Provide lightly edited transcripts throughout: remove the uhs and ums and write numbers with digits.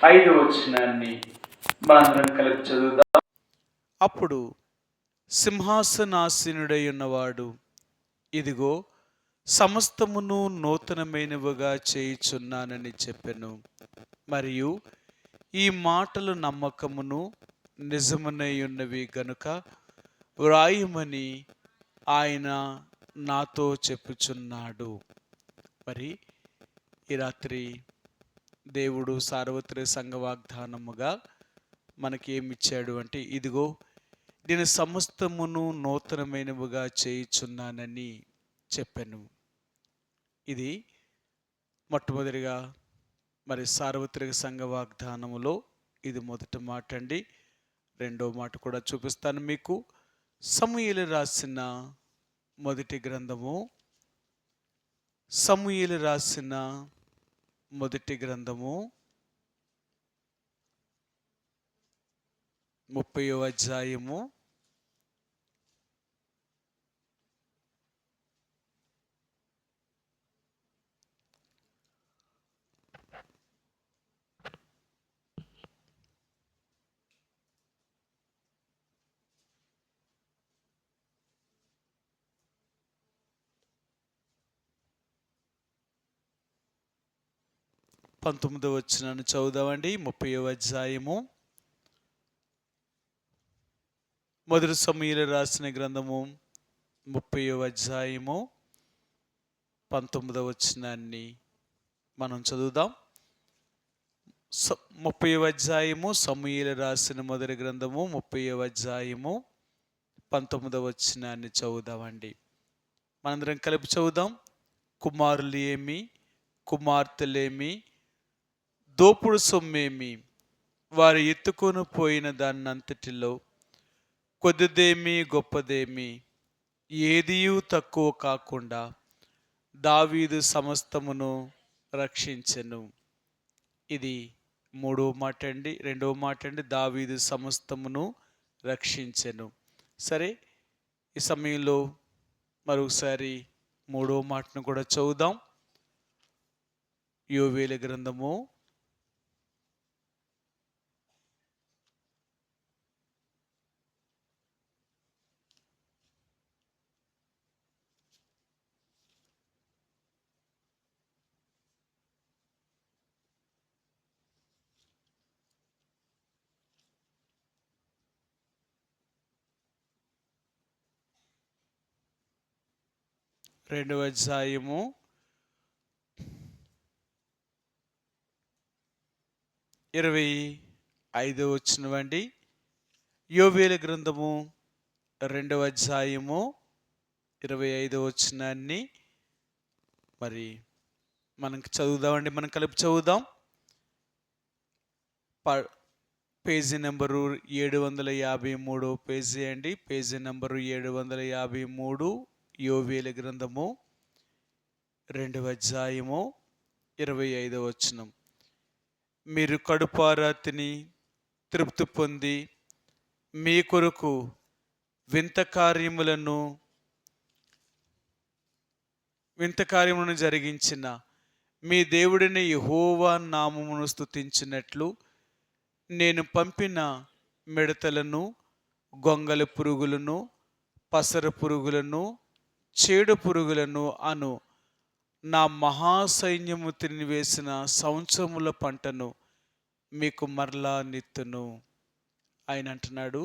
5వ వచనాన్ని మనందరం కలిపి చదువుదాం. అప్పుడు సింహాసనాసీనుడై ఉన్నవాడు, ఇదిగో సమస్తమును నూతనమైనవిగా చేయుచున్నానని చెప్పెను. మరియు ఈ మాటలు నమ్మకమును నిజమునై ఉన్నవి గనుక వ్రాయుమని ఆయన నాతో చెప్పుచున్నాడు. మరి ఈ రాత్రి దేవుడు సార్వత్రిక సంఘ వాగ్దానముగా మనకి ఏమిచ్చాడు అంటే, ఇదిగో నేను సమస్తమును నూతనమైనవిగా చేయుచున్నానని చెప్పాను. ఇది మొట్టమొదటిగా మరి సార్వత్రిక సంఘ వాగ్దానములో ఇది మొదటి మాట అండి. రెండో మాట కూడా చూపిస్తాను మీకు. సమూయేలు రాసిన మొదటి గ్రంథము, సమూయేలు రాసిన మొదటి గ్రంథము 30వ అధ్యాయము 19వ వచనాన్ని చదువుదామండి. 30వ అధ్యాయము మొదటి సమూయేలు రాసిన గ్రంథము 30వ అధ్యాయము 19వ వచనాన్ని మనం చదువుదాం. 30వ అధ్యాయము సమూయేలు రాసిన మొదటి గ్రంథము 30వ అధ్యాయము 19వ వచనాన్ని చదువుదామండి. మనందరం కలిపి చదువుదాం. కుమారులు ఏమి, కుమార్తెలేమి, దోపుడు సొమ్మేమి, వారు ఎత్తుకొని పోయిన దాన్నంతటిలో కొద్దిదేమి గొప్పదేమి ఏదియూ తక్కువ కాకుండా దావీదు సమస్తమును రక్షించెను. ఇది మూడవ మాట అండి. రెండవ మాట అండి, దావీదు సమస్తమును రక్షించెను. సరే, ఈ సమయంలో మరొకసారి మూడవ మాటను కూడా చదువుదాం. యోవేలు గ్రంథము 2వ అధ్యాయము 25వ వచనం అండి. యోవేలు గ్రంథము 2వ అధ్యాయము 25వ వచనాన్ని మరి మనం చదువుదామండి. మనం కలిపి చదువుదాం. పేజీ నెంబరు 753 పేజీ అండి. పేజీ నెంబరు 753, యోవేలు గ్రంథము 2వ అధ్యాయము 25వ వచనం. మీరు కడుపారా తిని తృప్తి పొంది మీ కొరకు వింత కార్యములను జరిగించిన మీ దేవుడిని యెహోవా నామమును స్తుతించినట్లు నేను పంపిన మిడతలను, గొంగళ పురుగులను, పసర పురుగులను, చేడు పురుగులను అను నా మహాసైన్యము తినివేసిన సంవత్సరముల పంటను మీకు మరలా నిత్తును. ఆయన అంటున్నాడు,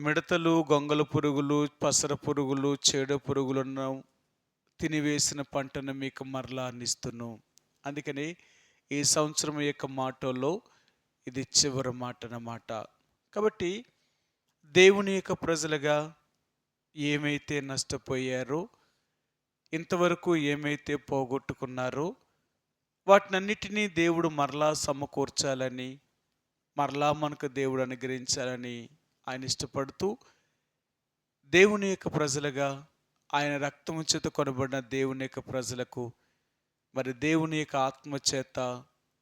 మిడతలు, గొంగళ పురుగులు, పసర పురుగులు, చేడు పురుగులను తినివేసిన పంటను మీకు మరలా నిస్తును. అందుకని ఈ సంవత్సరం యొక్క మాటలో ఇది చివరి మాట అన్నమాట. కాబట్టి దేవుని యొక్క ప్రజలుగా ఏమైతే నష్టపోయారో, ఇంతవరకు ఏమైతే పోగొట్టుకున్నారో వాటినన్నిటినీ దేవుడు మరలా సమకూర్చాలని, మరలా మనకు దేవుడు అనుగ్రహించాలని ఆయన ఇష్టపడుతూ, దేవుని యొక్క ప్రజలుగా, ఆయన రక్తము చేత కొనబడిన దేవుని యొక్క ప్రజలకు మరి దేవుని యొక్క ఆత్మ చేత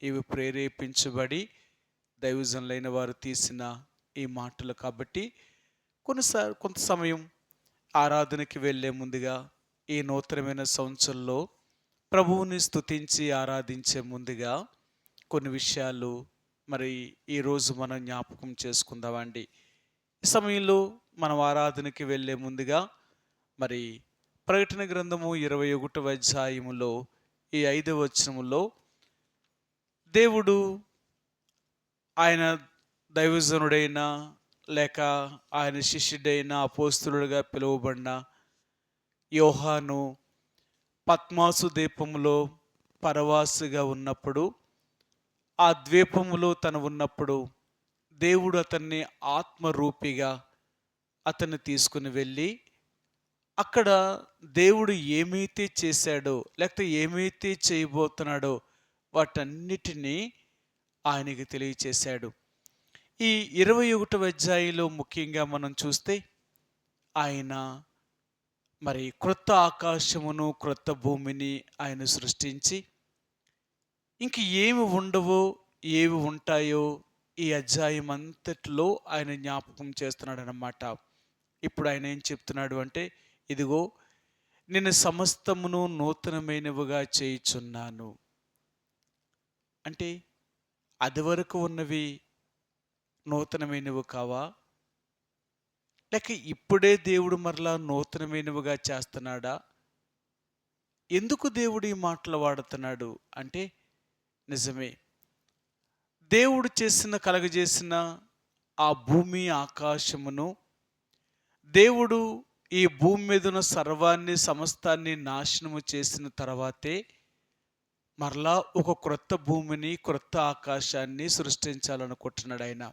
ఇవి ప్రేరేపించబడి దైవజనులైన వారు తీసిన ఈ మాటలు. కాబట్టి కొంత సమయం ఆరాధనకి వెళ్ళే ముందుగా ఈ నూతనమైన సంవత్సరంలో ప్రభువుని స్తుతించి ఆరాధించే ముందుగా కొన్ని విషయాలు మరి ఈరోజు మనం జ్ఞాపకం చేసుకుందామండి. ఈ సమయంలో మనం ఆరాధనకి వెళ్ళే ముందుగా మరి ప్రకటన గ్రంథము 21వ అధ్యాయములో ఈ 5వ వచనములో దేవుడు ఆయన దైవజనుడైన లేక ఆయన శిష్యుడైన అపోస్తలుడిగా పిలువబడిన యోహాను పద్మాసు ద్వీపములో పరవాసిగా ఉన్నప్పుడు, ఆ ద్వీపములో తను ఉన్నప్పుడు దేవుడు అతన్ని ఆత్మరూపిగా అతన్ని తీసుకుని వెళ్ళి అక్కడ దేవుడు ఏమైతే చేశాడో లేకపోతే ఏమైతే చేయబోతున్నాడో వాటన్నిటినీ ఆయనకి తెలియచేశాడు. ఈ 21వ అధ్యాయంలో ముఖ్యంగా మనం చూస్తే ఆయన మరి క్రొత్త ఆకాశమును క్రొత్త భూమిని ఆయన సృష్టించి ఇంక ఏమి ఉండవో ఏవి ఉంటాయో ఈ అధ్యాయం అంతట్లో ఆయన జ్ఞాపకం చేస్తున్నాడు అన్నమాట. ఇప్పుడు ఆయన ఏం చెప్తున్నాడు అంటే, ఇదిగో నేను సమస్తమును నూతనమైనవిగా చేయుచున్నాను. అంటే అది వరకు ఉన్నవి నూతనమైనవి కావా, లేక ఇప్పుడే దేవుడు మరలా నూతనమైనవిగా చేస్తున్నాడా? ఎందుకు దేవుడు ఈ మాటలు వాడుతున్నాడు అంటే, నిజమే, దేవుడు కలగజేసిన ఆ భూమి ఆకాశమును, దేవుడు ఈ భూమి మీద ఉన్న సర్వాన్ని సమస్తాన్ని నాశనము చేసిన తర్వాతే మరలా ఒక క్రొత్త భూమిని క్రొత్త ఆకాశాన్ని సృష్టించాలనుకుంటున్నాడు ఆయన.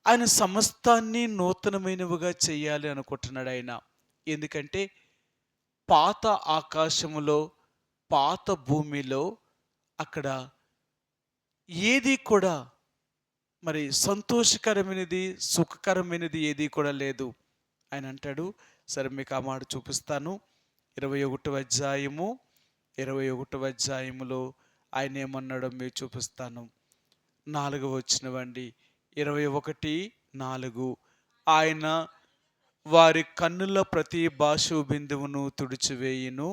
ఆయన సమస్తాన్ని నూతనమైనవిగా చేయాలి అనుకుంటున్నాడు ఆయన. ఎందుకంటే పాత ఆకాశములో పాత భూమిలో అక్కడ ఏది కూడా మరి సంతోషకరమైనది సుఖకరమైనది ఏది కూడా లేదు. ఆయన అంటాడు, సరే మీకు ఆ మాట చూపిస్తాను. 21వ అధ్యాయములో ఆయన ఏమన్నాడో మీకు చూపిస్తాను. 4వ వచనమండి, 21:4. ఆయన వారి కన్నుల ప్రతి భాష బిందువును తుడిచివేయును,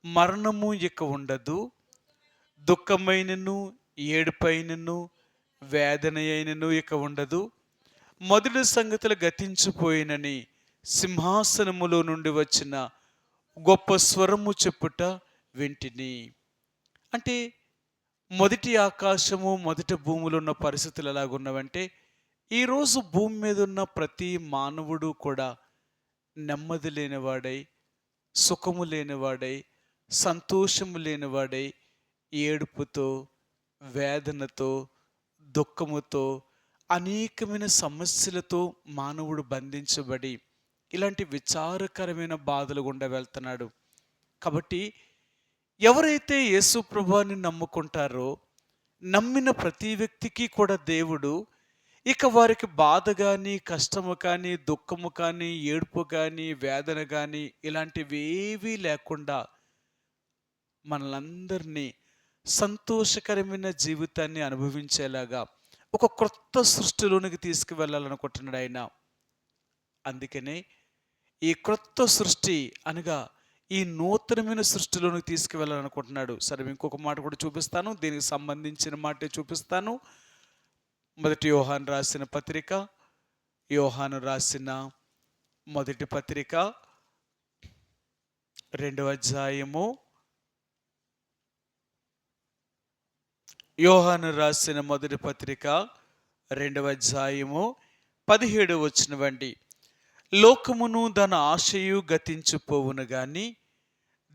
మరణము ఇక ఉండదు, దుఃఖమైనను ఏడుపైనను వేదన అయినను ఇక ఉండదు, మొదటి సంగతులు గతించిపోయినని సింహాసనములో నుండి వచ్చిన గొప్ప స్వరము చెప్పుట వింటిని. అంటే మొదటి ఆకాశము మొదటి భూములు ఉన్న పరిస్థితులు ఎలాగున్నవంటే, ఈరోజు భూమి మీద ఉన్న ప్రతి మానవుడు కూడా నెమ్మది లేనివాడై, సుఖము లేనివాడై, సంతోషము లేనివాడై, ఏడుపుతో వేదనతో దుఃఖముతో అనేకమైన సమస్యలతో మానవుడు బంధించబడి ఇలాంటి విచారకరమైన బాధలు గుండా వెళ్తున్నాడు. కాబట్టి ఎవరైతే యేసు ప్రభువుని నమ్ముకుంటారో, నమ్మిన ప్రతి వ్యక్తికి కూడా దేవుడు ఇక వారికి బాధ కానీ కష్టము కానీ దుఃఖము కానీ ఏడుపు కానీ వేదన కానీ ఇలాంటివి ఏవీ లేకుండా మనలందరినీ సంతోషకరమైన జీవితాన్ని అనుభవించేలాగా ఒక క్రొత్త సృష్టిలోనికి తీసుకువెళ్ళాలనుకుంటున్నాడు ఆయన. అందుకనే ఈ క్రొత్త సృష్టి అనగా ఈ నూతనమైన సృష్టిలోనికి తీసుకువెళ్ళాలనుకుంటున్నాడు. సరే ఇంకొక మాట కూడా చూపిస్తాను, దీనికి సంబంధించిన మాటే చూపిస్తాను. మొదటి యోహాను రాసిన పత్రిక, యోహాను రాసిన మొదటి పత్రిక 2వ అధ్యాయము, యోహాను రాసిన మొదటి పత్రిక 2వ అధ్యాయము 17వ వచనమండి. లోకమును దాని ఆశయు గతించిపోవును గాని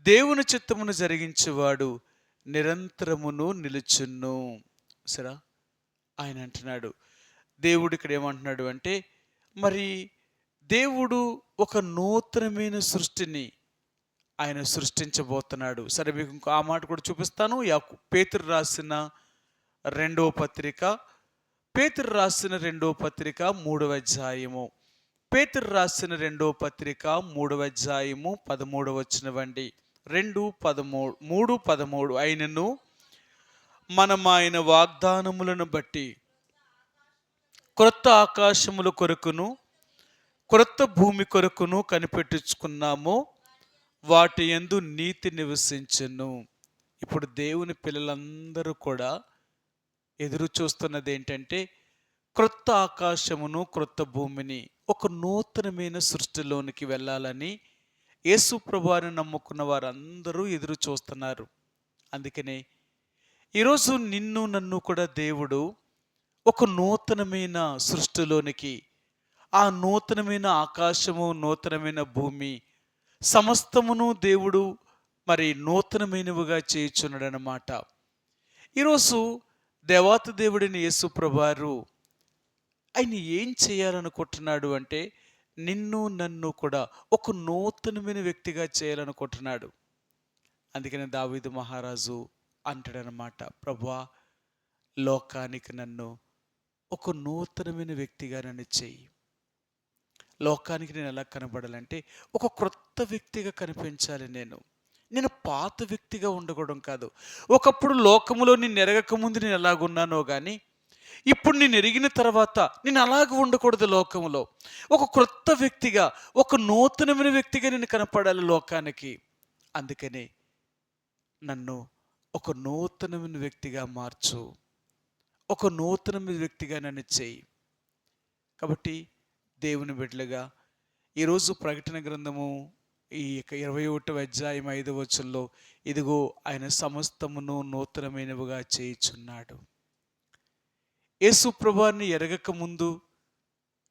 దేవుని చిత్తమును జరిగించేవాడు నిరంతరమును నిలుచును. సరే, ఆయన అంటున్నాడు, దేవుడు ఇక్కడ ఏమంటున్నాడు అంటే, మరి దేవుడు ఒక నూతనమైన సృష్టిని ఆయన సృష్టించబోతున్నాడు. సరే మీకు ఇంకో ఆ మాట కూడా చూపిస్తాను. పేతురు రాసిన రెండవ పత్రిక 3వ అధ్యాయము, పేతురు రాసిన 2వ పత్రిక 3వ అధ్యాయము 13వ వచనమండి. 3:13. అయినను మనం ఆయన వాగ్దానములను బట్టి క్రొత్త ఆకాశముల కొరకును క్రొత్త భూమి కొరకును కనిపెట్టుచుకున్నాము. వాటి యందు నీతి నివసించును. ఇప్పుడు దేవుని పిల్లలందరూ కూడా ఎదురు చూస్తున్నది ఏంటంటే, క్రొత్త ఆకాశమును క్రొత్త భూమిని, ఒక నూతనమైన సృష్టిలోనికి వెళ్ళాలని యేసు ప్రభువుని నమ్ముకున్న వారందరూ ఎదురు చూస్తున్నారు. అందుకనే ఈరోజు నిన్ను నన్ను కూడా దేవుడు ఒక నూతనమైన సృష్టిలోనికి, ఆ నూతనమైన ఆకాశము, నూతనమైన భూమి సమస్తమును దేవుడు మరి నూతనమైనవిగా చేయుచున్నాడనమాట. ఈరోజు దేవాతి దేవుడిని యేసు ప్రభువారు ఆయన ఏం చేయాలనుకుంటున్నాడు అంటే, నిన్ను నన్ను కూడా ఒక నూతనమైన వ్యక్తిగా చేయాలనుకుంటున్నాడు. అందుకని దావీదు మహారాజు అంటాడనమాట, ప్రభువా లోకానికి నన్ను ఒక నూతనమైన వ్యక్తిగా నన్ను చెయ్యి. లోకానికి నేను ఎలా కనబడాలంటే ఒక క్రొత్త వ్యక్తిగా కనిపించాలి. నేను పాత వ్యక్తిగా ఉండకూడదు కాదు. ఒకప్పుడు లోకములో నేను ఎరగక ముందు నేను ఎలాగున్నానో కానీ, ఇప్పుడు నేను ఎరిగిన తర్వాత నేను అలాగ ఉండకూడదు. లోకంలో ఒక క్రొత్త వ్యక్తిగా, ఒక నూతనమైన వ్యక్తిగా నేను కనపడాలి లోకానికి. అందుకనే నన్ను ఒక నూతనమైన వ్యక్తిగా మార్చు, ఒక నూతనమైన వ్యక్తిగా నన్ను చేయి. కాబట్టి దేవుని బిడ్డలుగా ఈరోజు ప్రకటన గ్రంథము ఈ 21వ అధ్యాయం 5వ వచనంలో, ఇదిగో ఆయన సమస్తమును నూతనమైనవిగా చేయుచున్నాడు. యేసు ప్రభువుని ఎరగక ముందు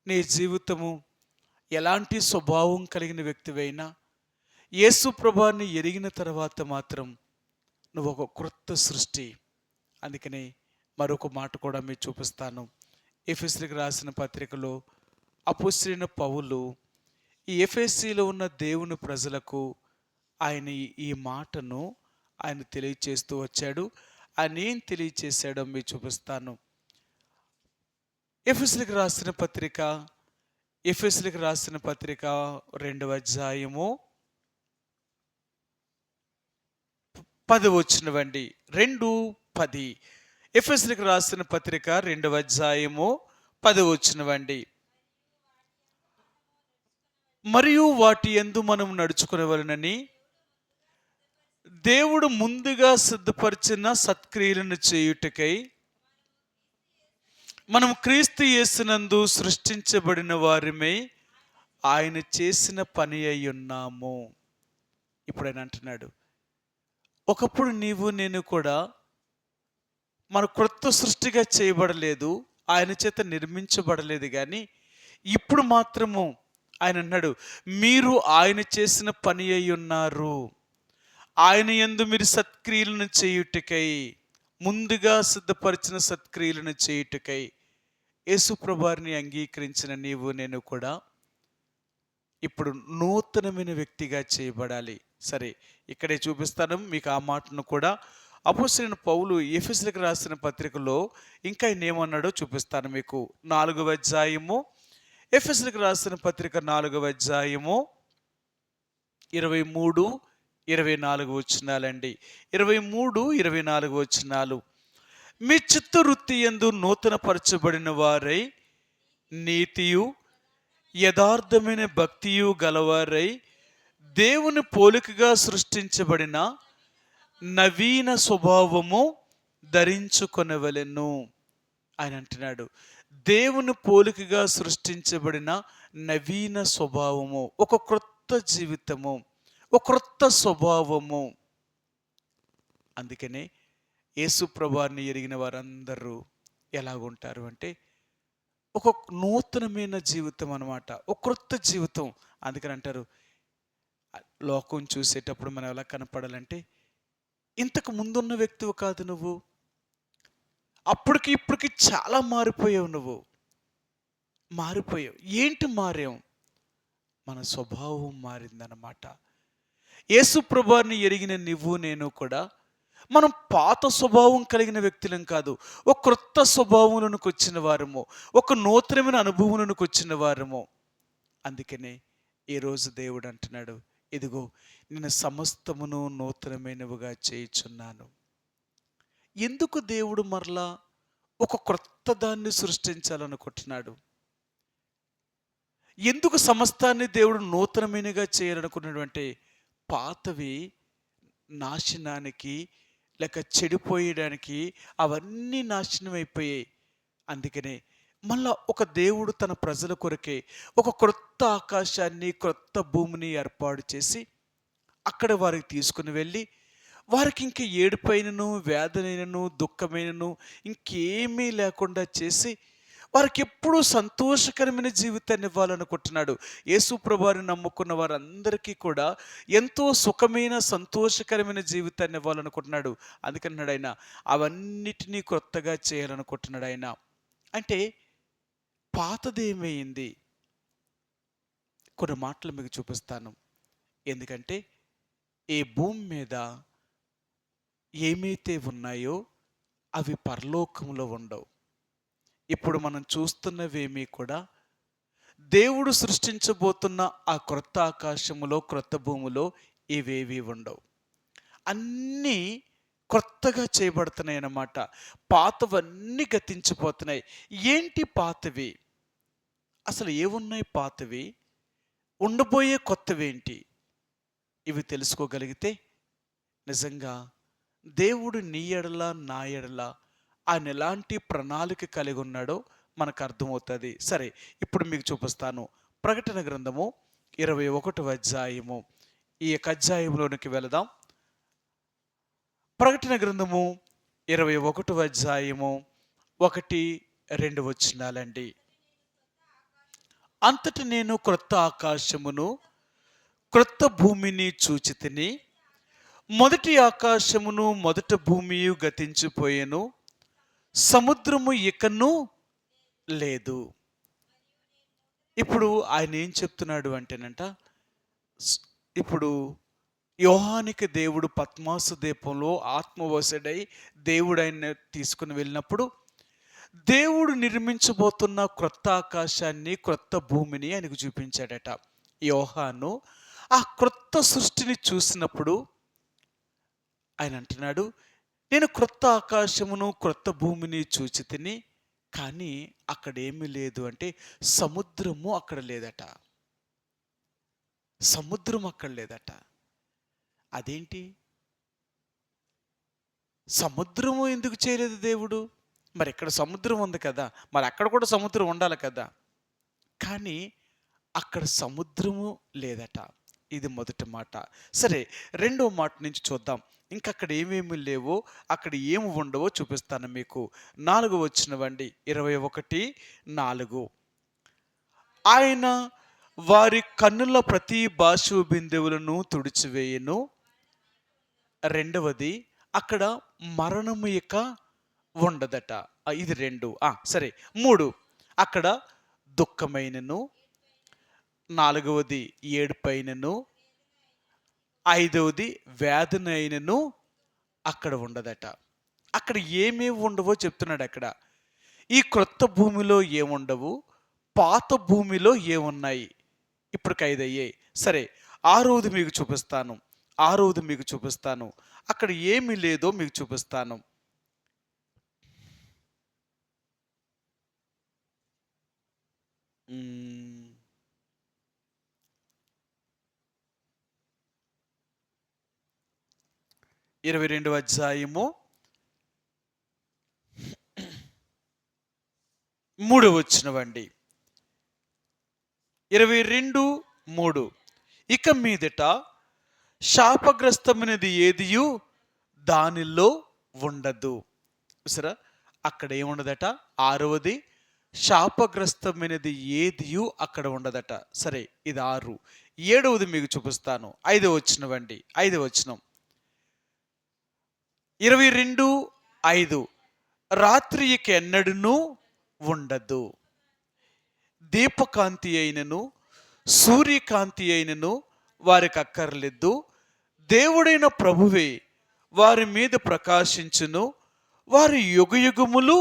నీ జీవితము ఎలాంటి స్వభావం కలిగిన వ్యక్తివైనా, యేసు ప్రభువుని ఎరిగిన తర్వాత మాత్రం నువ్వు ఒక క్రొత్త సృష్టి. అందుకనే మరొక మాట కూడా మీకు చూపిస్తాను. ఎఫెసీయులకు రాసిన పత్రికలో అపోస్తలుడైన పౌలు ఈ ఎఫెసీలో ఉన్న దేవుని ప్రజలకు ఆయన ఈ మాటను ఆయన తెలియచేస్తూ వచ్చాడు. ఆయన ఏం తెలియచేశాడో మీకు చూపిస్తాను. ఎఫెసీయులకు రాసిన పత్రిక 2వ అధ్యాయము 10వ వచనమండి. 2:10. ఎఫెసీయులకు రాసిన పత్రిక 2వ అధ్యాయము 10వ వచనమండి. మరియు వాటి యందు మనం నడుచుకొనవలెనని దేవుడు ముందుగా సిద్ధపరిచిన సత్క్రియలను చేయుటకై మనం క్రీస్తు యేసునందు సృష్టించబడిన వారిమై ఆయన చేసిన పని అయి ఉన్నాము. ఇప్పుడు ఆయన అంటున్నాడు, ఒకప్పుడు నీవు నేను కూడా మన క్రొత్త సృష్టిగా చేయబడలేదు, ఆయన చేత నిర్మించబడలేదు. కానీ ఇప్పుడు మాత్రము ఆయన అన్నాడు, మీరు ఆయన చేసిన పని అయి ఉన్నారు. ఆయన యందు మీరు సత్క్రియలను చేయుటకై, ముందుగా సిద్ధపరిచిన సత్క్రియలను చేయుటకై యేసు ప్రభువుని అంగీకరించిన నీవు నేను కూడా ఇప్పుడు నూతనమైన వ్యక్తిగా చేయబడాలి. సరే, ఇక్కడే చూపిస్తాను మీకు ఆ మాటను కూడా. అపోస్తలుడైన పౌలు ఎఫెసీయులకు రాసిన పత్రికలో ఇంకా ఆయన ఏమన్నాడో చూపిస్తాను మీకు. 4వ అధ్యాయము, ఎఫెసీయులకు రాసిన పత్రిక 4వ అధ్యాయము 23-24 వచనాలండి. 23-24 వచనాలు. మీ చిత్త వృత్తి యందు నూతన పరచబడిన వారై నీతియు యథార్థమైన భక్తియు గలవారై దేవుని పోలికగా సృష్టించబడిన నవీన స్వభావము ధరించుకొనవలెను. ఆయన అంటున్నాడు, దేవుని పోలికగా సృష్టించబడిన నవీన స్వభావము, ఒక క్రొత్త జీవితము, ఒక క్రొత్త స్వభావము. అందుకనే యేసు ప్రభువుని ఎరిగిన వారందరూ ఎలాగుంటారు అంటే ఒక నూతనమైన జీవితం అన్నమాట, ఒక క్రొత్త జీవితం. అందుకని అంటారు, లోకం చూసేటప్పుడు మనం ఎలా కనపడాలంటే, ఇంతకు ముందున్న వ్యక్తివి కాదు నువ్వు, అప్పటికి ఇప్పటికి చాలా మారిపోయావు. నువ్వు మారిపోయావు. ఏంటి మారావు? మన స్వభావం మారిందన్నమాట. యేసు ప్రభువుని ఎరిగిన నువ్వు నేను కూడా మనం పాత స్వభావం కలిగిన వ్యక్తులం కాదు, ఒక క్రొత్త స్వభావంలోనికి వచ్చిన వారము, ఒక నూతనమైన అనుభవంలోనికి వచ్చిన వారము. అందుకనే ఈరోజు దేవుడు అంటున్నాడు, ఇదిగో నేను సమస్తమును నూతనమైనవిగా చేయుచున్నాను. ఎందుకు దేవుడు మరలా ఒక క్రొత్త దాన్ని సృష్టించాలనుకుంటున్నాడు? ఎందుకు సమస్తాన్ని దేవుడు నూతనమైనగా చేయాలనుకున్నాడు అంటే, పాతవి నాశనానికి లేక చెడిపోయడానికి అవన్నీ నాశనం అయిపోయాయి. అందుకనే మళ్ళా ఒక దేవుడు తన ప్రజల కొరకే ఒక క్రొత్త ఆకాశాన్ని, క్రొత్త భూమిని ఏర్పాటు చేసి అక్కడ వారికి తీసుకుని వెళ్ళి వారికి ఇంక ఏడుపైనను, వేదనైనను, దుఃఖమైనను ఇంకేమీ లేకుండా చేసి వారికి ఎప్పుడూ సంతోషకరమైన జీవితాన్ని ఇవ్వాలనుకుంటున్నాడు. యేసు ప్రభువారిని నమ్ముకున్న వారందరికీ కూడా ఎంతో సుఖమైన, సంతోషకరమైన జీవితాన్ని ఇవ్వాలనుకుంటున్నాడు. అందుకన్నాడు ఆయన, అవన్నిటినీ క్రొత్తగా చేయాలనుకుంటున్నాడు ఆయన. అంటే పాతదేమైంది? కొన్ని మాటలు మీకు చూపిస్తాను. ఎందుకంటే ఈ భూమి మీద ఏమైతే ఉన్నాయో అవి పరలోకంలో ఉండవు. ఇప్పుడు మనం చూస్తున్నవేమీ కూడా దేవుడు సృష్టించబోతున్న ఆ క్రొత్త ఆకాశములో, క్రొత్త భూమిలో ఇవేవి ఉండవు. అన్నీ కొత్తగా చేయబడుతున్నాయి అన్నమాట. పాతవన్నీ గతించిపోతున్నాయి. ఏంటి పాతవి? అసలు ఏమున్నాయి పాతవి? ఉండబోయే కొత్తవేంటి? ఇవి తెలుసుకోగలిగితే నిజంగా దేవుడు నీ ఎడల, నా ఎడల ఆయన ఎలాంటి ప్రణాళిక కలిగి ఉన్నాడో మనకు అర్థమవుతుంది. సరే, ఇప్పుడు మీకు చూపిస్తాను. ప్రకటన గ్రంథము 21వ అధ్యాయము. ఈ యొక్క అధ్యాయంలోనికి వెళదాం. ప్రకటన గ్రంథము 21వ అధ్యాయము 1-2 వచనాలండి. అంతట నేను క్రొత్త ఆకాశమును, క్రొత్త భూమిని చూచితిని. మొదటి ఆకాశమును, మొదటి భూమియు గతించిపోయెను, సముద్రము ఇకను లేదు. ఇప్పుడు ఆయన ఏం చెప్తున్నాడు అంటేనంట, ఇప్పుడు యోహానికి దేవుడు పద్మాసు దీపంలో ఆత్మవశుడై దేవుడు ఆయన తీసుకుని వెళ్ళినప్పుడు దేవుడు నిర్మించబోతున్న క్రొత్త ఆకాశాన్ని, క్రొత్త భూమిని ఆయనకు చూపించాడట. యోహాను ఆ క్రొత్త సృష్టిని చూసినప్పుడు ఆయన అంటున్నాడు, నేను క్రొత్త ఆకాశమును, క్రొత్త భూమిని చూచితిని, కానీ అక్కడ ఏమీ లేదు అంటే సముద్రము అక్కడ లేదట. సముద్రం అక్కడ లేదట. అదేంటి? సముద్రము ఎందుకు చేయలేదు దేవుడు? మరి ఇక్కడ సముద్రం ఉంది కదా, మరి అక్కడ కూడా సముద్రం ఉండాలి కదా. కానీ అక్కడ సముద్రము లేదట. ఇది మొదటి మాట. సరే, రెండో మాట నుంచి చూద్దాం. ఇంకా అక్కడ ఏమేమి లేవో, అక్కడ ఏమి ఉండవో చూపిస్తాను మీకు. 4వ వచనమండి, 21:4. ఆయన వారి కన్నుల ప్రతి బాష్ప బిందువులను తుడిచివేయను. రెండవది, అక్కడ మరణము ఇక ఉండదట. ఇది 2. సరే, 3, అక్కడ దుఃఖమైనను. 4వది ఏడుపైనను. 5వది వేదన అయినను అక్కడ ఉండదట. అక్కడ ఏమేమి ఉండవో చెప్తున్నాడు. అక్కడ ఈ క్రొత్త భూమిలో ఏముండవు, పాత భూమిలో ఏమున్నాయి. ఇప్పుడు 5 అయ్యాయి. సరే, 6వది మీకు చూపిస్తాను. 6వది మీకు చూపిస్తాను. అక్కడ ఏమి లేదో మీకు చూపిస్తాను. ఇరవై 22వ అధ్యాయము 3వ వచనమండి. 22:3. ఇక మీదట శాపగ్రస్తమైనది ఏదియు దానిలో ఉండదు. సరే, అక్కడ ఏముండదట? 6వది, శాపగ్రస్తమైనది ఏదియు అక్కడ ఉండదట. సరే, ఇది 6. 7వది మీకు చూపిస్తాను. 5వ వచనమండి. 5వ వచనం 22:5. రాత్రి ఇక ఎన్నడూనూ ఉండదు. దీపకాంతి అయినను, సూర్యకాంతి అయినను వారికి అక్కర్లేదు. దేవుడైన ప్రభువే వారి మీద ప్రకాశించును. వారి యుగయుగములు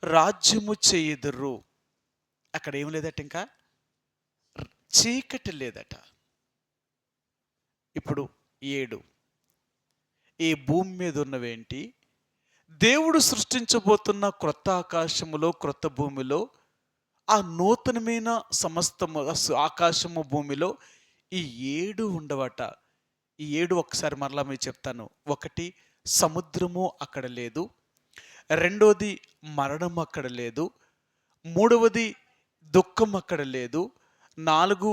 రాజ్యము చేయుదురు. అక్కడ ఏం లేదట, ఇంకా చీకటి లేదట. ఇప్పుడు 7, ఈ భూమి మీద ఉన్నవేంటి? దేవుడు సృష్టించబోతున్న క్రొత్త ఆకాశములో, క్రొత్త భూమిలో, ఆ నూతనమైన సమస్తము ఆకాశము భూమిలో ఈ 7 ఉండవట. ఈ 7 ఒక్కసారి మరలా మీకు చెప్తాను. 1 సముద్రము అక్కడ లేదు. 2 మరణం అక్కడ లేదు. 3 దుఃఖం అక్కడ లేదు. 4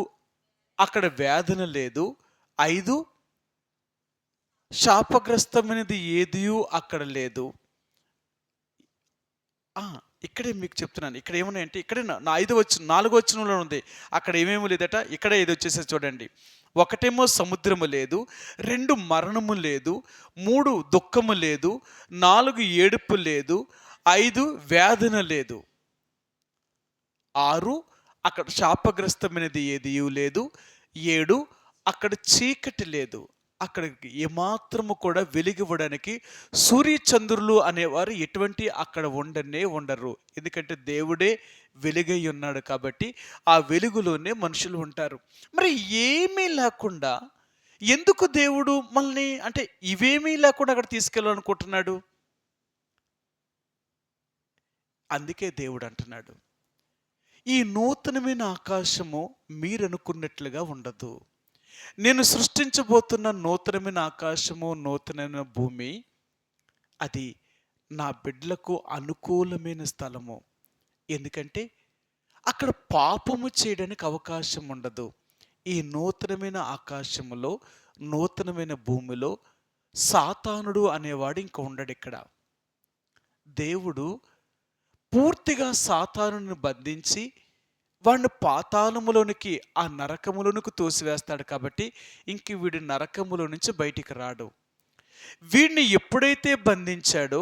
అక్కడ వేదన లేదు. 5 శాపగ్రస్తమైనది ఏదియూ అక్కడ లేదు. ఇక్కడే మీకు చెప్తున్నాను. ఇక్కడ ఏమున్నాయంటే ఇక్కడే 4వ వచనంలో ఉంది. అక్కడ ఏమేమి లేదట, ఇక్కడే ఇది వచ్చేసి చూడండి. 1 సముద్రము లేదు, 2 మరణము లేదు, 3 దుఃఖము లేదు, 4 ఏడుపు లేదు, 5 వేదన లేదు, 6 అక్కడ శాపగ్రస్తమైనది ఏదియూ లేదు, 7 అక్కడ చీకటి లేదు. అక్కడ ఏమాత్రము కూడా వెలిగివ్వడానికి సూర్యచంద్రులు అనేవారు ఎటువంటి అక్కడ ఉండరు. ఎందుకంటే దేవుడే వెలుగై ఉన్నాడు కాబట్టి ఆ వెలుగులోనే మనుషులు ఉంటారు. మరి ఏమీ లేకుండా ఎందుకు దేవుడు మనల్ని అంటే ఇవేమీ లేకుండా అక్కడ తీసుకెళ్ళాలనుకుంటున్నాడు? అందుకే దేవుడు అంటున్నాడు, ఈ నూతనమైన ఆకాశము మీరనుకున్నట్లుగా ఉండదు. నేను సృష్టించబోతున్న నూతనమైన ఆకాశము, నూతనమైన భూమి, అది నా బిడ్డలకు అనుకూలమైన స్థలము. ఎందుకంటే అక్కడ పాపము చేయడానికి అవకాశం ఉండదు. ఈ నూతనమైన ఆకాశములో, నూతనమైన భూమిలో సాతానుడు అనేవాడు ఇంక ఉండడు. ఇక్కడ దేవుడు పూర్తిగా సాతానుని బంధించి వాడిని పాతాళములోనికి, ఆ నరకములోనికి తోసివేస్తాడు. కాబట్టి ఇంక వీడి నరకములో నుంచి బయటికి రాడు. వీడిని ఎప్పుడైతే బంధించాడో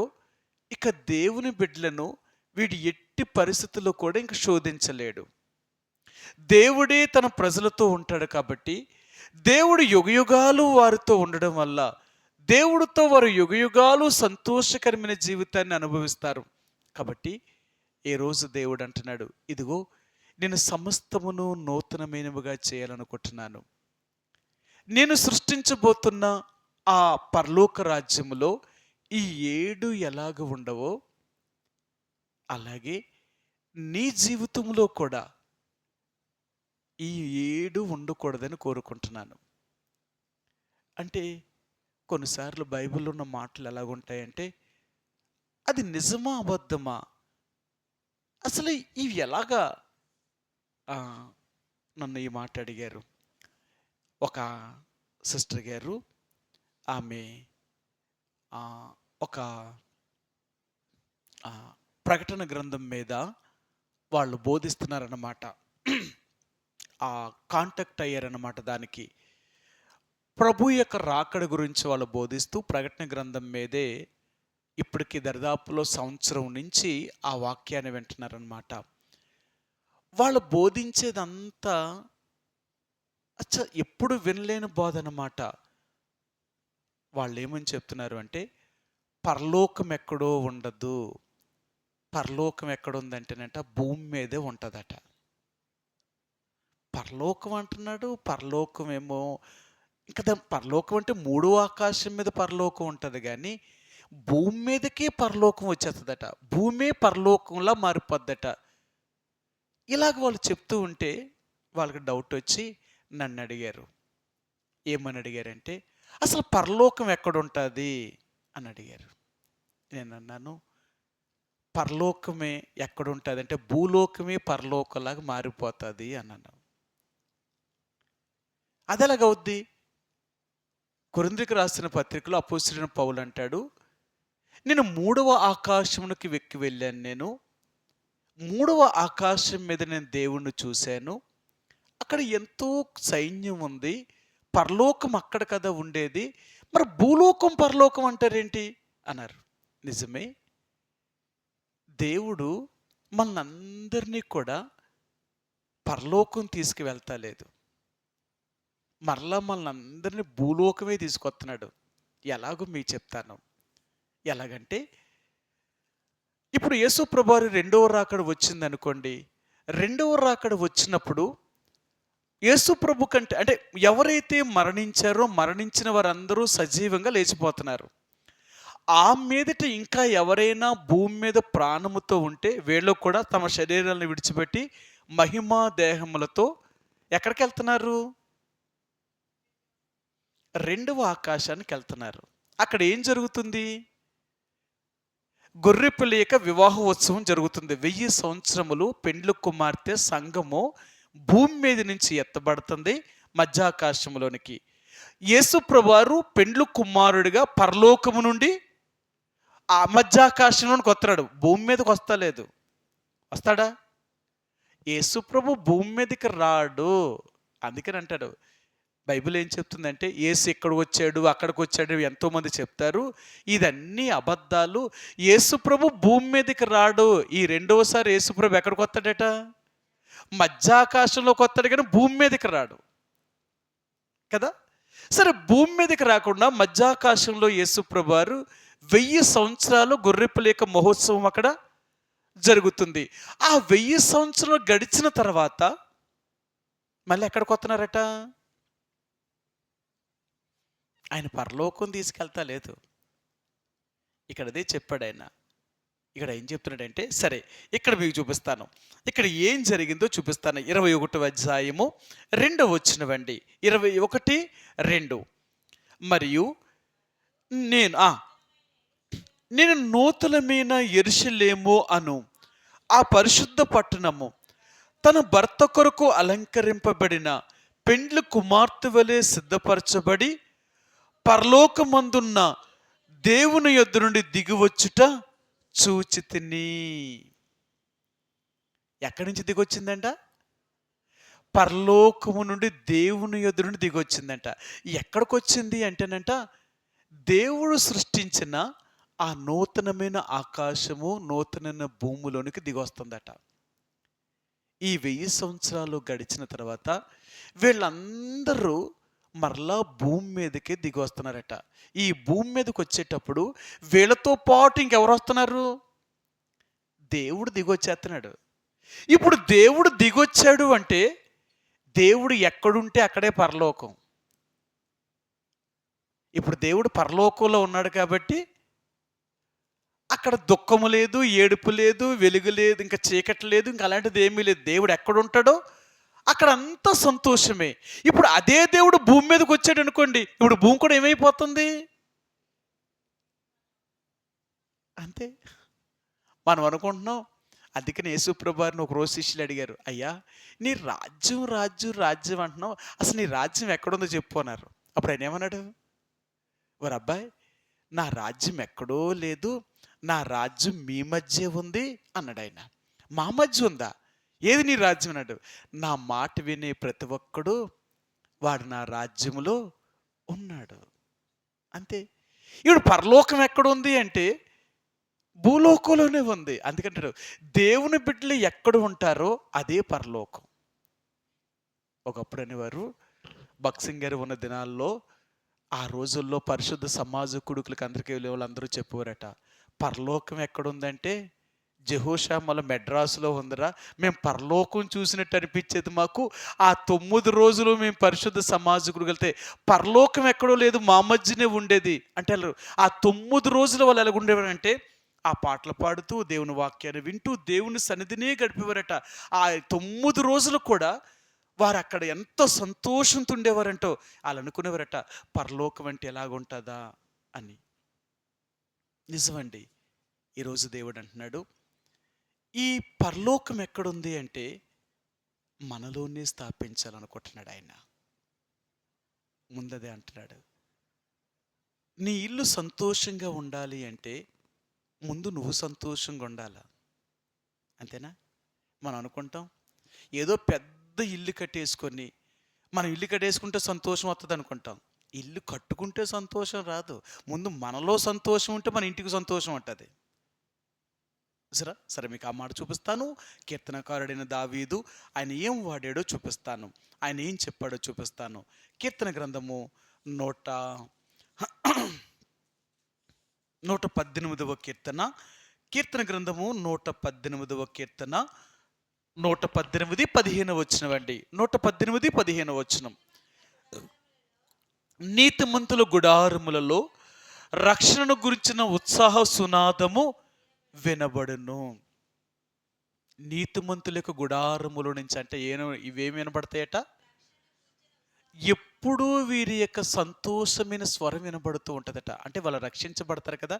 ఇక దేవుని బిడ్డలను వీడి ఎట్టి పరిస్థితుల్లో కూడా ఇంక శోధించలేడు. దేవుడే తన ప్రజలతో ఉంటాడు కాబట్టి దేవుడు యుగయుగాలు వారితో ఉండడం వల్ల దేవుడితో వారు యుగయుగాలు సంతోషకరమైన జీవితాన్ని అనుభవిస్తారు. కాబట్టి ఏ రోజు దేవుడు అంటున్నాడు, ఇదిగో నేను సమస్తమును నూతనమైనవిగా చేయాలనుకుంటున్నాను. నేను సృష్టించబోతున్న ఆ పరలోక రాజ్యములో ఈ 7 ఎలాగ ఉండవో అలాగే నీ జీవితంలో కూడా ఈ 7 ఉండకూడదని కోరుకుంటున్నాను. అంటే కొన్నిసార్లు బైబిల్లో ఉన్న మాటలు ఎలాగుంటాయంటే అది నిజమా అబద్ధమా, అసలు ఇవి ఎలాగా? నన్ను ఈ మాట అడిగారు ఒక సిస్టర్ గారు. ఆమె ఒక ప్రకటన గ్రంథం మీద వాళ్ళు బోధిస్తున్నారన్నమాట. కాంటాక్ట్ అయ్యారన్నమాట. దానికి ప్రభు యొక్క రాకడ గురించి వాళ్ళు బోధిస్తూ ప్రకటన గ్రంథం మీదే ఇప్పటికి దరిదాపులో సంవత్సరం నుంచి ఆ వాక్యాన్ని వింటున్నారన్నమాట. వాళ్ళు బోధించేదంతా ఎప్పుడు వినలేని బోధ అన్నమాట. వాళ్ళు ఏమని చెప్తున్నారు అంటే పరలోకం ఎక్కడో ఉండదు, పరలోకం ఎక్కడుందంటేనంట భూమి మీదే ఉంటుందట. పరలోకం అంటున్నాడు, పరలోకం ఏమో ఇంకా పరలోకం అంటే 3వ ఆకాశం మీద పరలోకం ఉంటుంది, కానీ భూమి మీదకే పరలోకం వచ్చేస్తుందట. భూమే పరలోకంలా మారిపోద్దట. ఇలాగ వాళ్ళు చెప్తూ ఉంటే వాళ్ళకి డౌట్ వచ్చి నన్ను అడిగారు. ఏమని అడిగారంటే అసలు పరలోకం ఎక్కడుంటుంది అని అడిగారు. నేను అన్నాను, పరలోకమే ఎక్కడుంటుంది అంటే భూలోకమే పరలోకంలాగా మారిపోతుంది అన్నాను. అది ఎలాగవుద్ది? కొరింథీయులకు రాసిన పత్రికలో అపోస్తలుడైన పౌలు అంటాడు, నేను 3వ ఆకాశమునికి వెక్కి వెళ్ళాను. నేను 3వ ఆకాశం మీద నేను దేవుణ్ణి చూశాను. అక్కడ ఎంతో సైన్యం ఉంది. పరలోకం అక్కడ కదా ఉండేది, మరి భూలోకం పరలోకం అంటారేంటి అన్నారు. నిజమే, దేవుడు మనందరినీ కూడా పరలోకం తీసుకువెళ్తలేదు, మరలా మనందరినీ భూలోకమే తీసుకొస్తున్నాడు. ఎలాగో మీకు చెప్తాను. ఎలాగంటే ఇప్పుడు యేసు ప్రభువారి 2వ రాకడ వచ్చింది అనుకోండి. 2వ రాకడ వచ్చినప్పుడు యేసు ప్రభు కంటే అంటే ఎవరైతే మరణించారో మరణించిన వారందరూ సజీవంగా లేచిపోతున్నారు. ఆ మీదట ఇంకా ఎవరైనా భూమి మీద ప్రాణముతో ఉంటే వీళ్ళు కూడా తమ శరీరాలను విడిచిపెట్టి మహిమా దేహములతో ఎక్కడికి వెళ్తున్నారు? రెండవ ఆకాశానికి వెళ్తున్నారు. అక్కడ ఏం జరుగుతుంది? గొర్రెపిల్ల యొక్క వివాహోత్సవం జరుగుతుంది. 1000 సంవత్సరములు పెండ్లు కుమార్తె సంఘము భూమి మీద నుంచి ఎత్తబడుతుంది మధ్యాకాశంలోనికి. యేసు ప్రభువారు పెండ్లు కుమారుడిగా పరలోకము నుండి ఆ మధ్యాకాశంలోనికి వస్తున్నాడు. భూమి మీదకి వస్తలేదు. వస్తాడా? యేసు ప్రభు భూమి మీదకి రాడు. అందుకని అంటాడు, బైబిల్ ఏం చెప్తుందంటే యేసు ఇక్కడికి వచ్చాడు, అక్కడికి వచ్చాడు, ఎంతోమంది చెప్తారు. ఇదన్నీ అబద్ధాలు. యేసు ప్రభు భూమి మీదకి రాడు. ఈ రెండవసారి యేసు ప్రభు ఎక్కడికి వస్తాడట? మధ్యాకాశంలోకి వస్తాడు, కానీ భూమి మీదకి రాడు కదా. సరే, భూమి మీదకి రాకుండా మధ్యాకాశంలో యేసు ప్రభు వారు 1000 సంవత్సరాలు గొర్రెపిల్ల యొక్క మహోత్సవం అక్కడ జరుగుతుంది. ఆ 1000 సంవత్సరాలు గడిచిన తర్వాత మళ్ళీ ఎక్కడికి వస్తున్నారట? ఆయన పరలోకం తీసుకెళ్తా లేదు. ఇక్కడ అదే చెప్పాడు ఆయన. ఇక్కడ ఏం చెప్తున్నాడంటే, సరే ఇక్కడ మీకు చూపిస్తాను, ఇక్కడ ఏం జరిగిందో చూపిస్తాను. 21వ అధ్యాయము 2వ వచనమండి. 21:2. మరియు నేను నూతనమైన యెరూషలేము అను ఆ పరిశుద్ధ పట్టణము తన భర్త కొరకు అలంకరింపబడిన పెండ్లి కుమార్తె వలె సిద్ధపరచబడి పరలోకమందున్న దేవుని యొద్ద నుండి దిగివచ్చుట చూచితిని. ఎక్కడి నుంచి దిగొచ్చిందంట? పరలోకము నుండి దేవుని యొద్ద నుండి దిగొచ్చిందంట. ఎక్కడికి వచ్చింది అంటేనంట, దేవుడు సృష్టించిన ఆ నూతనమైన ఆకాశము, నూతనమైన భూమిలోనికి దిగొస్తుందట. ఈ 1000 సంవత్సరాలు గడిచిన తర్వాత వీళ్ళందరూ మరలా భూమి మీదకి దిగి వస్తున్నారట. ఈ భూమి మీదకి వచ్చేటప్పుడు వీళ్ళతో పాటు ఇంకెవరు వస్తున్నారు? దేవుడు దిగొచ్చేస్తున్నాడు. ఇప్పుడు దేవుడు దిగొచ్చాడు అంటే దేవుడు ఎక్కడుంటే అక్కడే పరలోకం. ఇప్పుడు దేవుడు పరలోకంలో ఉన్నాడు కాబట్టి అక్కడ దుఃఖము లేదు, ఏడుపు లేదు, వెలుగు లేదు, ఇంకా చీకటి లేదు, ఇంకా అలాంటిది ఏమీ లేదు. దేవుడు ఎక్కడుంటాడో అక్కడ అంతా సంతోషమే. ఇప్పుడు అదే దేవుడు భూమి మీదకి వచ్చాడు అనుకోండి, ఇప్పుడు భూమి కూడా ఏమైపోతుంది? అంతే. మనం అనుకుంటున్నాం. అందుకని యేసుప్రభువారిని ఒక రోజు శిష్యులు అడిగారు, అయ్యా నీ రాజ్యం రాజ్యం రాజ్యం అంటున్నావు, అసలు నీ రాజ్యం ఎక్కడుందో చెప్పు అన్నారు. అప్పుడు ఆయన ఏమన్నాడు? ఓ అబ్బాయి, నా రాజ్యం ఎక్కడో లేదు, నా రాజ్యం మీ మధ్య ఉంది అన్నాడు ఆయన. మా మధ్య ఉందా? ఏది నీ రాజ్యం అన్నాడు. నా మాట వినే ప్రతి ఒక్కడు వాడు నా రాజ్యములో ఉన్నాడు. అంతే. ఇప్పుడు పరలోకం ఎక్కడుంది అంటే భూలోకంలోనే ఉంది. అందుకంటారు దేవుని బిడ్డలు ఎక్కడ ఉంటారో అదే పరలోకం. ఒకప్పుడు అనేవారు, భక్సింగ్ గారు ఉన్న దినాల్లో ఆ రోజుల్లో పరిశుద్ధ సమాజ కుడుకులకు అందరికీ వాళ్ళందరూ చెప్పేవారట, పరలోకం ఎక్కడుందంటే జెహోషామల మెడ్రాసులో ఉందిరా, మేము పరలోకం చూసినట్టు అనిపించేది మాకు. ఆ 9 రోజులు మేము పరిశుద్ధ సమాజకుడు వెళ్తే పరలోకం ఎక్కడో లేదు, మా మధ్యనే ఉండేది అంటే. ఆ 9 రోజులు వాళ్ళు ఎలాగ ఉండేవారంటే ఆ పాటలు పాడుతూ దేవుని వాక్యాన్ని వింటూ దేవుని సన్నిధినే గడిపేవారట. ఆ 9 రోజులు కూడా వారు అక్కడ ఎంతో సంతోషంతో ఉండేవారంటో. వాళ్ళు అనుకునేవారట, పరలోకం అంటే ఎలాగుంటుందా అని. నిజమండి. ఈరోజు దేవుడు అంటున్నాడు, ఈ పరలోకం ఎక్కడుంది అంటే మనలోనే స్థాపించాలనుకుంటున్నాడు ఆయన. ముందదే అంటున్నాడు, నీ ఇల్లు సంతోషంగా ఉండాలి అంటే ముందు నువ్వు సంతోషంగా ఉండాలా. అంతేనా? మనం అనుకుంటాం ఏదో పెద్ద ఇల్లు కట్టేసుకొని, మనం ఇల్లు కట్టేసుకుంటే సంతోషం వస్తుంది అనుకుంటాం. ఇల్లు కట్టుకుంటే సంతోషం రాదు. ముందు మనలో సంతోషం ఉంటే మన ఇంటికి సంతోషం ఉంటుంది. సరే మీకు ఆ మాట చూపిస్తాను. కీర్తనకారుడైన దావీదు ఆయన ఏం వాడాడో చూపిస్తాను, ఆయన ఏం చెప్పాడో చూపిస్తాను. కీర్తన గ్రంథము 118వ కీర్తన, కీర్తన గ్రంథము 118వ కీర్తన 118:15 వచనమండి. 118:15 వచనం. నీతిమంతుల గుడారములలో రక్షణను గురించిన ఉత్సాహ సునాదము వినబడును. నీతిమంతుల యొక్క గుడారముల నుంచి అంటే ఇవేమి వినబడతాయట? ఎప్పుడూ వీరి యొక్క సంతోషమైన స్వరం వినబడుతూ ఉంటుందట. అంటే వాళ్ళు రక్షించబడతారు కదా,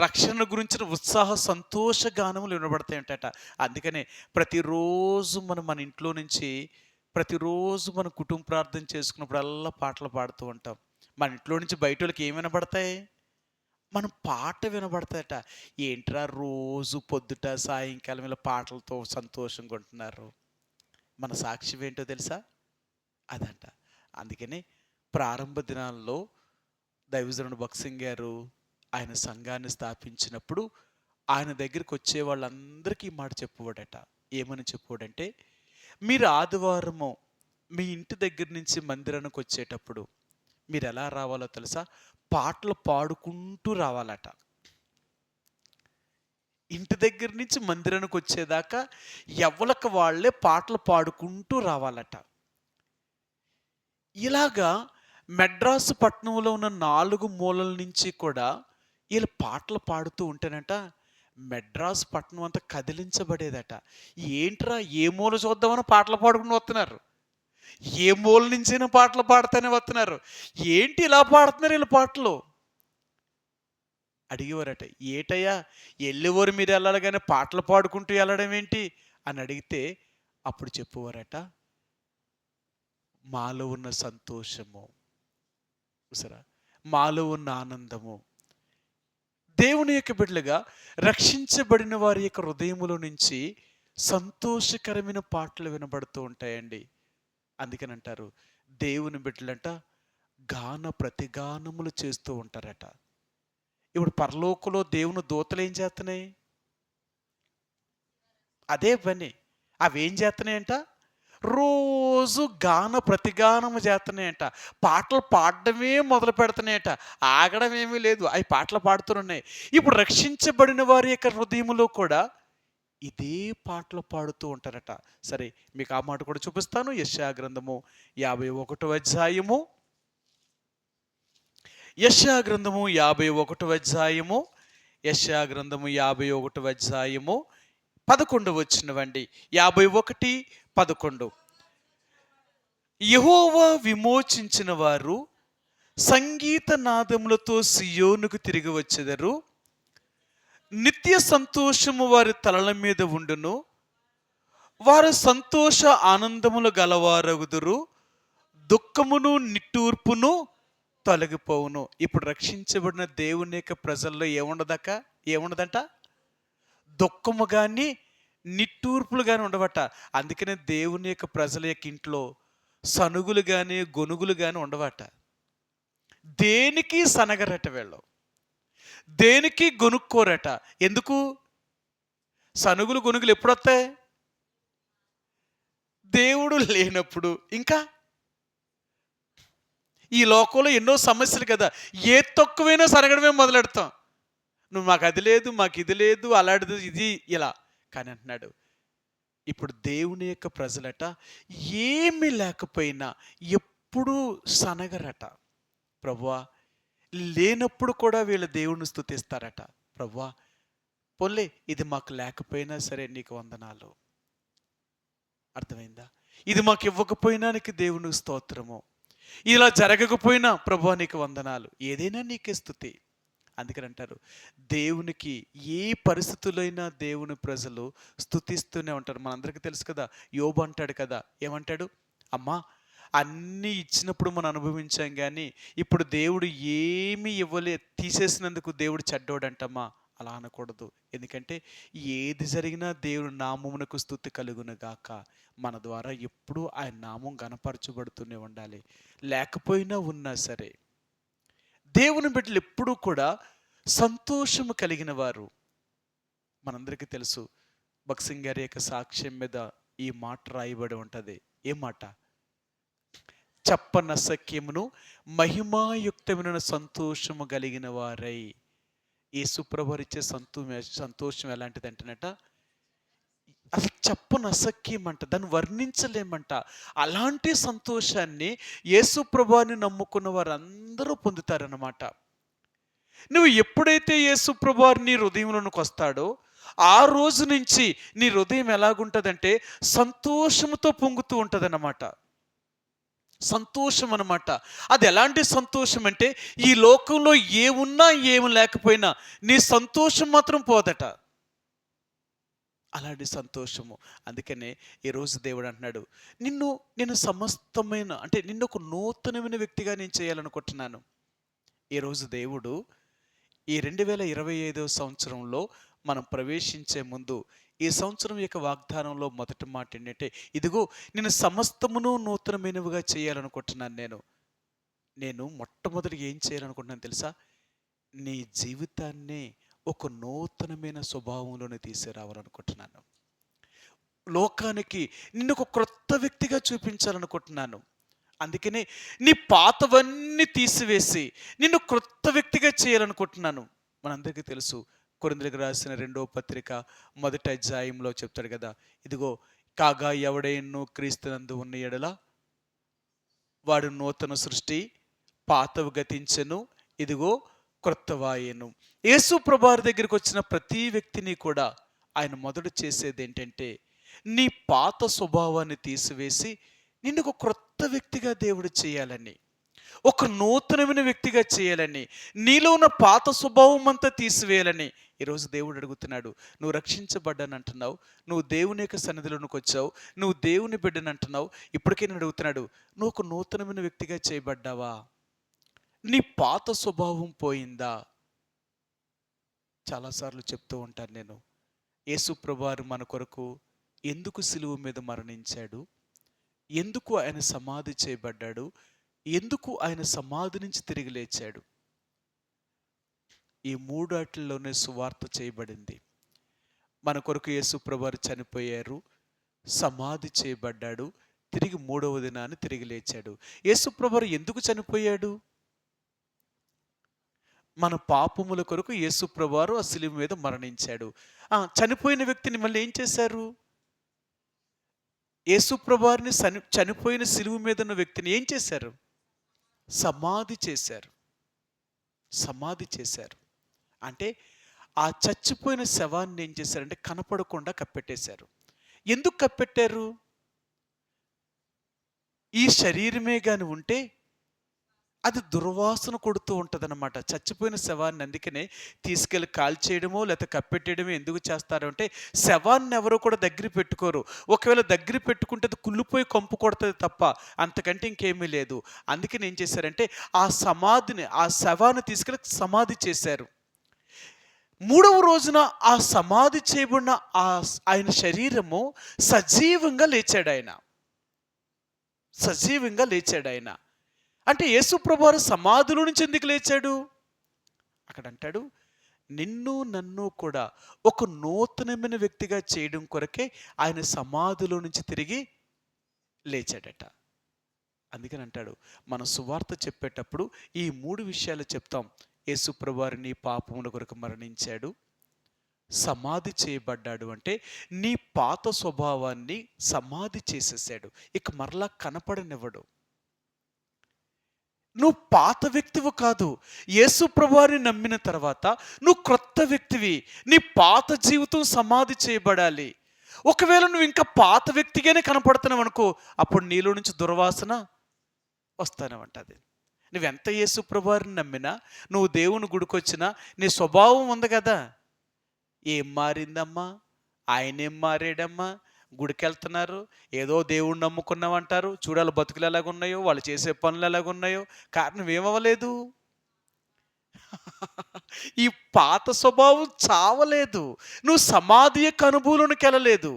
రక్షణ గురించిన ఉత్సాహ సంతోష గానములు వినబడతాయంటట. అందుకనే ప్రతిరోజు మనం మన ఇంట్లో నుంచి ప్రతిరోజు మన కుటుంబ ప్రార్థన చేసుకున్నప్పుడల్లా పాటలు పాడుతూ ఉంటాం. మన ఇంట్లో నుంచి బయట వాళ్ళకి ఏం వినబడతాయి? మన పాట వినబడతాయట. ఏంట్రా రోజు పొద్దుట సాయంకాలం ఇలా పాటలతో సంతోషంగా ఉంటున్నారు. మన సాక్ష్యం ఏంటో తెలుసా? అదంట. అందుకని ప్రారంభ దినాల్లో దైవజనుడు భక్సింగ్ గారు ఆయన సంఘాన్ని స్థాపించినప్పుడు ఆయన దగ్గరికి వచ్చే వాళ్ళందరికీ ఈ మాట చెప్పువాడట. ఏమని చెప్పువాడంటే, మీరు ఆదివారము మీ ఇంటి దగ్గర నుంచి మందిరానికి వచ్చేటప్పుడు మీరు ఎలా రావాలో తెలుసా? పాటలు పాడుకుంటూ రావాలట. ఇంటి దగ్గర నుంచి మందిరానికి వచ్చేదాకా ఎవరికి వాళ్ళే పాటలు పాడుకుంటూ రావాలట. ఇలాగా మెడ్రాసు పట్టణంలో ఉన్న 4 మూలల నుంచి కూడా వీళ్ళు పాటలు పాడుతూ ఉంటేనట మెడ్రాసు పట్టణం అంతా కదిలించబడేదట. ఏంట్రా ఏ మూల చూద్దామని పాటలు పాడుకుని వస్తున్నారు, ఏ మూల నుంచైనా పాటలు పాడుతూనే వస్తున్నారు, ఏంటి ఇలా పాడుతున్నారు వీళ్ళు పాటలు అడిగేవారట. ఏటయ్యా వెళ్ళేవారు మీరు వెళ్ళాలి కానీ పాటలు పాడుకుంటూ వెళ్ళడం ఏంటి అని అడిగితే అప్పుడు చెప్పువారట, మాలో ఉన్న సంతోషము, చూసారా, మాలో ఉన్న ఆనందము, దేవుని యొక్క బిడ్డలుగా రక్షించబడిన వారి యొక్క హృదయములో నుంచి సంతోషకరమైన పాటలు వినబడుతూ ఉంటాయండి. అందుకని అంటారు దేవుని బిడ్డలంట గాన ప్రతిగానములు చేస్తూ ఉంటారట. ఇప్పుడు పరలోకంలో దేవుని దూతలు ఏం చేస్తున్నాయి? అదే పని. అవి ఏం చేస్తున్నాయంట? రోజు గాన ప్రతిగానము చేస్తున్నాయంట. పాటలు పాడడమే మొదలు పెడుతున్నాయంట. ఆగడం ఏమీ లేదు, అవి పాటలు పాడుతున్నాయి. ఇప్పుడు రక్షించబడిన వారి యొక్క హృదయములో కూడా ఇదే పాటలు పాడుతూ ఉంటారట. సరే, మీకు ఆ మాట కూడా చూపిస్తాను. యెషయా గ్రంథము 51వ అధ్యాయము, యెషయా గ్రంథము 51వ అధ్యాయము, యెషయా గ్రంథము 51వ అధ్యాయము 11 వచ్చినవండి. 51:11. యెహోవా విమోచించిన వారు సంగీత నాదములతో సియోనుకు తిరిగి వచ్చెదరు. నిత్య సంతోషము వారి తలల మీద ఉండును. వారు సంతోష ఆనందములు గలవారగుదురు. దుఃఖమును నిట్టూర్పును తొలగిపోవును. ఇప్పుడు రక్షించబడిన దేవుని యొక్క ప్రజల్లో ఏముండదంట? దుఃఖము కానీ నిట్టూర్పులు కానీ ఉండవట. అందుకనే దేవుని యొక్క ప్రజల యొక్క ఇంట్లో సనుగులు కానీ గొనుగులు కానీ ఉండవట. దేనికి సనగరట వీళ్ళు, దేనికి గొనుక్కోరట. ఎందుకు? సనుగులు గొనుగులు ఎప్పుడు వస్తాయి? దేవుడు లేనప్పుడు. ఇంకా ఈ లోకంలో ఎన్నో సమస్యలు కదా, ఏ తక్కువైనా సనగడమే మొదలెడతాం. నువ్వు మాకు అది లేదు, మాకు ఇది లేదు, అలాంటిది ఇది ఇలా. కానీ అంటున్నాడు ఇప్పుడు దేవుని యొక్క ప్రజలట ఏమీ లేకపోయినా ఎప్పుడూ సనగరట. ప్రభువా, లేనప్పుడు కూడా వీళ్ళు దేవుణ్ణి స్తుతిస్తారట. ప్రభువా, పోన్లే ఇది మాకు లేకపోయినా సరే నీకు వందనాలు. అర్థమైందా? ఇది మాకు ఇవ్వకపోయినా నీకు దేవునికి స్తోత్రము, ఇలా జరగకపోయినా ప్రభువా నీకు వందనాలు, ఏదైనా నీకే స్తుతి. అందుకని అంటారు దేవునికి ఏ పరిస్థితులైనా దేవుని ప్రజలు స్తుతిస్తూనే ఉంటారు. మనందరికీ తెలుసు కదా, యోబు అంటాడు కదా, ఏమంటాడు? అమ్మా, అన్నీ ఇచ్చినప్పుడు మనం అనుభవించాం కానీ ఇప్పుడు దేవుడు ఏమీ తీసేసినందుకు దేవుడు చెడ్డోడంటమ్మా. అలా అనకూడదు. ఎందుకంటే ఏది జరిగినా దేవుని నామమునకు స్తుతి కలుగును గాక. మన ద్వారా ఎప్పుడూ ఆయన నామం గణపరచబడుతూనే ఉండాలి. లేకపోయినా ఉన్నా సరే దేవుని బిడ్డలు ఎప్పుడూ కూడా సంతోషము కలిగిన వారు. మనందరికీ తెలుసు, భక్సింగ్ గారి యొక్క సాక్ష్యం మీద ఈ మాట రాయబడి ఉంటుంది. ఏ మాట? చెప్పనసఖ్యమును మహిమాయుక్తమైన సంతోషము కలిగిన వారై. యేసుప్రభువారిచ్చే సంతోషం ఎలాంటిది అంటేనట, అసలు చెప్పనసఖ్యమంట, దాన్ని వర్ణించలేమంట. అలాంటి సంతోషాన్ని యేసుప్రభువుని నమ్ముకున్న వారందరూ పొందుతారన్నమాట. నువ్వు ఎప్పుడైతే యేసుప్రభువు నీ హృదయంలోనికి వస్తాడో ఆ రోజు నుంచి నీ హృదయం ఎలాగుంటుందంటే సంతోషంతో పొంగుతూ ఉంటుంది అన్నమాట. సంతోషం అన్నమాట. అది ఎలాంటి సంతోషం అంటే, ఈ లోకంలో ఏమున్నా ఏమి లేకపోయినా నీ సంతోషం మాత్రం పోదట. అలాంటి సంతోషము. అందుకనే ఈరోజు దేవుడు అంటున్నాడు, నేను సమస్తమైన అంటే నిన్ను ఒక నూతనమైన వ్యక్తిగా నేను చేయాలనుకుంటున్నాను. ఈరోజు దేవుడు ఈ 2025 సంవత్సరంలో మనం ప్రవేశించే ముందు ఈ సంవత్సరం యొక్క వాగ్దానంలో మొదటి మాట ఏంటంటే, ఇదిగో నేను సమస్తమును నూతనమైనవిగా చేయాలనుకుంటున్నాను. నేను మొట్టమొదటిగా ఏం చేయాలనుకుంటున్నాను తెలుసా? నీ జీవితాన్నే ఒక నూతనమైన స్వభావంలోనే తీసుకురావాలనుకుంటున్నాను. లోకానికి నిన్ను ఒక క్రొత్త వ్యక్తిగా చూపించాలనుకుంటున్నాను. అందుకనే నీ పాతవన్నీ తీసివేసి నిన్ను క్రొత్త వ్యక్తిగా చేయాలనుకుంటున్నాను. మనందరికీ తెలుసు, కొరింథీయులకు రాసిన 2వ పత్రిక 1వ అధ్యాయంలో చెప్తాడు కదా, ఇదిగో కాగా ఎవడైనను క్రీస్తునందు ఉన్న ఎడల వాడు నూతన సృష్టి, పాతవి గతించెను, ఇదిగో క్రొత్తవాయెను. యేసు ప్రభువారి దగ్గరికి వచ్చిన ప్రతి వ్యక్తిని కూడా ఆయన మొదట చేసేది ఏంటంటే, నీ పాత స్వభావాన్ని తీసివేసి నిన్ను ఒక క్రొత్త వ్యక్తిగా దేవుడు చేయాలని, ఒక నూతనమైన వ్యక్తిగా చేయాలని, నీలో ఉన్న పాత స్వభావం అంతా తీసివేయాలని ఈరోజు దేవుడు అడుగుతున్నాడు. నువ్వు రక్షించబడ్డాను అంటున్నావు, నువ్వు దేవుని యొక్క సన్నిధిలోనికి వచ్చావు, నువ్వు దేవుని బిడ్డను అంటున్నావు. ఇప్పటికే నేను అడుగుతున్నాడు, నువ్వు ఒక నూతనమైన వ్యక్తిగా చేయబడ్డావా? నీ పాత స్వభావం పోయిందా? చాలాసార్లు చెప్తూ ఉంటాను నేను, యేసు ప్రభువారు మన కొరకు ఎందుకు సిలువ మీద మరణించాడు, ఎందుకు ఆయన సమాధి చేయబడ్డాడు, ఎందుకు ఆయన సమాధి నుంచి తిరిగి లేచాడు? ఈ మూడాటిల్లోనే సువార్త చేయబడింది. మన కొరకు యేసు ప్రభువారు చనిపోయారు, సమాధి చేయబడ్డాడు, తిరిగి 3వ దినాన్ని తిరిగి లేచాడు. యేసు ప్రభువారు ఎందుకు చనిపోయాడు? మన పాపముల కొరకు యేసు ప్రభువారు ఆ సిలువ మీద మరణించాడు. చనిపోయిన వ్యక్తిని మళ్ళీ ఏం చేశారు? యేసు ప్రభువారిని చనిపోయిన సిలువ మీద ఉన్న వ్యక్తిని ఏం చేశారు? సమాధి చేశారు. సమాధి చేశారు అంటే ఆ చచ్చిపోయిన శవాన్ని ఏం చేశారంటే కనపడకుండా కప్పెట్టేశారు. ఎందుకు కప్పెట్టారు? ఈ శరీరమే గాని ఉంటే అది దుర్వాసన కొడుతూ ఉంటుంది అన్నమాట. చచ్చిపోయిన శవాన్ని అందుకనే తీసుకెళ్ళి కాల్చేయడమో లేకపోతే కప్పెట్టేయడమో ఎందుకు చేస్తారు అంటే, శవాన్ని ఎవరో కూడా దగ్గర పెట్టుకోరు. ఒకవేళ దగ్గర పెట్టుకుంటే అది కుళ్ళిపోయి కంపు కొడుతుంది తప్ప అంతకంటే ఇంకేమీ లేదు. అందుకని ఏం చేశారంటే ఆ శవాన్ని తీసుకెళ్ళి సమాధి చేశారు. 3వ రోజున ఆ సమాధి చేయబడిన ఆయన శరీరము సజీవంగా లేచాడు. సజీవంగా లేచాడు ఆయన. అంటే యేసు ప్రభువారు సమాధిలో నుంచి ఎందుకు లేచాడు? అక్కడ అంటాడు, నిన్ను నన్ను కూడా ఒక నూతనమైన వ్యక్తిగా చేయడం కొరకే ఆయన సమాధిలో నుంచి తిరిగి లేచాడట. అందుకని అంటాడు, మన సువార్త చెప్పేటప్పుడు ఈ 3 విషయాలు చెప్తాం. యేసు ప్రభువారు నీ పాపముల కొరకు మరణించాడు, సమాధి చేయబడ్డాడు అంటే నీ పాత స్వభావాన్ని సమాధి చేసేసాడు, ఇక మరలా కనపడనివ్వడు. నువ్వు పాత వ్యక్తివి కాదు. యేసు ప్రభువారిని నమ్మిన తర్వాత నువ్వు క్రొత్త వ్యక్తివి. నీ పాత జీవితం సమాధి చేయబడాలి. ఒకవేళ నువ్వు ఇంకా పాత వ్యక్తిగానే కనపడుతున్నావు అనుకో, అప్పుడు నీలో నుంచి దుర్వాసన వస్తానమంటది. నువ్వెంత యేసు ప్రభువారిని నమ్మినా, నువ్వు దేవుని గుడికొచ్చినా నీ స్వభావం ఉంది కదా. ఏం మారిందమ్మా? ఆయనేం మారాడమ్మా? గుడికి వెళ్తున్నారు, ఏదో దేవుణ్ణి నమ్ముకున్నామంటారు, చూడాలి బతుకులు ఎలాగున్నాయో, వాళ్ళు చేసే పనులు ఎలాగున్నాయో. కారణం ఏమవ్వలేదు? ఈ పాత స్వభావం చావలేదు. నువ్వు సమాధి యొక్క అనుభవంలోనికి వెళ్ళలేదు.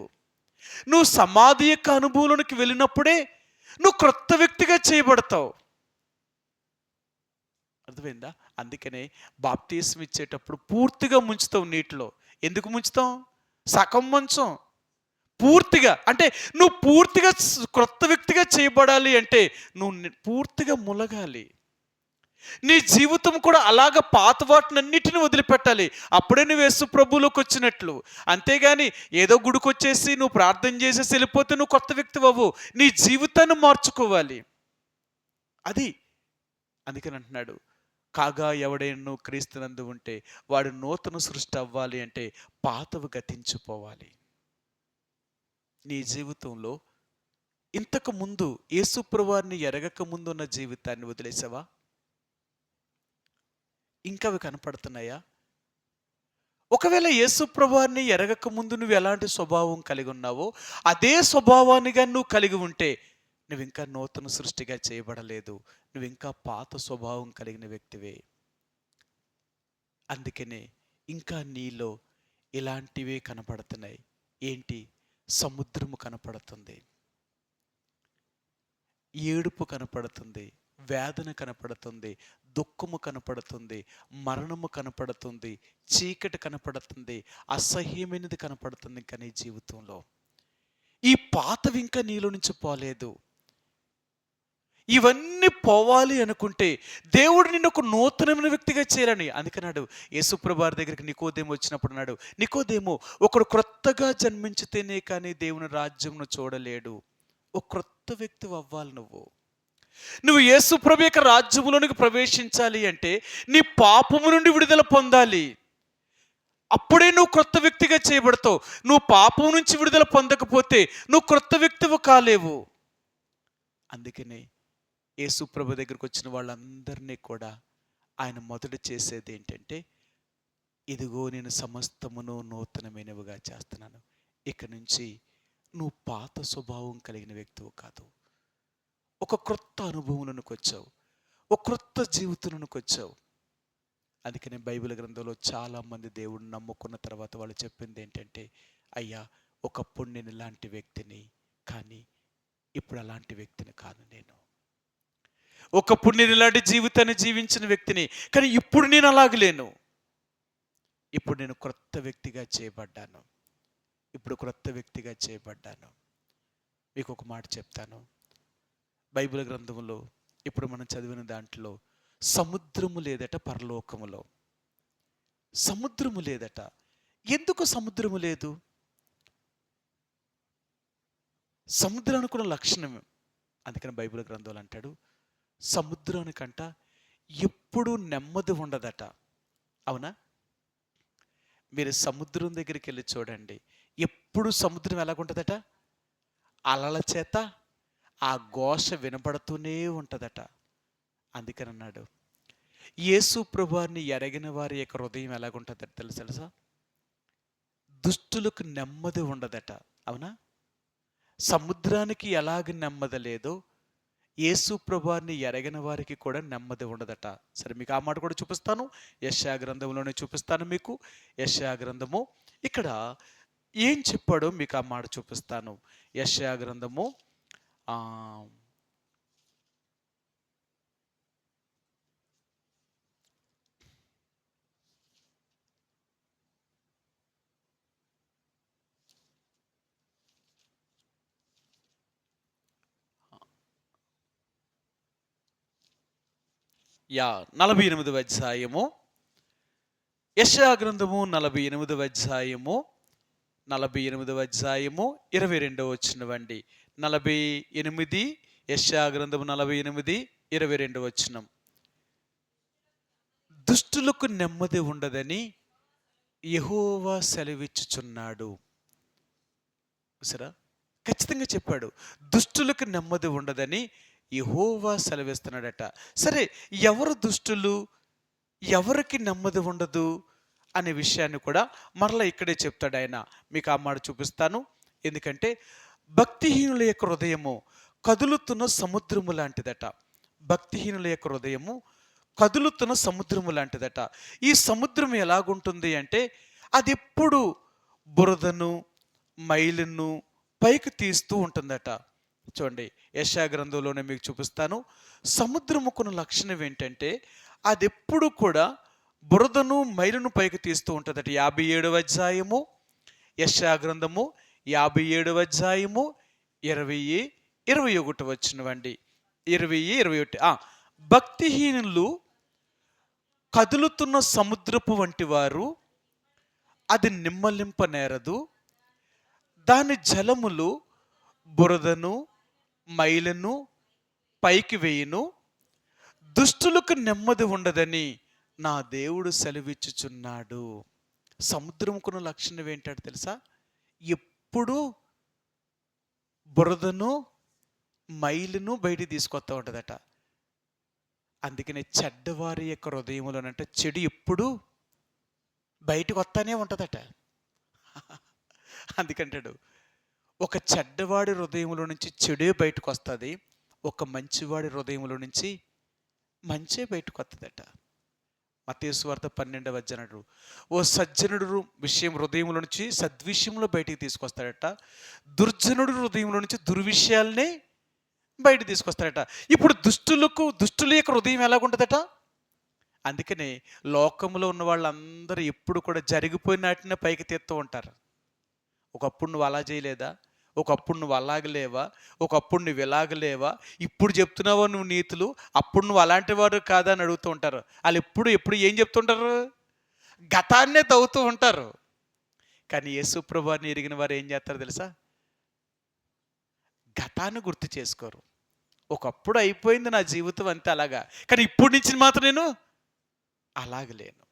నువ్వు సమాధి యొక్క అనుభవంలోనికి వెళ్ళినప్పుడే నువ్వు క్రొత్త వ్యక్తిగా చేయబడతావు. అర్థమైందా? అందుకనే బాప్తీసం ఇచ్చేటప్పుడు పూర్తిగా ముంచుతావు నీటిలో. ఎందుకు ముంచుతాం? సగం ముంచం, పూర్తిగా. అంటే నువ్వు పూర్తిగా క్రొత్త వ్యక్తిగా చేయబడాలి అంటే నువ్వు పూర్తిగా ములగాలి. నీ జీవితం కూడా అలాగ పాత వాటినన్నిటిని వదిలిపెట్టాలి. అప్పుడే నువ్వు యేసు ప్రభువులోకి వచ్చినట్లు. అంతేగాని ఏదో గుడికొచ్చేసి నువ్వు ప్రార్థన చేసేసి వెళ్ళిపోతే నువ్వు కొత్త వ్యక్తి అవ్వవు. నీ జీవితాన్ని మార్చుకోవాలి. అది అందుకని అంటున్నాడు, కాగా ఎవడైనా క్రీస్తునందు ఉంటే వాడు నూతన సృష్టి అవ్వాలి అంటే పాతవి గతించిపోవాలి. నీ జీవితంలో ఇంతకు ముందు యేసుప్రభువారిని ఎరగక ముందు ఉన్న జీవితాన్ని వదిలేసావా? ఇంకా అవి కనపడుతున్నాయా? ఒకవేళ యేసుప్రభువారిని ఎరగక ముందు నువ్వు ఎలాంటి స్వభావం కలిగి ఉన్నావో అదే స్వభావాన్నిగా నువ్వు కలిగి ఉంటే నువ్వు ఇంకా నూతన సృష్టిగా చేయబడలేదు. నువ్వు ఇంకా పాత స్వభావం కలిగిన వ్యక్తివే. అందుకనే ఇంకా నీలో ఇలాంటివే కనపడుతున్నాయి. ఏంటి? సముద్రము కనపడుతుంది, ఏడుపు కనపడుతుంది, వేదన కనపడుతుంది, దుఃఖము కనపడుతుంది, మరణము కనపడుతుంది, చీకటి కనపడుతుంది, అసహ్యమైనది కనపడుతుంది. ఇంకా నీ జీవితంలో ఈ పాతవి ఇంకా నీలో నుంచి పోలేదు. ఇవన్నీ పోవాలి అనుకుంటే దేవుడు నిన్ను ఒక నూతనమైన వ్యక్తిగా చేయాలని అందుకన్నాడు. యేసుప్రభువు వారి దగ్గరికి నికోదేము వచ్చినప్పుడు అన్నాడు, నికోదేము, ఒకడు క్రొత్తగా జన్మించితేనే కానీ దేవుని రాజ్యంను చూడలేడు. ఒక క్రొత్త వ్యక్తి అవ్వాలి. నువ్వు యేసుప్రభు యొక్క రాజ్యములోనికి ప్రవేశించాలి అంటే నీ పాపము నుండి విడుదల పొందాలి. అప్పుడే నువ్వు క్రొత్త వ్యక్తిగా చేయబడతావు. నువ్వు పాపం నుంచి విడుదల పొందకపోతే నువ్వు క్రొత్త వ్యక్తివి కాలేవు. అందుకనే యేసుప్రభు దగ్గరికి వచ్చిన వాళ్ళందరినీ కూడా ఆయన మొదట చేసేది ఏంటంటే, ఇదిగో నేను సమస్తమును నూతనమైనవిగా చేస్తున్నాను. ఇక నుంచి నువ్వు పాత స్వభావం కలిగిన వ్యక్తివి కాదు. ఒక క్రొత్త అనుభవంలోనికి వచ్చావు, ఒక క్రొత్త జీవితంలోనికి వచ్చావు. అందుకనే బైబిల్ గ్రంథంలో చాలామంది దేవుడిని నమ్ముకున్న తర్వాత వాళ్ళు చెప్పింది ఏంటంటే, అయ్యా ఒకప్పుడు నేను ఇలాంటి వ్యక్తిని, కానీ ఇప్పుడు అలాంటి వ్యక్తిని కాదు. ఒకప్పుడు నేను ఇలాంటి జీవితాన్ని జీవించిన వ్యక్తిని, కానీ ఇప్పుడు నేను అలాగలేను. ఇప్పుడు నేను క్రొత్త వ్యక్తిగా చేయబడ్డాను. మీకు ఒక మాట చెప్తాను. బైబిల్ గ్రంథంలో ఇప్పుడు మనం చదివిన దాంట్లో సముద్రము లేదట పరలోకములో. సముద్రము లేదట. ఎందుకు సముద్రము లేదు? సముద్రానికి ఉన్న లక్షణం. అందుకని బైబిల్ గ్రంథంలో అంటాడు, సముద్రానికంట ఎప్పుడు నెమ్మది ఉండదట. అవునా? మీరు సముద్రం దగ్గరికి వెళ్ళి చూడండి, ఎప్పుడు సముద్రం ఎలాగుంటుందట? అలల చేత ఆ ఘోష వినపడుతూనే ఉంటుందట. అందుకని అన్నాడు, యేసు ప్రభువారిని ఎరగిన వారి యొక్క హృదయం ఎలాగుంటుందట తెలుసా? దుష్టులకు నెమ్మది ఉండదట. అవునా? సముద్రానికి ఎలాగ నెమ్మది లేదో యేసు ప్రభువారిని ఎరగిన వారికి కూడా నెమ్మది ఉండదట. సరే, మీకు ఆ మాట కూడా చూపిస్తాను. యెషయా గ్రంథంలోనే చూపిస్తాను మీకు. యెషయా గ్రంథము ఇక్కడ ఏం చెప్పాడో మీకు ఆ మాట చూపిస్తాను. యెషయా గ్రంథము 48వ అధ్యాయము. యెషయా గ్రంథము 48వ అధ్యాయము 22వ వచనం అండి. 48 యెషయా గ్రంథము 48 22వ వచనం. దుష్టులకు నెమ్మది ఉండదని యెహోవా సెలవిచ్చుచున్నాడు. సరే, ఖచ్చితంగా చెప్పాడు. దుష్టులకు నెమ్మది ఉండదని యెహోవా సెలవిస్తున్నాడట. సరే, ఎవరు దుష్టులు, ఎవరికి నెమ్మది ఉండదు అనే విషయాన్ని కూడా మరలా ఇక్కడే చెప్తాడు ఆయన. మీకు ఆ మాట చూపిస్తాను. ఎందుకంటే భక్తిహీనుల యొక్క హృదయము కదులుతున్న సముద్రము లాంటిదట. భక్తిహీనుల యొక్క హృదయము కదులుతున్న సముద్రము లాంటిదట. ఈ సముద్రం ఎలాగుంటుంది అంటే అది ఎప్పుడు బురదను మైలును పైకి తీస్తూ ఉంటుందట. చూడండి, యెషయా గ్రంథంలోనే మీకు చూపిస్తాను. సముద్రముకున్న లక్షణం ఏంటంటే అది ఎప్పుడు కూడా బురదను మైలును పైకి తీస్తూ ఉంటుందట. 57వ అధ్యాయము యెషయా గ్రంథము 57వ అధ్యాయము 20-21 వచనమండి. 20-21. భక్తిహీనులు కదులుతున్న సముద్రపు వంటి వారు, అది నిమ్మలింపనేరదు, దాని జలములు బురదను మైలను పైకి వేయును, దుష్టులకు నెమ్మది ఉండదని నా దేవుడు సెలవిచ్చుచున్నాడు. సముద్రంకున్న లక్షణం ఏంటంటే తెలుసా? ఎప్పుడు బురదను మైలును బయటికి తీసుకొస్తూ ఉంటుందట. అందుకనే చెడ్డవారి యొక్క హృదయంలోనంటే చెడు ఎప్పుడు బయటకు వస్తానే ఉంటుందట. అందుకంటాడు, ఒక చెడ్డవాడి హృదయంలో నుంచి చెడే బయటకు వస్తుంది, ఒక మంచివాడి హృదయంలో నుంచి మంచే బయటకు వస్తుందట. మత్తయి సువార్త 12వ అధ్యాయం, ఓ సజ్జనుడు విషయం హృదయంలో నుంచి సద్విషయంలో బయటికి తీసుకొస్తాడట, దుర్జనుడు హృదయంలో నుంచి దుర్విషయాలనే బయట తీసుకొస్తాడట. ఇప్పుడు దుష్టుల యొక్క హృదయం ఎలాగుంటుందట? అందుకనే లోకంలో ఉన్న వాళ్ళందరూ ఎప్పుడు కూడా జరిగిపోయిన నాటినే పైకి తీస్తూ ఉంటారు. ఒకప్పుడు నువ్వు అలా చేయలేదా, ఒకప్పుడు నువ్వు అలాగలేవా, ఒకప్పుడు నువ్వు ఇలాగలేవా, ఇప్పుడు చెప్తున్నావా నువ్వు నీతులు, అప్పుడు నువ్వు అలాంటి వాడు కాదా అని అడుగుతూ ఉంటారు. వాళ్ళు ఎప్పుడు ఏం చెప్తుంటారు? గతాన్నే తవ్వుతూ ఉంటారు. కానీ యేసు ప్రభువుని ఎరిగిన వారు ఏం చేస్తారో తెలుసా? గతాన్ని గుర్తు చేసుకోరు. ఒకప్పుడు అయిపోయింది నా జీవితం అంతే అలాగా, కానీ ఇప్పుడు నుంచి మాత్రం నేను అలాగలేను.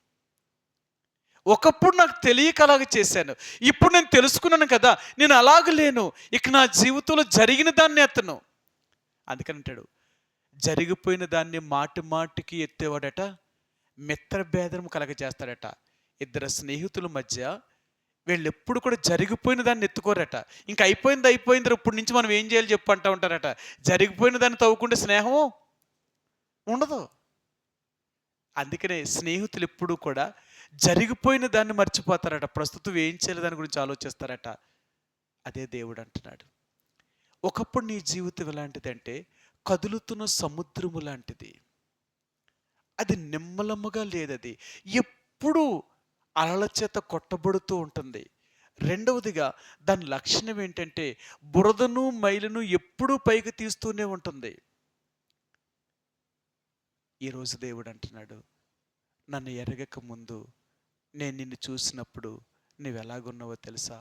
ఒకప్పుడు నాకు తెలియక అలాగ చేశాను, ఇప్పుడు నేను తెలుసుకున్నాను కదా నేను అలాగలేను, ఇక నా జీవితంలో జరిగిన దాన్ని ఎత్తను. అందుకని అంటాడు, జరిగిపోయిన దాన్ని మాటి మాటికి ఎత్తేవాడట మిత్రభేదం కలగజేస్తాడట. ఇద్దరు స్నేహితుల మధ్య వీళ్ళు ఎప్పుడు కూడా జరిగిపోయిన దాన్ని ఎత్తుకోరట. ఇంకా అయిపోయింది ఇప్పుడు నుంచి మనం ఏం చేయాలి చెప్పు అంటూ ఉంటారట. జరిగిపోయిన దాన్ని తవ్వుకుంటే స్నేహం ఉండదు. అందుకనే స్నేహితులు ఎప్పుడు కూడా జరిగిపోయిన దాన్ని మర్చిపోతారట, ప్రస్తుతం ఏం చేయాలి దాని గురించి ఆలోచిస్తారట. అదే దేవుడు అంటున్నాడు, ఒకప్పుడు నీ జీవితం ఎలాంటిదంటే కదులుతున్న సముద్రము లాంటిది. అది నిమ్మలముగా లేదది, ఎప్పుడు అలల చేత కొట్టబడుతూ ఉంటుంది. రెండవదిగా దాని లక్షణం ఏంటంటే బురదను మైలును ఎప్పుడూ పైకి తీస్తూనే ఉంటుంది. ఈరోజు దేవుడు అంటున్నాడు, నన్ను ఎరగక ముందు నేను నిన్ను చూసినప్పుడు నువ్వు ఎలాగున్నావో తెలుసా?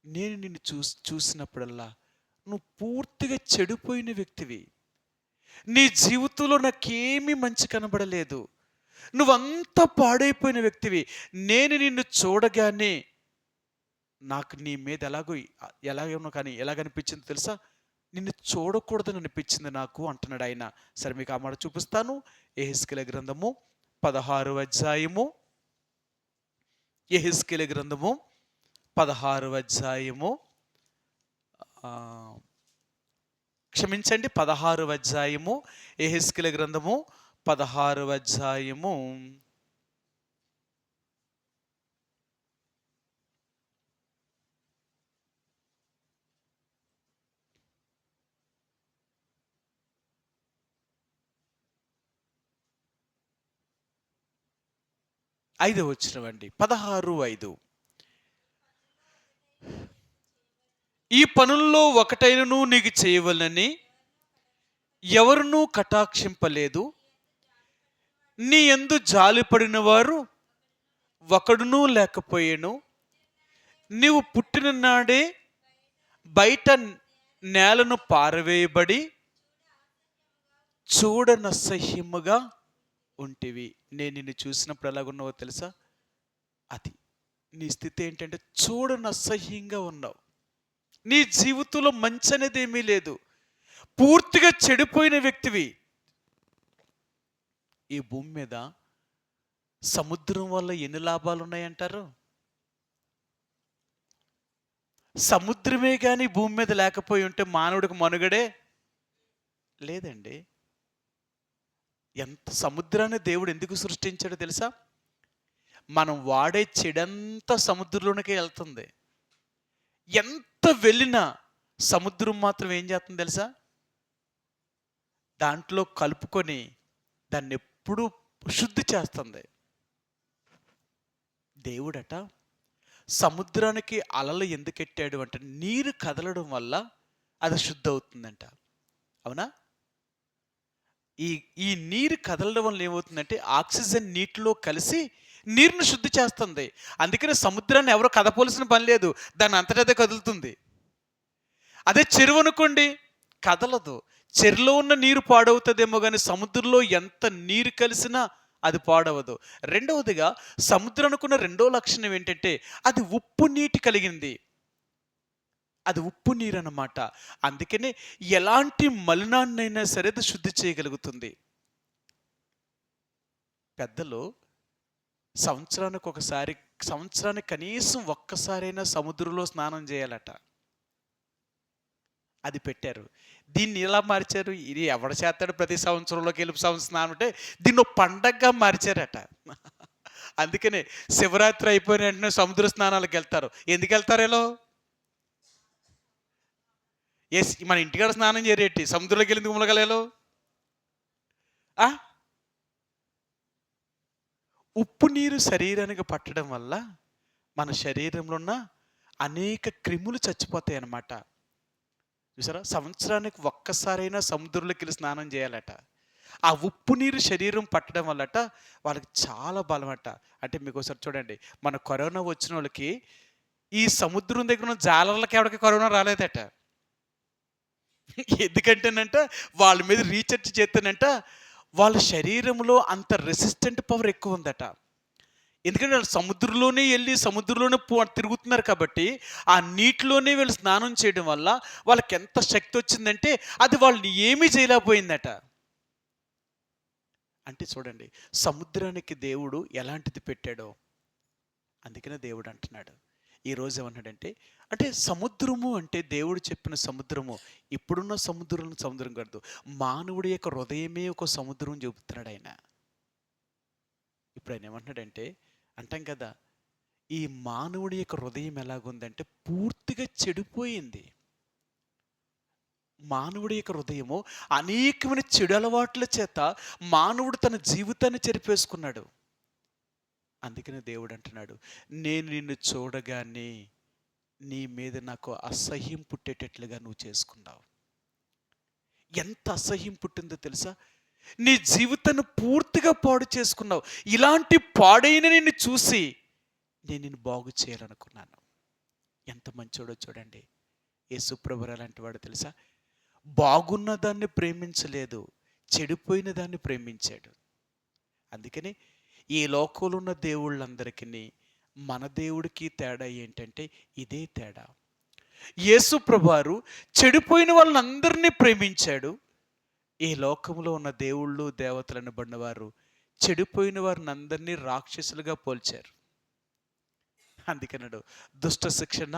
నేను నిన్ను చూసినప్పుడల్లా నువ్వు పూర్తిగా చెడిపోయిన వ్యక్తివి, నీ జీవితంలో నాకేమీ మంచి కనబడలేదు, నువ్వంతా పాడైపోయిన వ్యక్తివి. నేను నిన్ను చూడగానే నాకు నీ మీద ఎలాగేమో కానీ ఎలాగనిపించింది తెలుసా? నిన్ను చూడకూడదని అనిపించింది నాకు అంటున్నాడు ఆయన. సరే మీకు ఆ మాట చూపిస్తాను. యెహెజ్కేలు గ్రంథము 16వ అధ్యాయము, యెహెజ్కేలు గ్రంథము 16వ అధ్యాయము, క్షమించండి 16వ అధ్యాయము, యెహెజ్కేలు గ్రంథము 16వ అధ్యాయము 5వ వచనం అండి. 16:5, ఈ పనుల్లో ఒకటైనను నీకు చేయవలనని ఎవరునూ కటాక్షింపలేదు, నీ యందు జాలిపడిన వారు ఒకడునూ లేకపోయేను. నీవు పుట్టిన నాడే బయట నేలను పారవేయబడి చూడనసహ్యముగా ఉంటివి. నేను నిన్ను చూసినప్పుడు ఎలాగున్నావో తెలుసా? అది నీ స్థితి ఏంటంటే చూడనసహ్యంగా ఉన్నావు. నీ జీవితంలో మంచి అనేది ఏమీ లేదు, పూర్తిగా చెడిపోయిన వ్యక్తివి. ఈ భూమి మీద సముద్రం వల్ల ఎన్ని లాభాలు ఉన్నాయంటారు? సముద్రమే కానీ భూమి మీద లేకపోయి ఉంటే మానవుడికి మనుగడే లేదండి. ఎంత సముద్రాన్ని దేవుడు ఎందుకు సృష్టించాడో తెలుసా? మనం వాడే చెడంతా సముద్రంలోనికే వెళ్తుంది. ఎంత వెళ్ళినా సముద్రం మాత్రం ఏం చేస్తుంది తెలుసా? దాంట్లో కలుపుకొని దాన్ని ఎప్పుడూ శుద్ధి చేస్తుంది. దేవుడట సముద్రానికి అలలు ఎందుకు ఎట్టాడు అంటే నీరు కదలడం వల్ల అది శుద్ధి అవుతుందంట. అవునా? ఈ నీరు కదలడం వల్ల ఏమవుతుందంటే ఆక్సిజన్ నీటిలో కలిసి నీరుని శుద్ధి చేస్తుంది. అందుకని సముద్రాన్ని ఎవరో కదపోలసిన పని లేదు, దాన్ని అంతటా కదులుతుంది. అదే చెరువు అనుకోండి, కదలదు. చెరువులో ఉన్న నీరు పాడవుతుందేమో కానీ సముద్రంలో ఎంత నీరు కలిసినా అది పాడవదు. రెండవదిగా సముద్రం అనుకున్న రెండో లక్షణం ఏంటంటే అది ఉప్పు నీటి కలిగింది. అది ఉప్పు నీరు అన్నమాట. అందుకనే ఎలాంటి మలినాన్నైనా సరే అది శుద్ధి చేయగలుగుతుంది. పెద్దలు సంవత్సరానికి కనీసం ఒక్కసారైనా సముద్రంలో స్నానం చేయాలట. అది పెట్టారు. దీన్ని ఎలా మార్చారు? ఇది ఎవడ చేస్తాడు ప్రతి సంవత్సరంలోకి వెళ్ళి స్నానం అంటే దీన్ని ఒక పండగగా మార్చారట. అందుకనే శివరాత్రి అయిపోయిన వెంటనే సముద్ర స్నానాలకు వెళ్తారు. ఎందుకు వెళ్తారు? ఎలా మన ఇంటికాడ స్నానం చేయరేటి, సముద్రంలోకి వెళ్ళి మునగలేలో. ఉప్పు నీరు శరీరానికి పట్టడం వల్ల మన శరీరంలో ఉన్న అనేక క్రిములు చచ్చిపోతాయి అన్నమాట. చూసారా, సంవత్సరానికి ఒక్కసారైనా సముద్రంలోకి వెళ్ళి స్నానం చేయాలట. ఆ ఉప్పు నీరు శరీరం పట్టడం వల్లట వాళ్ళకి చాలా బలమట. అంటే మీకు ఒకసారి చూడండి, మన కరోనా వచ్చిన వాళ్ళకి ఈ సముద్రం దగ్గర ఉన్న జాలర్లకి ఎవరికి కరోనా రాలేదట. ఎందుకంటేనంట వాళ్ళ మీద రీసెర్చ్ చేస్తేనంట వాళ్ళ శరీరంలో అంత రెసిస్టెంట్ పవర్ ఎక్కువ ఉందట. ఎందుకంటే వాళ్ళు సముద్రంలోనే వెళ్ళి సముద్రంలోనే తిరుగుతున్నారు కాబట్టి ఆ నీటిలోనే వీళ్ళు స్నానం చేయడం వల్ల వాళ్ళకి ఎంత శక్తి వచ్చిందంటే అది వాళ్ళని ఏమీ చేయలేకపోయిందట. అంటే చూడండి, సముద్రానికి దేవుడు ఎలాంటిది పెట్టాడో. అందుకనే దేవుడు అంటున్నాడు ఈరోజు ఏమన్నాడంటే, అంటే సముద్రము అంటే దేవుడు చెప్పిన సముద్రము ఇప్పుడున్న సముద్రం కాదు, మానవుడి యొక్క హృదయమే ఒక సముద్రం చెబుతున్నాడు ఆయన. ఇప్పుడు ఆయన ఏమంటున్నాడంటే, అంటాం కదా, ఈ మానవుడి యొక్క హృదయం ఎలాగుందంటే పూర్తిగా చెడిపోయింది. మానవుడి యొక్క హృదయము అనేకమైన చెడు అలవాట్ల చేత మానవుడు తన జీవితాన్ని చెరిపేసుకున్నాడు. అందుకనే దేవుడు అంటున్నాడు, నేను నిన్ను చూడగానే నీ మీద నాకు అసహ్యం పుట్టేటట్లుగా నువ్వు చేసుకున్నావు. ఎంత అసహ్యం పుట్టిందో తెలుసా? నీ జీవితాన్ని పూర్తిగా పాడు చేసుకున్నావు. ఇలాంటి పాడైన నిన్ను చూసి నేను నిన్ను బాగు చేయాలనుకున్నాను. ఎంత మంచోడో చూడండి. యేసుప్రభువు అలాంటి వాడు తెలుసా? బాగున్న దాన్ని ప్రేమించలేదు, చెడిపోయిన దాన్ని ప్రేమించాడు. అందుకని ఈ లోకంలో ఉన్న దేవుళ్ళందరికీ మన దేవుడికి తేడా ఏంటంటే ఇదే తేడా. యేసుప్రభువారు చెడిపోయిన వాళ్ళందరినీ ప్రేమించాడు. ఈ లోకంలో ఉన్న దేవుళ్ళు దేవతలను బడినవారు చెడిపోయిన వారిని అందరినీ రాక్షసులుగా పోల్చారు. అందుకన్నాడు దుష్ట శిక్షణ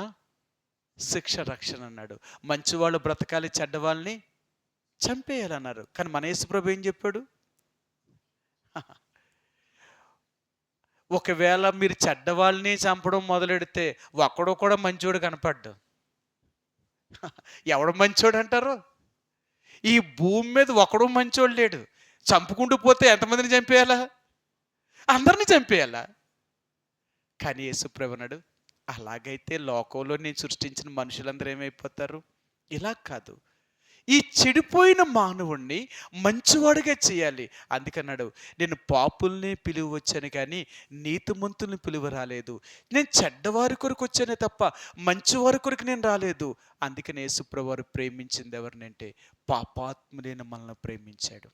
శిక్ష రక్షణ అన్నాడు. మంచివాళ్ళు బ్రతకాలి, చెడ్డవాళ్ళని చంపేయాలన్నారు. కానీ మన యేసుప్రభు ఏం చెప్పాడు? ఒకవేళ మీరు చెడ్డవాళ్ళని చంపడం మొదలెడితే ఒక్కడో కూడా మంచోడు కనపడ్డు. ఎవడు మంచోడు అంటారు? ఈ భూమి మీద ఒకడు మంచోడు లేడు. చంపుకుంటూ పోతే ఎంతమందిని చంపేయాలా? అందరినీ చంపేయాలా? కానీ యేసుప్రభు అన్నాడు, అలాగైతే లోకంలో నేను సృష్టించిన మనుషులందరూ ఏమైపోతారు? ఇలా కాదు, ఈ చెడిపోయిన మానవుణ్ణి మంచివాడిగా చేయాలి. అందుకన్నాడు, నేను పాపుల్ని పిలువ వచ్చాను కానీ నీతిమంతుల్ని పిలువ రాలేదు. నేను చెడ్డవారి కొరకు వచ్చానే తప్ప మంచివారి కొరకు నేను రాలేదు. అందుకని యేసుప్రభువు వారు ప్రేమించింది ఎవరినంటే పాపాత్ములైన మనల్ని ప్రేమించాడు.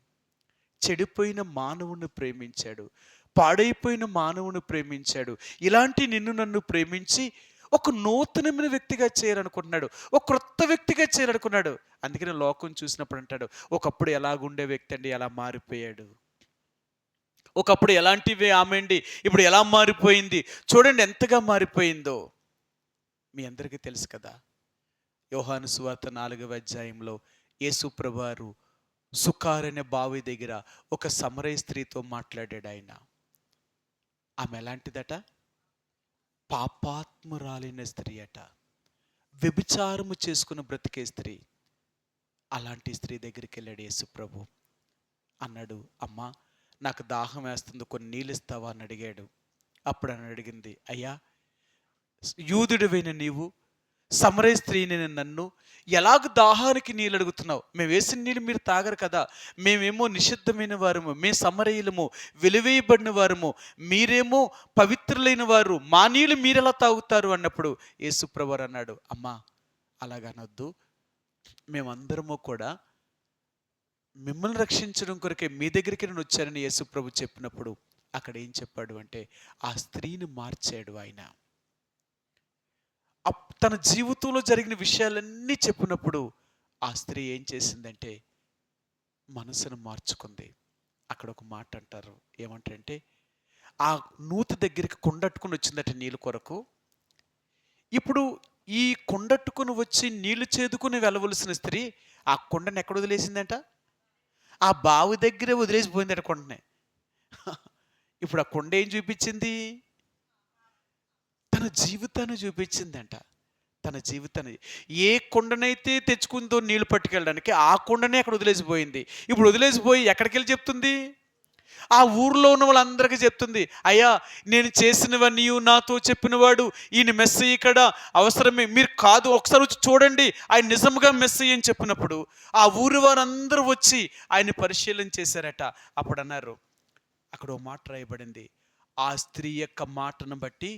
చెడిపోయిన మానవుని ప్రేమించాడు, పాడైపోయిన మానవుని ప్రేమించాడు. ఇలాంటి నిన్ను నన్ను ప్రేమించి ఒక నూతనమైన వ్యక్తిగా చేయాలనుకుంటున్నాడు, ఒక క్రొత్త వ్యక్తిగా చేయాలనుకున్నాడు. అందుకని లోకం చూసినప్పుడు అంటాడు, ఒకప్పుడు ఎలాగుండే వ్యక్తి అండి ఎలా మారిపోయాడు, ఒకప్పుడు ఎలాంటివి ఆమె అండి ఇప్పుడు ఎలా మారిపోయింది, చూడండి ఎంతగా మారిపోయిందో. మీ అందరికీ తెలుసు కదా, యోహాను సువార్త 4వ అధ్యాయంలో యేసుప్రభువారు సుకార్ అనే బావి దగ్గర ఒక సమరయ స్త్రీతో మాట్లాడాడు ఆయన. ఆమె ఎలాంటిదట? పాపాత్మురాలైన స్త్రీ అట, వ్యభిచారము చేసుకుని బ్రతికే స్త్రీ. అలాంటి స్త్రీ దగ్గరికి వెళ్ళాడు యేసుప్రభు. అన్నాడు, అమ్మా నాకు దాహం వేస్తుంది, కొన్ని నీళ్ళు ఇస్తావా అని అడిగాడు. అప్పుడు అని అడిగింది, అయ్యా యూదుడివైన నీవు సమరయ స్త్రీని నన్ను ఎలాగ దాహానికి నీళ్ళు అడుగుతున్నావు? మేము వేసిన నీళ్ళు మీరు తాగరు కదా, మేమేమో నిషిద్ధమైన వారము, మేము సమరయులము, వెలివేయబడిన వారము, మీరేమో పవిత్రులైన వారు, మా నీళ్ళు మీరెలా తాగుతారు అన్నప్పుడు యేసుప్రభువు అన్నాడు, అమ్మా అలాగనొద్దు, మేమందరము కూడా మిమ్మల్ని రక్షించడం కొరకే మీ దగ్గరికి నేను వచ్చానని యేసుప్రభు చెప్పినప్పుడు అక్కడ ఏం చెప్పాడు అంటే ఆ స్త్రీని మార్చాడు ఆయన. తన జీవితంలో జరిగిన విషయాలన్నీ చెప్పినప్పుడు ఆ స్త్రీ ఏం చేసిందంటే మనసును మార్చుకుంది. అక్కడ ఒక మాట అంటారు, ఏమంటారంటే ఆ నూతి దగ్గరికి కొండట్టుకుని వచ్చిందట నీళ్ళు కొరకు. ఇప్పుడు ఈ కొండట్టుకుని వచ్చి నీళ్లు చేదుకుని వెళ్ళవలసిన స్త్రీ ఆ కొండను ఎక్కడ వదిలేసిందంట? ఆ బావి దగ్గరే వదిలేసిపోయిందట కొండని. ఇప్పుడు ఆ కొండ ఏం చూపించింది? తన జీవితాన్ని చూపించిందంట. తన జీవితాన్ని ఏ కొండనైతే తెచ్చుకుందో నీళ్లు పట్టుకెళ్ళడానికి, ఆ కొండనే అక్కడ వదిలేసిపోయింది. ఇప్పుడు వదిలేసిపోయి ఎక్కడికి వెళ్ళి చెప్తుంది? ఆ ఊర్లో ఉన్న వాళ్ళందరికీ చెప్తుంది, అయ్యా నేను చేసినవన్నీ నాతో చెప్పినవాడు ఈయన మెస్సయ్య ఇక్కడ అవసరమే, మీరు కాదు ఒకసారి వచ్చి చూడండి ఆయన నిజంగా మెస్సయ్య అని చెప్పినప్పుడు ఆ ఊరి వారందరూ వచ్చి ఆయన పరిశీలన చేశారట. అప్పుడు అన్నారు, అక్కడ ఓ మాట రాయబడింది, ఆ స్త్రీ యొక్క మాటను బట్టి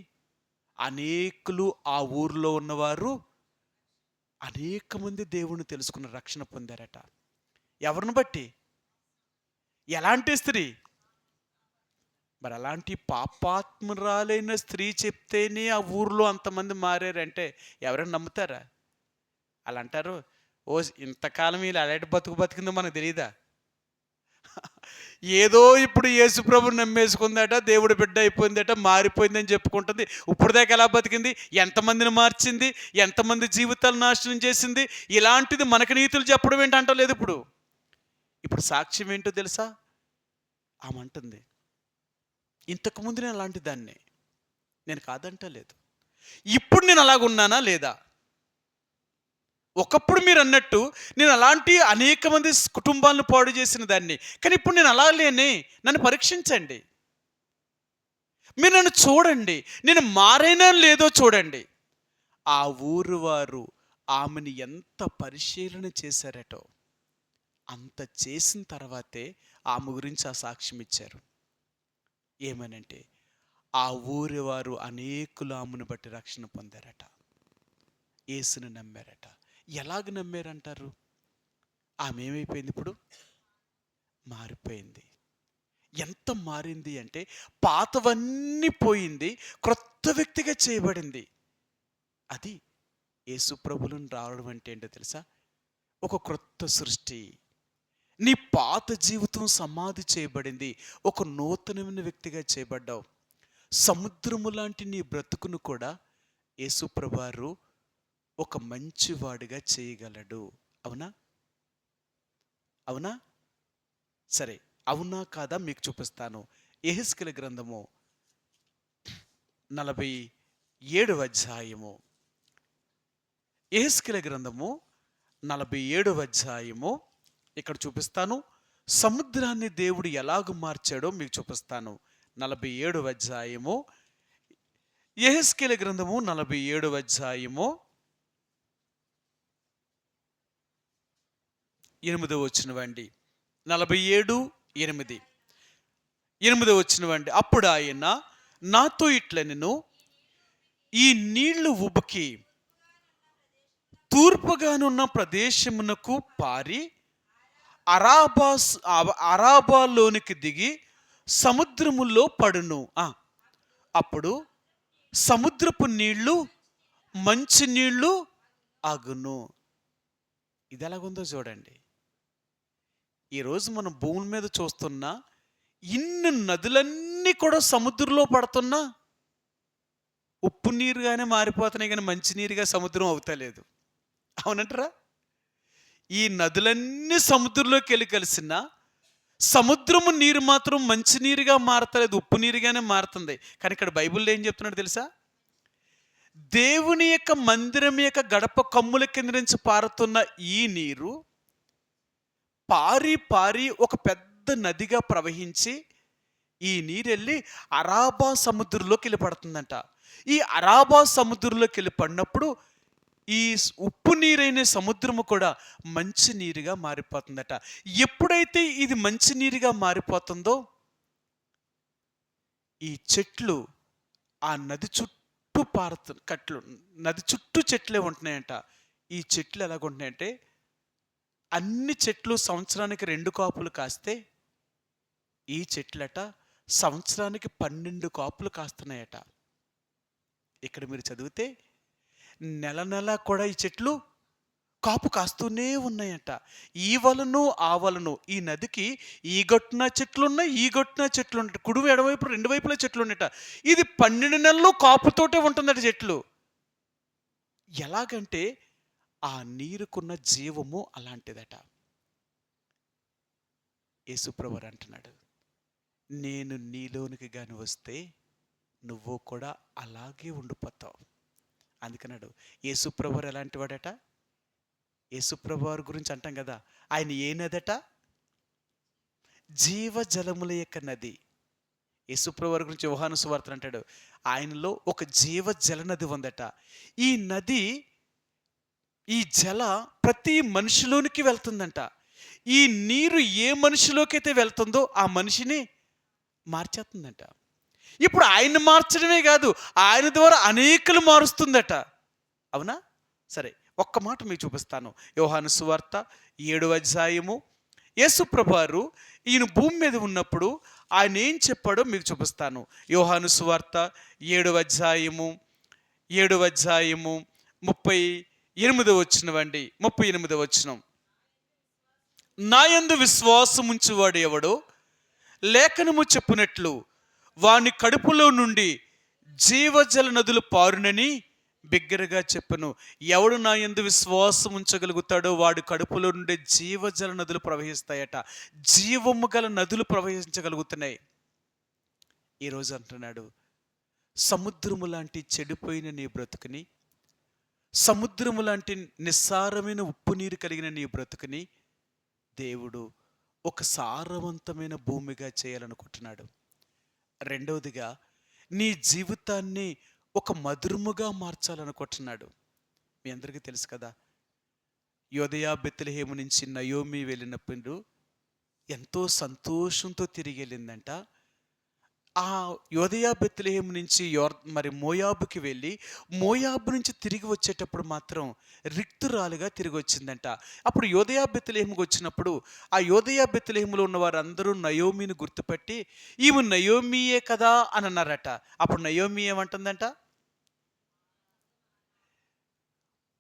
అనేకులు ఆ ఊర్లో ఉన్నవారు అనేక మంది దేవుణ్ణి తెలుసుకున్న రక్షణ పొందారట. ఎవరిని బట్టి? ఎలాంటి స్త్రీ? మరి అలాంటి పాపాత్మురాలైన స్త్రీ చెప్తేనే ఆ ఊర్లో అంతమంది మారారంటే ఎవరైనా నమ్ముతారా? అలా అంటారు, ఓ ఇంతకాలం వీళ్ళు అలాంటి బతికిందో మనకు తెలియదా? ఏదో ఇప్పుడు యేసుప్రభు నమ్మేసుకుందట, దేవుడి బిడ్డ అయిపోయిందట, మారిపోయిందని చెప్పుకుంటుంది. ఇప్పుడు దాకా ఎలా బతికింది? ఎంతమందిని మార్చింది? ఎంతమంది జీవితాలు నాశనం చేసింది? ఇలాంటిది మనకు నీతులు చెప్పడం ఏంటంటో లేదు. ఇప్పుడు సాక్ష్యం ఏంటో తెలుసా? ఆమె అంటుంది, ఇంతకుముందు నేను అలాంటి దాన్ని, నేను కాదంటలేదు. ఇప్పుడు నేను అలాగున్నానా లేదా? ఒకప్పుడు మీరు అన్నట్టు నేను అలాంటి అనేక మంది కుటుంబాలను పాడు చేసిన దాన్ని, కానీ ఇప్పుడు నేను అలా లేనే. నన్ను పరీక్షించండి, మీరు నన్ను చూడండి, నేను మారైనా లేదో చూడండి. ఆ ఊరు వారు ఆమెను ఎంత పరిశీలన చేశారటో, అంత చేసిన తర్వాతే ఆమె గురించి ఆ సాక్ష్యం ఇచ్చారు. ఏమనంటే ఆ ఊరి వారు అనేకులు ఆమెను బట్టి రక్షణ పొందారట, యేసుని నమ్మారట. ఎలాగ నమ్మారంటారు? ఆమె ఏమైపోయింది? ఇప్పుడు మారిపోయింది. ఎంత మారింది అంటే పాతవన్నీ పోయింది, క్రొత్త వ్యక్తిగా చేయబడింది. అది యేసు ప్రభువును రావడం అంటే ఏంటో తెలుసా? ఒక క్రొత్త సృష్టి. నీ పాత జీవితం సమాధి చేయబడింది, ఒక నూతనమైన వ్యక్తిగా చేయబడ్డావు. సముద్రము లాంటి నీ బ్రతుకును కూడా యేసు ప్రభువారు ఒక మంచివాడిగా చేయగలడు. అవునా? అవునా? సరే, అవునా కాదా మీకు చూపిస్తాను. యెహెజ్కేలు గ్రంథము 47వ అధ్యాయము. యెహెజ్కేలు గ్రంథము 47వ అధ్యాయము ఇక్కడ చూపిస్తాను. సముద్రాన్ని దేవుడు ఎలాగ మార్చాడో మీకు చూపిస్తాను. 47వ అధ్యాయము, యెహెజ్కేలు గ్రంథము 47వ అధ్యాయము 8వ వచనమండి. 47:8. 8వ వచనమండి. అప్పుడు ఆయన నాతో ఇట్లనెను, ఈ నీళ్లు ఉబికి తూర్పుగానున్న ప్రదేశమునకు పారి అరాబాలోనికి దిగి సముద్రములో పడును. అప్పుడు సముద్రపు నీళ్లు మంచి నీళ్లు అగును. ఇది ఎలాగుందో చూడండి. ఈరోజు మనం భూమి మీద చూస్తున్న ఇన్ని నదులన్నీ కూడా సముద్రంలో పడుతున్నా ఉప్పు నీరుగానే మారిపోతున్నాయి, కానీ మంచినీరుగా సముద్రం అవుతలేదు. అవునంటారా? ఈ నదులన్నీ సముద్రంలోకి వెళ్ళి కలిసిన సముద్రము నీరు మాత్రం మంచినీరుగా మారతలేదు, ఉప్పు నీరుగానే మారుతుంది. కానీ ఇక్కడ బైబిల్లో ఏం చెప్తున్నాడు తెలుసా? దేవుని యొక్క మందిరం యొక్క గడప కమ్ముల కింద నుంచి పారుతున్న ఈ నీరు పారి పారి ఒక పెద్ద నదిగా ప్రవహించి ఈ నీరు వెళ్ళి అరాబా సముద్రంలోకి వెళ్ళి పడుతుందంట. ఈ అరాబా సముద్రంలోకి వెళ్ళి పడినప్పుడు ఈ ఉప్పు నీరైన సముద్రము కూడా మంచి నీరుగా మారిపోతుందట. ఎప్పుడైతే ఇది మంచి నీరుగా మారిపోతుందో ఈ చెట్లు ఆ నది చుట్టూ నది చుట్టూ చెట్లే ఉంటున్నాయంట. ఈ చెట్లు ఎలాగుంటున్నాయంటే అన్ని చెట్లు సంవత్సరానికి 2 కాపులు కాస్తే ఈ చెట్లట సంవత్సరానికి 12 కాపులు కాస్తున్నాయట. ఇక్కడ మీరు చదివితే నెల నెల కూడా ఈ చెట్లు కాపు కాస్తూనే ఉన్నాయట. ఈ వలను ఆ వలను ఈ నదికి ఈ గట్టున చెట్లున్నాయి, ఈ గట్టున చెట్లున్నాయి, కుడి ఎడమవైపు రెండు వైపులా చెట్లు ఉన్నాయట. ఇది 12 నెలలు కాపుతోటే ఉంటుందట చెట్లు. ఎలాగంటే ఆ నీరుకున్న జీవము అలాంటిదట. యేసుప్రభువు అంటున్నాడు, నేను నీలోనికి గాని వస్తే నువ్వు కూడా అలాగే ఉండిపోతావు. అందుకన్నాడు యేసుప్రభువు ఎలాంటి వాడట. యేసుప్రభు వారి గురించి అంటాం కదా, ఆయన ఏ నదట? జీవజలముల యొక్క నది. యేసుప్రభు వారి గురించి యోహాను సువార్తలో అంటాడు, ఆయనలో ఒక జీవజల నది ఉందట. ఈ నది, ఈ జల ప్రతి మనిషిలోనికి వెళ్తుందంట. ఈ నీరు ఏ మనిషిలోకి అయితే వెళ్తుందో ఆ మనిషిని మార్చేస్తుందంట. ఇప్పుడు ఆయన మార్చడమే కాదు, ఆయన ద్వారా అనేకులు మారుస్తుందట. అవునా? సరే, ఒక్క మాట మీకు చూపిస్తాను. యోహాను సువార్త 7వ అధ్యాయము. యేసుప్రభు వారు ఈయన భూమి మీద ఉన్నప్పుడు ఆయన ఏం చెప్పాడో మీకు చూపిస్తాను. యోహాను సువార్త 7వ అధ్యాయము 38వ వచనమండి. 38వ వచనం. నా యందు విశ్వాసముంచువాడు ఎవడో లేఖనము చెప్పునట్లు వాని కడుపులో నుండి జీవజల నదులు పారునని బిగ్గరగా చెప్పను. ఎవడు నా యందు విశ్వాసం ఉంచగలుగుతాడో వాడి కడుపులో నుండి జీవజల నదులు ప్రవహిస్తాయట. జీవము గల నదులు ప్రవహించగలుగుతున్నాయి. ఈరోజు అంటున్నాడు, సముద్రము లాంటి చెడిపోయిన నీ బ్రతుకుని, సముద్రము లాంటి నిస్సారమైన ఉప్పు నీరు కలిగిన నీ బ్రతుకుని దేవుడు ఒక సారవంతమైన భూమిగా చేయాలనుకుంటున్నాడు. రెండవదిగా నీ జీవితాన్ని ఒక మధురముగా మార్చాలనుకుంటున్నాడు. మీ అందరికీ తెలుసు కదా, యోదయ బెత్లెహేము నుంచి నయోమి వెళ్ళినప్పుడు ఎంతో సంతోషంతో తిరిగి వెళ్ళిందంట. ఆ యోదయ బెత్లెహేము నుంచి మోయాబుకి వెళ్ళి మోయాబు నుంచి తిరిగి వచ్చేటప్పుడు మాత్రం రిక్తురాలుగా తిరిగి వచ్చిందంట. అప్పుడు యోదయ బెత్లెహేముకి వచ్చినప్పుడు ఆ యోదయ బెత్లెహేములో ఉన్న వారందరూ నయోమిని గుర్తుపెట్టి ఈమె నయోమియే కదా అని అన్నారట. అప్పుడు నయోమి ఏమంటుందంట,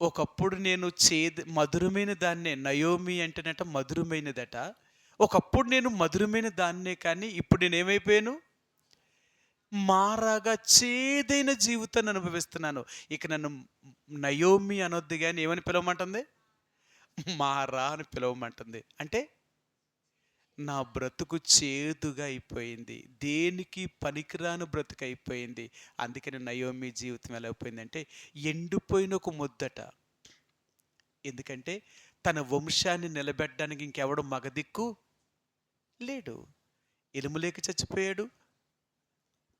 ఒకప్పుడు నేను మధురమైన దాన్నే, నయోమి అంటేనట మధురమైనదట. ఒకప్పుడు నేను మధురమైన దాన్నే, కానీ ఇప్పుడు నేను ఏమైపోయాను? మారాగా చేదైన జీవితాన్ని అనుభవిస్తున్నాను. ఇక నన్ను నయోమి అనొద్దు కానీ ఏమని పిలవమంటుంది? మారా అని పిలవమంటుంది. అంటే నా బ్రతుకు చేదుగా అయిపోయింది, దేనికి పనికిరాని బ్రతుకు అయిపోయింది. అందుకని నయోమి జీవితం ఎలా అయిపోయిందంటే ఎండిపోయిన ఒక ముద్దట. ఎందుకంటే తన వంశాన్ని నిలబెట్టడానికి ఇంకెవడు మగదిక్కు లేడు. ఎలుములేకి చచ్చిపోయాడు,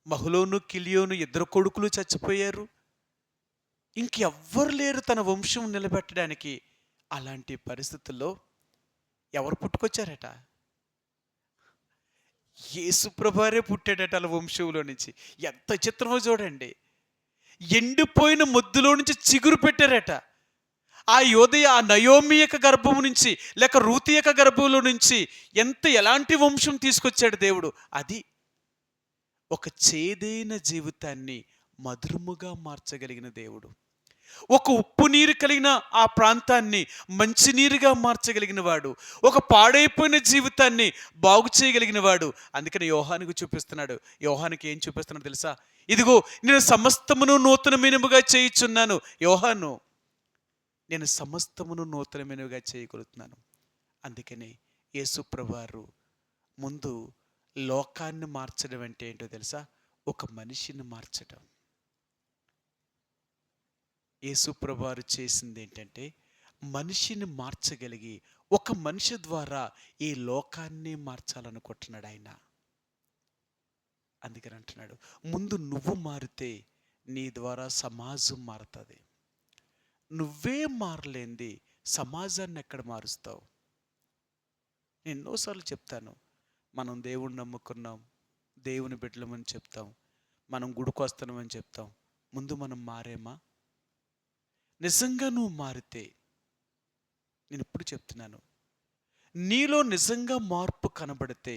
మహులోను కిలియోను 2 కొడుకులు చచ్చిపోయారు, ఇంకెవ్వరు లేరు తన వంశం నిలబెట్టడానికి. అలాంటి పరిస్థితుల్లో ఎవరు పుట్టుకొచ్చారట? యేసుప్రభువారే పుట్టాడట వాళ్ళ వంశంలో నుంచి. ఎంత చిత్రమో చూడండి. ఎండిపోయిన ముద్దులో నుంచి చిగురు పెట్టారట. ఆ నయోమి యొక్క గర్భము నుంచి, లేక రూతు యొక్క గర్భంలో నుంచి ఎలాంటి వంశం తీసుకొచ్చాడు దేవుడు. అది ఒక చేదైన జీవితాన్ని మధురముగా మార్చగలిగిన దేవుడు. ఒక ఉప్పు నీరు కలిగిన ఆ ప్రాంతాన్ని మంచినీరుగా మార్చగలిగిన వాడు. ఒక పాడైపోయిన జీవితాన్ని బాగు చేయగలిగిన వాడు. అందుకని యోహానుకు చూపిస్తున్నాడు. యోహానుకి ఏం చూపిస్తున్నాడు తెలుసా? ఇదిగో నేను సమస్తమును నూతనమైనముగా చేయుచున్నాను. యోహాను, నేను సమస్తమును నూతనమైనవిగా చేయగలుగుతున్నాను. అందుకని యేసుప్రభువారు ముందు లోకాన్ని మార్చడం అంటే ఏంటో తెలుసా? ఒక మనిషిని మార్చడం. యేసుప్రభువారు చేసింది ఏంటంటే మనిషిని మార్చగలిగి ఒక మనిషి ద్వారా ఈ లోకాన్ని మార్చాలనుకుంటున్నాడు ఆయన. అందుకని అంటున్నాడు, ముందు నువ్వు మారితే నీ ద్వారా సమాజం మారుతుంది. నువ్వే మారలేంది సమాజాన్ని ఎక్కడ మారుస్తావు? నేను ఎన్నోసార్లు చెప్తాను, మనం దేవుణ్ణి నమ్ముకున్నాం, దేవుని బిడ్డలమని చెప్తాం, మనం గుడికి వస్తున్నామని చెప్తాం. ముందు మనం మారేమా? నిజంగా నువ్వు మారితే, నేను ఇప్పుడు చెప్తున్నాను, నీలో నిజంగా మార్పు కనబడితే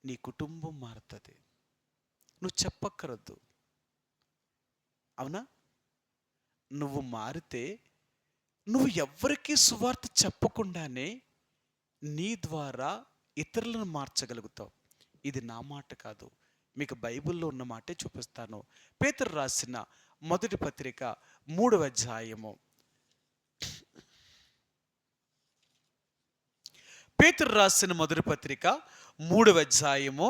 నీ కుటుంబం మారుతుంది. నువ్వు చెప్పక్కరద్దు. అవునా? నువ్వు మారితే నువ్వు ఎవ్వరికీ సువార్త చెప్పకుండానే నీ ద్వారా ఇతరులను మార్చగలుగుతావు. ఇది నా మాట కాదు, మీకు బైబిల్లో ఉన్న మాటే చూపిస్తాను. పేతురు రాసిన మొదటి పత్రిక 3వ అధ్యాయము. పేతురు రాసిన మొదటి పత్రిక 3వ అధ్యాయము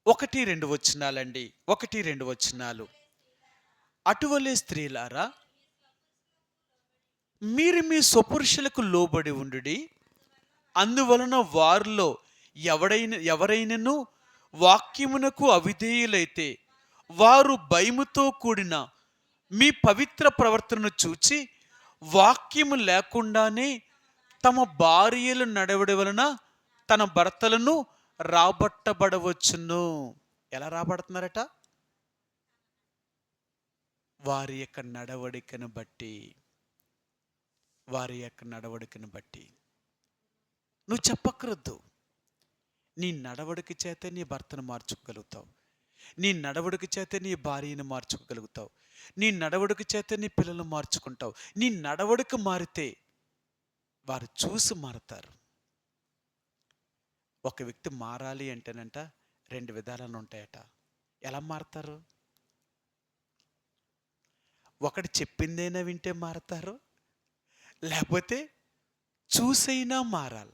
1-2 వచనాలండి. 1-2 వచనాలు. అటువలే స్త్రీలారా, మీరు మీ స్వపురుషులకు లోబడి ఉండుడి. అందువలన వారిలో ఎవరైనను వాక్యమునకు అవిధేయులైతే వారు భయముతో కూడిన మీ పవిత్ర ప్రవర్తనను చూచి వాక్యము లేకుండానే తమ భార్యలు నడవడి వలన తన భర్తలను రాబట్టబడవచ్చును. ఎలా రాబడుతున్నారట? వారి యొక్క నడవడికను బట్టి. వారి యొక్క నడవడికను బట్టి. నువ్వు చెప్పక్కరొద్దు. నీ నడవడిక చేత నీ భర్తను మార్చుకోగలుగుతావు. నీ నడవడిక చేత నీ భార్యను మార్చుకోగలుగుతావు. నీ నడవడిక చేత నీ పిల్లలు మార్చుకుంటావు. నీ నడవడిక మారితే వారు చూసి మారతారు. ఒక వ్యక్తి మారాలి అంటేనంట 2 విధాలను ఉంటాయట. ఎలా మారతారు? ఒకటి చెప్పిందైనా వింటే మారతారు, లేకపోతే చూసైనా మారాల.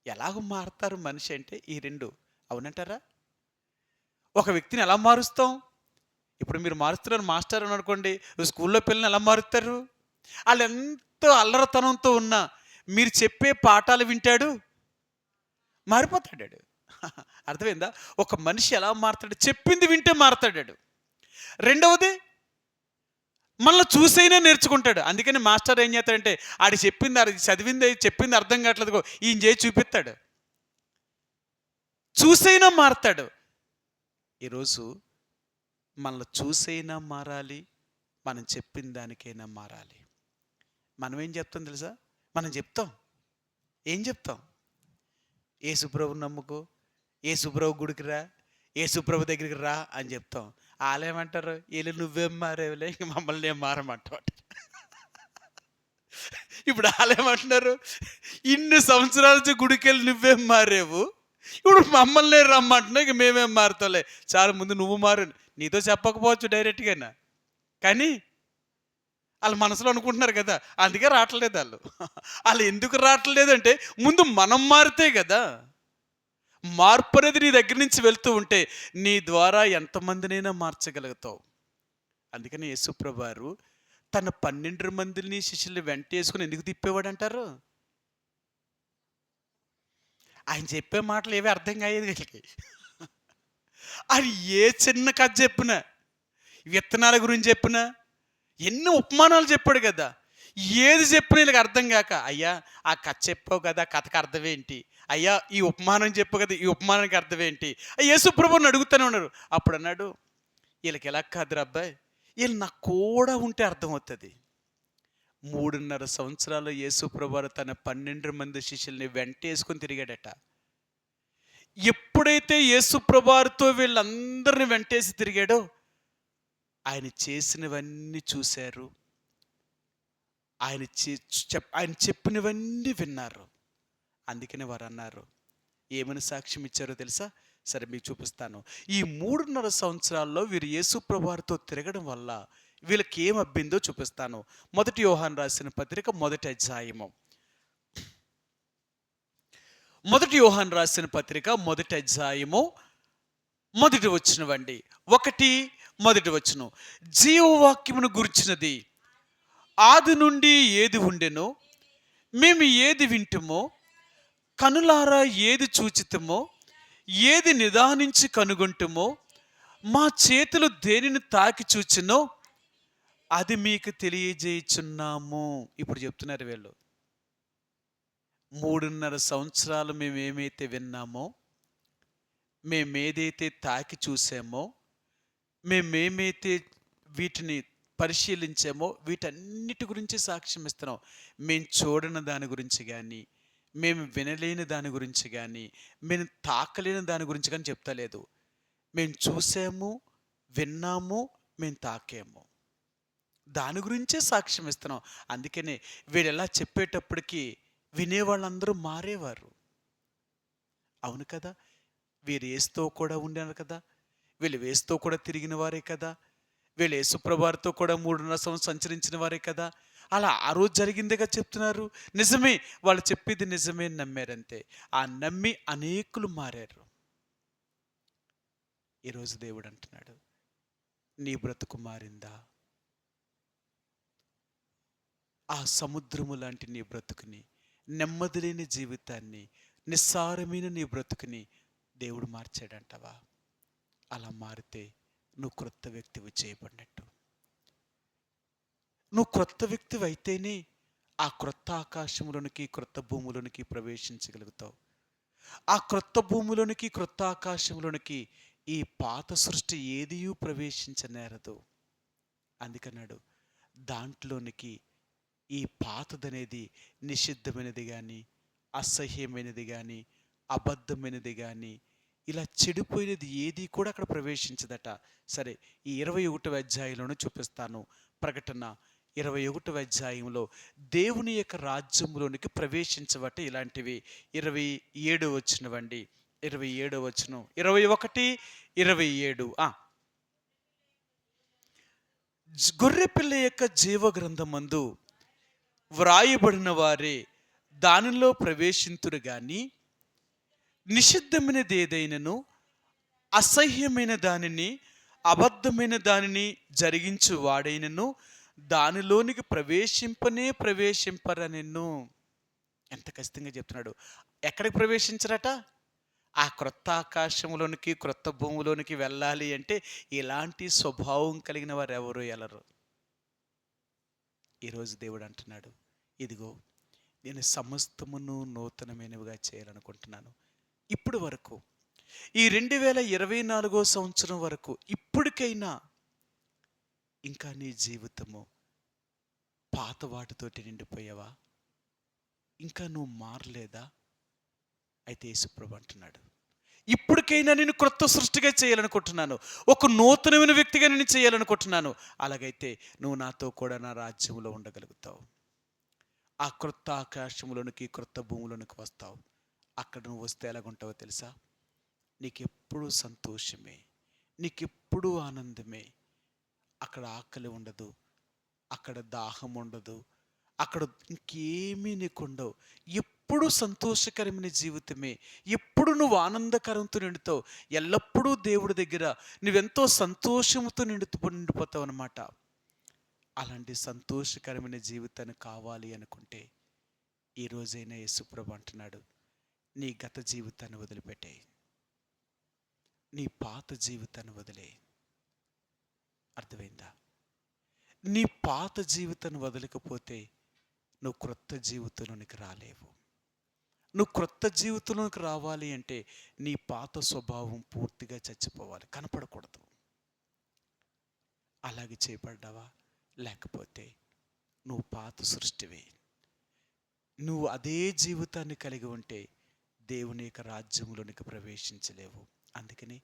ఎలాగ మారతారు మనిషి అంటే ఈ 2. అవునంటారా? ఒక వ్యక్తిని ఎలా మారుస్తాం? ఇప్పుడు మీరు మారుస్తున్నారు మాస్టర్ అని అనుకోండి, స్కూల్లో పిల్లల్ని ఎలా మారుస్తారు? వాళ్ళు ఎంతో అల్లరతనంతో ఉన్నా మీరు చెప్పే పాఠాలు వింటాడు, మారిపోతాడు. అర్థమైందా? ఒక మనిషి ఎలా మారుతాడు? చెప్పింది వింటే మారుతాడు. రెండవది, మళ్ళీ చూసైనా నేర్చుకుంటాడు. అందుకని మాస్టర్ ఏం చేస్తాడంటే ఆడి చెప్పింది అర్థం కావట్లేదు, ఈయన చేసి చూపిస్తాడు. చూసైనా మారతాడు. ఈరోజు మనల్ని చూసైనా మారాలి, మనం చెప్పిన దానికైనా మారాలి. మనం ఏం చెప్తాం తెలుసా? మనం చెప్తాం. ఏం చెప్తాం? యేసుప్రభుని నమ్ముకో, యేసుప్రభు గుడికి రా, యేసుప్రభు దగ్గరికి రా అని చెప్తాం. వాళ్ళేమంటారు? వీళ్ళు నువ్వేం మారేవులే, ఇంక మమ్మల్ని ఏం మారమంటావు. ఇప్పుడు వాళ్ళేమంటున్నారు? ఇన్ని సంవత్సరాల నుంచి గుడికి వెళ్ళి నువ్వేం మారేవు, ఇప్పుడు మమ్మల్ని రమ్మంటున్నావు, ఇక మేమేం మారుతావులే, చాలా ముందు నువ్వు మారు. నీతో చెప్పకపోవచ్చు డైరెక్ట్గా, కానీ వాళ్ళు మనసులో అనుకుంటున్నారు కదా, అందుకే రావట్లేదు. వాళ్ళు ఎందుకు రావట్లేదు అంటే ముందు మనం మారితే కదా. మార్పు అనేది నీ దగ్గర నుంచి వెళ్తూ ఉంటే నీ ద్వారా ఎంతమందినైనా మార్చగలుగుతావు. అందుకని యేసుప్రభువు వారు తన 12 మందిని శిష్యుల్ని వెంటేసుకుని ఎందుకు తిప్పేవాడు అంటారు? ఆయన చెప్పే మాటలు ఏవీ అర్థం కాయేది వీళ్ళకి. అది ఏ చిన్న కథ చెప్పినా, విత్తనాల గురించి చెప్పినా, ఎన్ని ఉపమానాలు చెప్పాడు కదా, ఏది చెప్పినా వీళ్ళకి అర్థం కాక, అయ్యా ఆ కథ చెప్పావు కదా, కథకు అర్థం ఏంటి? అయ్యా ఈ ఉపమానం చెప్పు కదా, ఈ ఉపమానానికి అర్థం ఏంటి? యేసుప్రభువుని అడుగుతూనే ఉన్నారు. అప్పుడు అన్నాడు, వీళ్ళకి ఎలా కాదురా అబ్బాయి, వీళ్ళు నాకు కూడా ఉంటే అర్థమవుతుంది. 3.5 సంవత్సరాలు యేసుప్రభువు తన 12 మంది శిష్యుల్ని వెంటేసుకొని తిరిగాడట. ఎప్పుడైతే యేసుప్రభువుతో వీళ్ళందరిని వెంటేసి తిరిగాడో ఆయన చేసినవన్నీ చూశారు, ఆయన చెప్పినవన్నీ విన్నారు. అందుకనే వారు అన్నారు, ఏమని సాక్ష్యం ఇచ్చారో తెలుసా? సరే మీకు చూపిస్తాను. ఈ 3.5 సంవత్సరాల్లో వీరు యేసుప్రభువుతో తిరగడం వల్ల వీళ్ళకి ఏం అబ్బిందో చూపిస్తాను. 1 యోహాను రాసిన పత్రిక 1వ అధ్యాయము. 1 యోహాను రాసిన పత్రిక 1వ అధ్యాయము 1వ వచనం అండి. 1 వచనం. జీవవాక్యమును గురించినది ఆది నుండి ఏది ఉండెనో, మేము ఏది వింటుమో, కనులారా ఏది చూచితమో, ఏది నిదానించి కనుగొంటుమో, మా చేతులు దేనిని తాకి చూచినో అది మీకు తెలియజేయుచున్నాము. ఇప్పుడు చెప్తున్నారు వీళ్ళు, 3.5 సంవత్సరాలు మేము ఏమైతే విన్నామో, మేమేదైతే తాకి చూసామో, మేమేమైతే వీటిని పరిశీలించామో వీటన్నిటి గురించి సాక్ష్యం ఇస్తున్నాం. మేము చూడని దాని గురించి కానీ, మేము వినలేని దాని గురించి కానీ, మేము తాకలేని దాని గురించి కానీ చెప్తలేదు. మేము చూసాము, విన్నాము, మేము తాకాము. దాని గురించే సాక్ష్యం ఇస్తున్నాం. అందుకనే వీడు ఎలా చెప్పేటప్పటికి వినేవాళ్ళందరూ మారేవారు. అవును కదా! వీరు యేసుతో కూడా ఉండారు కదా! వీళ్ళు యేసుతో కూడా తిరిగిన వారే కదా! వీళ్ళు యేసుప్రభువారితో కూడా 3.5 సంవత్సరం సంచరించిన వారే కదా! అలా ఆ రోజు జరిగిందేగా చెప్తున్నారు. నిజమే, వాళ్ళు చెప్పేది నిజమే అని నమ్మారంతే. ఆ నమ్మి అనేకులు మారారు. ఈరోజు దేవుడు అంటున్నాడు, నీ బ్రతుకు మారిందా? ఆ సముద్రము లాంటి నీ బ్రతుకుని, నెమ్మది లేని జీవితాన్ని, నిస్సారమైన నీ బ్రతుకుని దేవుడు మార్చాడంటావా? అలా మారితే నువ్వు క్రొత్త వ్యక్తివి చేయబడినట్టు. నువ్వు క్రొత్త వ్యక్తివి అయితేనే ఆ క్రొత్త ఆకాశములోనికి, క్రొత్త భూములోనికి ప్రవేశించగలుగుతావు. ఆ క్రొత్త భూమిలోనికి, క్రొత్త ఆకాశంలోనికి ఈ పాత సృష్టి ఏదియూ ప్రవేశించనేరదు. అందుకన్నాడు, దాంట్లోనికి ఈ పాతదనేది నిషిద్ధమైనది కానీ, అసహ్యమైనది కానీ, అబద్ధమైనది కానీ, ఇలా చెడిపోయినది ఏది కూడా అక్కడ ప్రవేశించదట. సరే, ఈ 21వ అధ్యాయంలోనే చూపిస్తాను. ప్రకటన 21వ అధ్యాయంలో దేవుని యొక్క రాజ్యంలోనికి ప్రవేశించబట్ట ఇలాంటివి. 27 వచనమండి, 27 వచనం, 21, 27. గొర్రెపిల్ల యొక్క జీవ గ్రంథమందు వ్రాయబడిన వారే దానిలో ప్రవేశింతురు గాని, నిషిద్ధమైనది ఏదైనను, అసహ్యమైన దానిని, అబద్ధమైన దానిని జరిగించు వాడైనను దానిలోనికి ప్రవేశింపరనెను. ఎంత ఖచ్చితంగా చెప్తున్నాడు. ఎక్కడికి ప్రవేశించరట? ఆ క్రొత్త ఆకాశంలోనికి, క్రొత్త భూమిలోనికి వెళ్ళాలి అంటే ఇలాంటి స్వభావం కలిగిన వారు ఎవరు వెళ్ళరు. ఈరోజు దేవుడు అంటున్నాడు, ఇదిగో నేను సమస్తమును నూతనమైనవిగా చేయాలనుకుంటున్నాను. ఇప్పుడు వరకు, ఈ 2024 సంవత్సరం వరకు, ఇప్పటికైనా ఇంకా నీ జీవితము పాత వాటితోటి నిండిపోయావా? ఇంకా నువ్వు మారలేదా? అయితే యేసుప్రభు అంటున్నాడు, ఇప్పటికైనా నేను క్రొత్త సృష్టిగా చేయాలనుకుంటున్నాను. ఒక నూతనమైన వ్యక్తిగా నేను చేయాలనుకుంటున్నాను. అలాగైతే నువ్వు నాతో కూడా నా రాజ్యంలో ఉండగలుగుతావు. ఆ క్రొత్త ఆకాశంలోనికి, క్రొత్త భూమిలోనికి వస్తావు. అక్కడ నువ్వు వస్తే ఎలాగుంటావో తెలుసా? నీకెప్పుడూ సంతోషమే, నీకెప్పుడూ ఆనందమే. అక్కడ ఆకలి ఉండదు, అక్కడ దాహం ఉండదు, అక్కడ ఇంకేమీ నీకుండవు. ఎప్పుడు సంతోషకరమైన జీవితమే, ఎప్పుడు నువ్వు ఆనందకరంతో నిండుతావు. ఎల్లప్పుడూ దేవుడి దగ్గర నువ్వెంతో సంతోషంతో నిండిపోతావు అన్నమాట. అలాంటి సంతోషకరమైన జీవితాన్ని కావాలి అనుకుంటే ఈ రోజైనా యేసుప్రభు అంటున్నాడు, నీ గత జీవితాన్ని వదిలిపెట్టేయి, నీ పాత జీవితాన్ని వదిలే. అర్థమైందా? నీ పాత జీవితాన్ని వదలకపోతే నువ్వు క్రొత్త జీవితంలోనికి రాలేవు. నువ్వు క్రొత్త జీవితంలోనికి రావాలి అంటే నీ పాత స్వభావం పూర్తిగా చచ్చిపోవాలి, కనపడకూడదు. అలాగే చేయబడ్డావా? లేకపోతే నువ్వు పాత సృష్టివే. నువ్వు అదే జీవితాన్ని కలిగి ఉంటే దేవుని యొక్క రాజ్యంలోనికి ప్రవేశించలేవు. అందుకని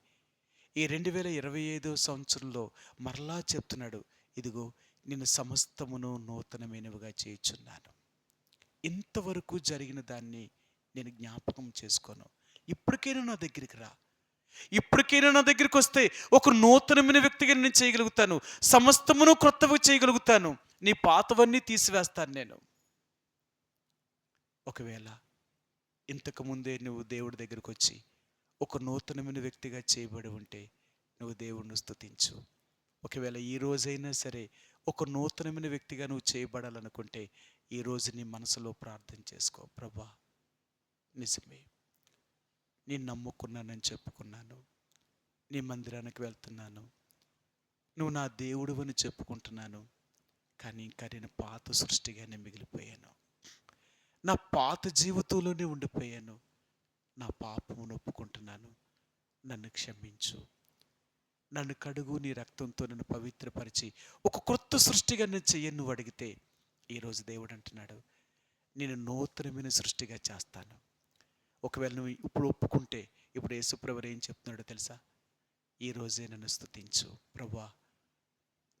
ఈ 2025 సంవత్సరంలో మరలా చెప్తున్నాడు, ఇదిగో నేను సమస్తమును నూతనమైనవిగా చేయుచున్నాను. ఇంతవరకు జరిగిన దాన్ని నేను జ్ఞాపకం చేసుకోను. ఇప్పటికైనా నా దగ్గరికి రా. ఇప్పటికైనా నా దగ్గరికి వస్తే ఒక నూతనమైన వ్యక్తిగా నేను చేయగలుగుతాను. సమస్తమును క్రొత్తవి చేయగలుగుతాను. నీ పాతవన్నీ తీసివేస్తాను నేను. ఒకవేళ ఇంతకుముందే నువ్వు దేవుడి దగ్గరికి వచ్చి ఒక నూతనమైన వ్యక్తిగా చేయబడి ఉంటే నువ్వు దేవుడిని స్తుతించు. ఒకవేళ ఈ రోజైనా సరే ఒక నూతనమైన వ్యక్తిగా నువ్వు చేయబడాలనుకుంటే ఈరోజు నీ మనసులో ప్రార్థన చేసుకో. ప్రభా, నిజమే, నేను నమ్ముకున్నానని చెప్పుకున్నాను, నీ మందిరానికి వెళ్తున్నాను, నువ్వు నా దేవుడు అని చెప్పుకుంటున్నాను, కానీ ఇంకా నేను పాత సృష్టిగానే మిగిలిపోయాను. నా పాత జీవితంలోనే ఉండిపోయాను. నా పాపమును ఒప్పుకుంటున్నాను, నన్ను క్షమించు, నన్ను కడుగు, నీ రక్తంతో నన్ను పవిత్రపరిచి ఒక క్రొత్త సృష్టిగా నేను చెయ్యను నువ్వు అడిగితే ఈరోజు దేవుడు అంటున్నాడు, నేను నూతనమైన సృష్టిగా చేస్తాను. ఒకవేళ నువ్వు ఇప్పుడు ఒప్పుకుంటే ఇప్పుడు యేసుప్రభు ఏం చెప్తున్నాడో తెలుసా? ఈరోజే నన్ను స్తుతించు. ప్రభువా,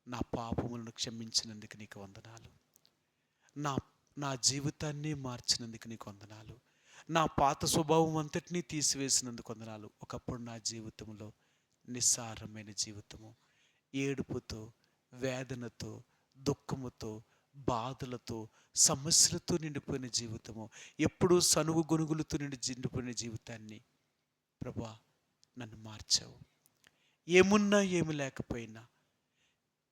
నా పాపములను క్షమించినందుకు నీకు వందనాలు. నా నా జీవితాన్ని మార్చినందుకు నీకు వందనాలు. నా పాత స్వభావం అంతటినీ తీసివేసినందుకు వందనాలు. ఒకప్పుడు నా జీవితంలో నిస్సారమైన జీవితము, ఏడుపుతో, వేదనతో, దుఃఖముతో, బాధలతో, సమస్యలతో నిండిపోయిన జీవితము, ఎప్పుడూ సనుగు గొనుగులతో నిండిపోయిన జీవితాన్ని ప్రభా నన్ను మార్చావు. ఏమున్నా ఏమి లేకపోయినా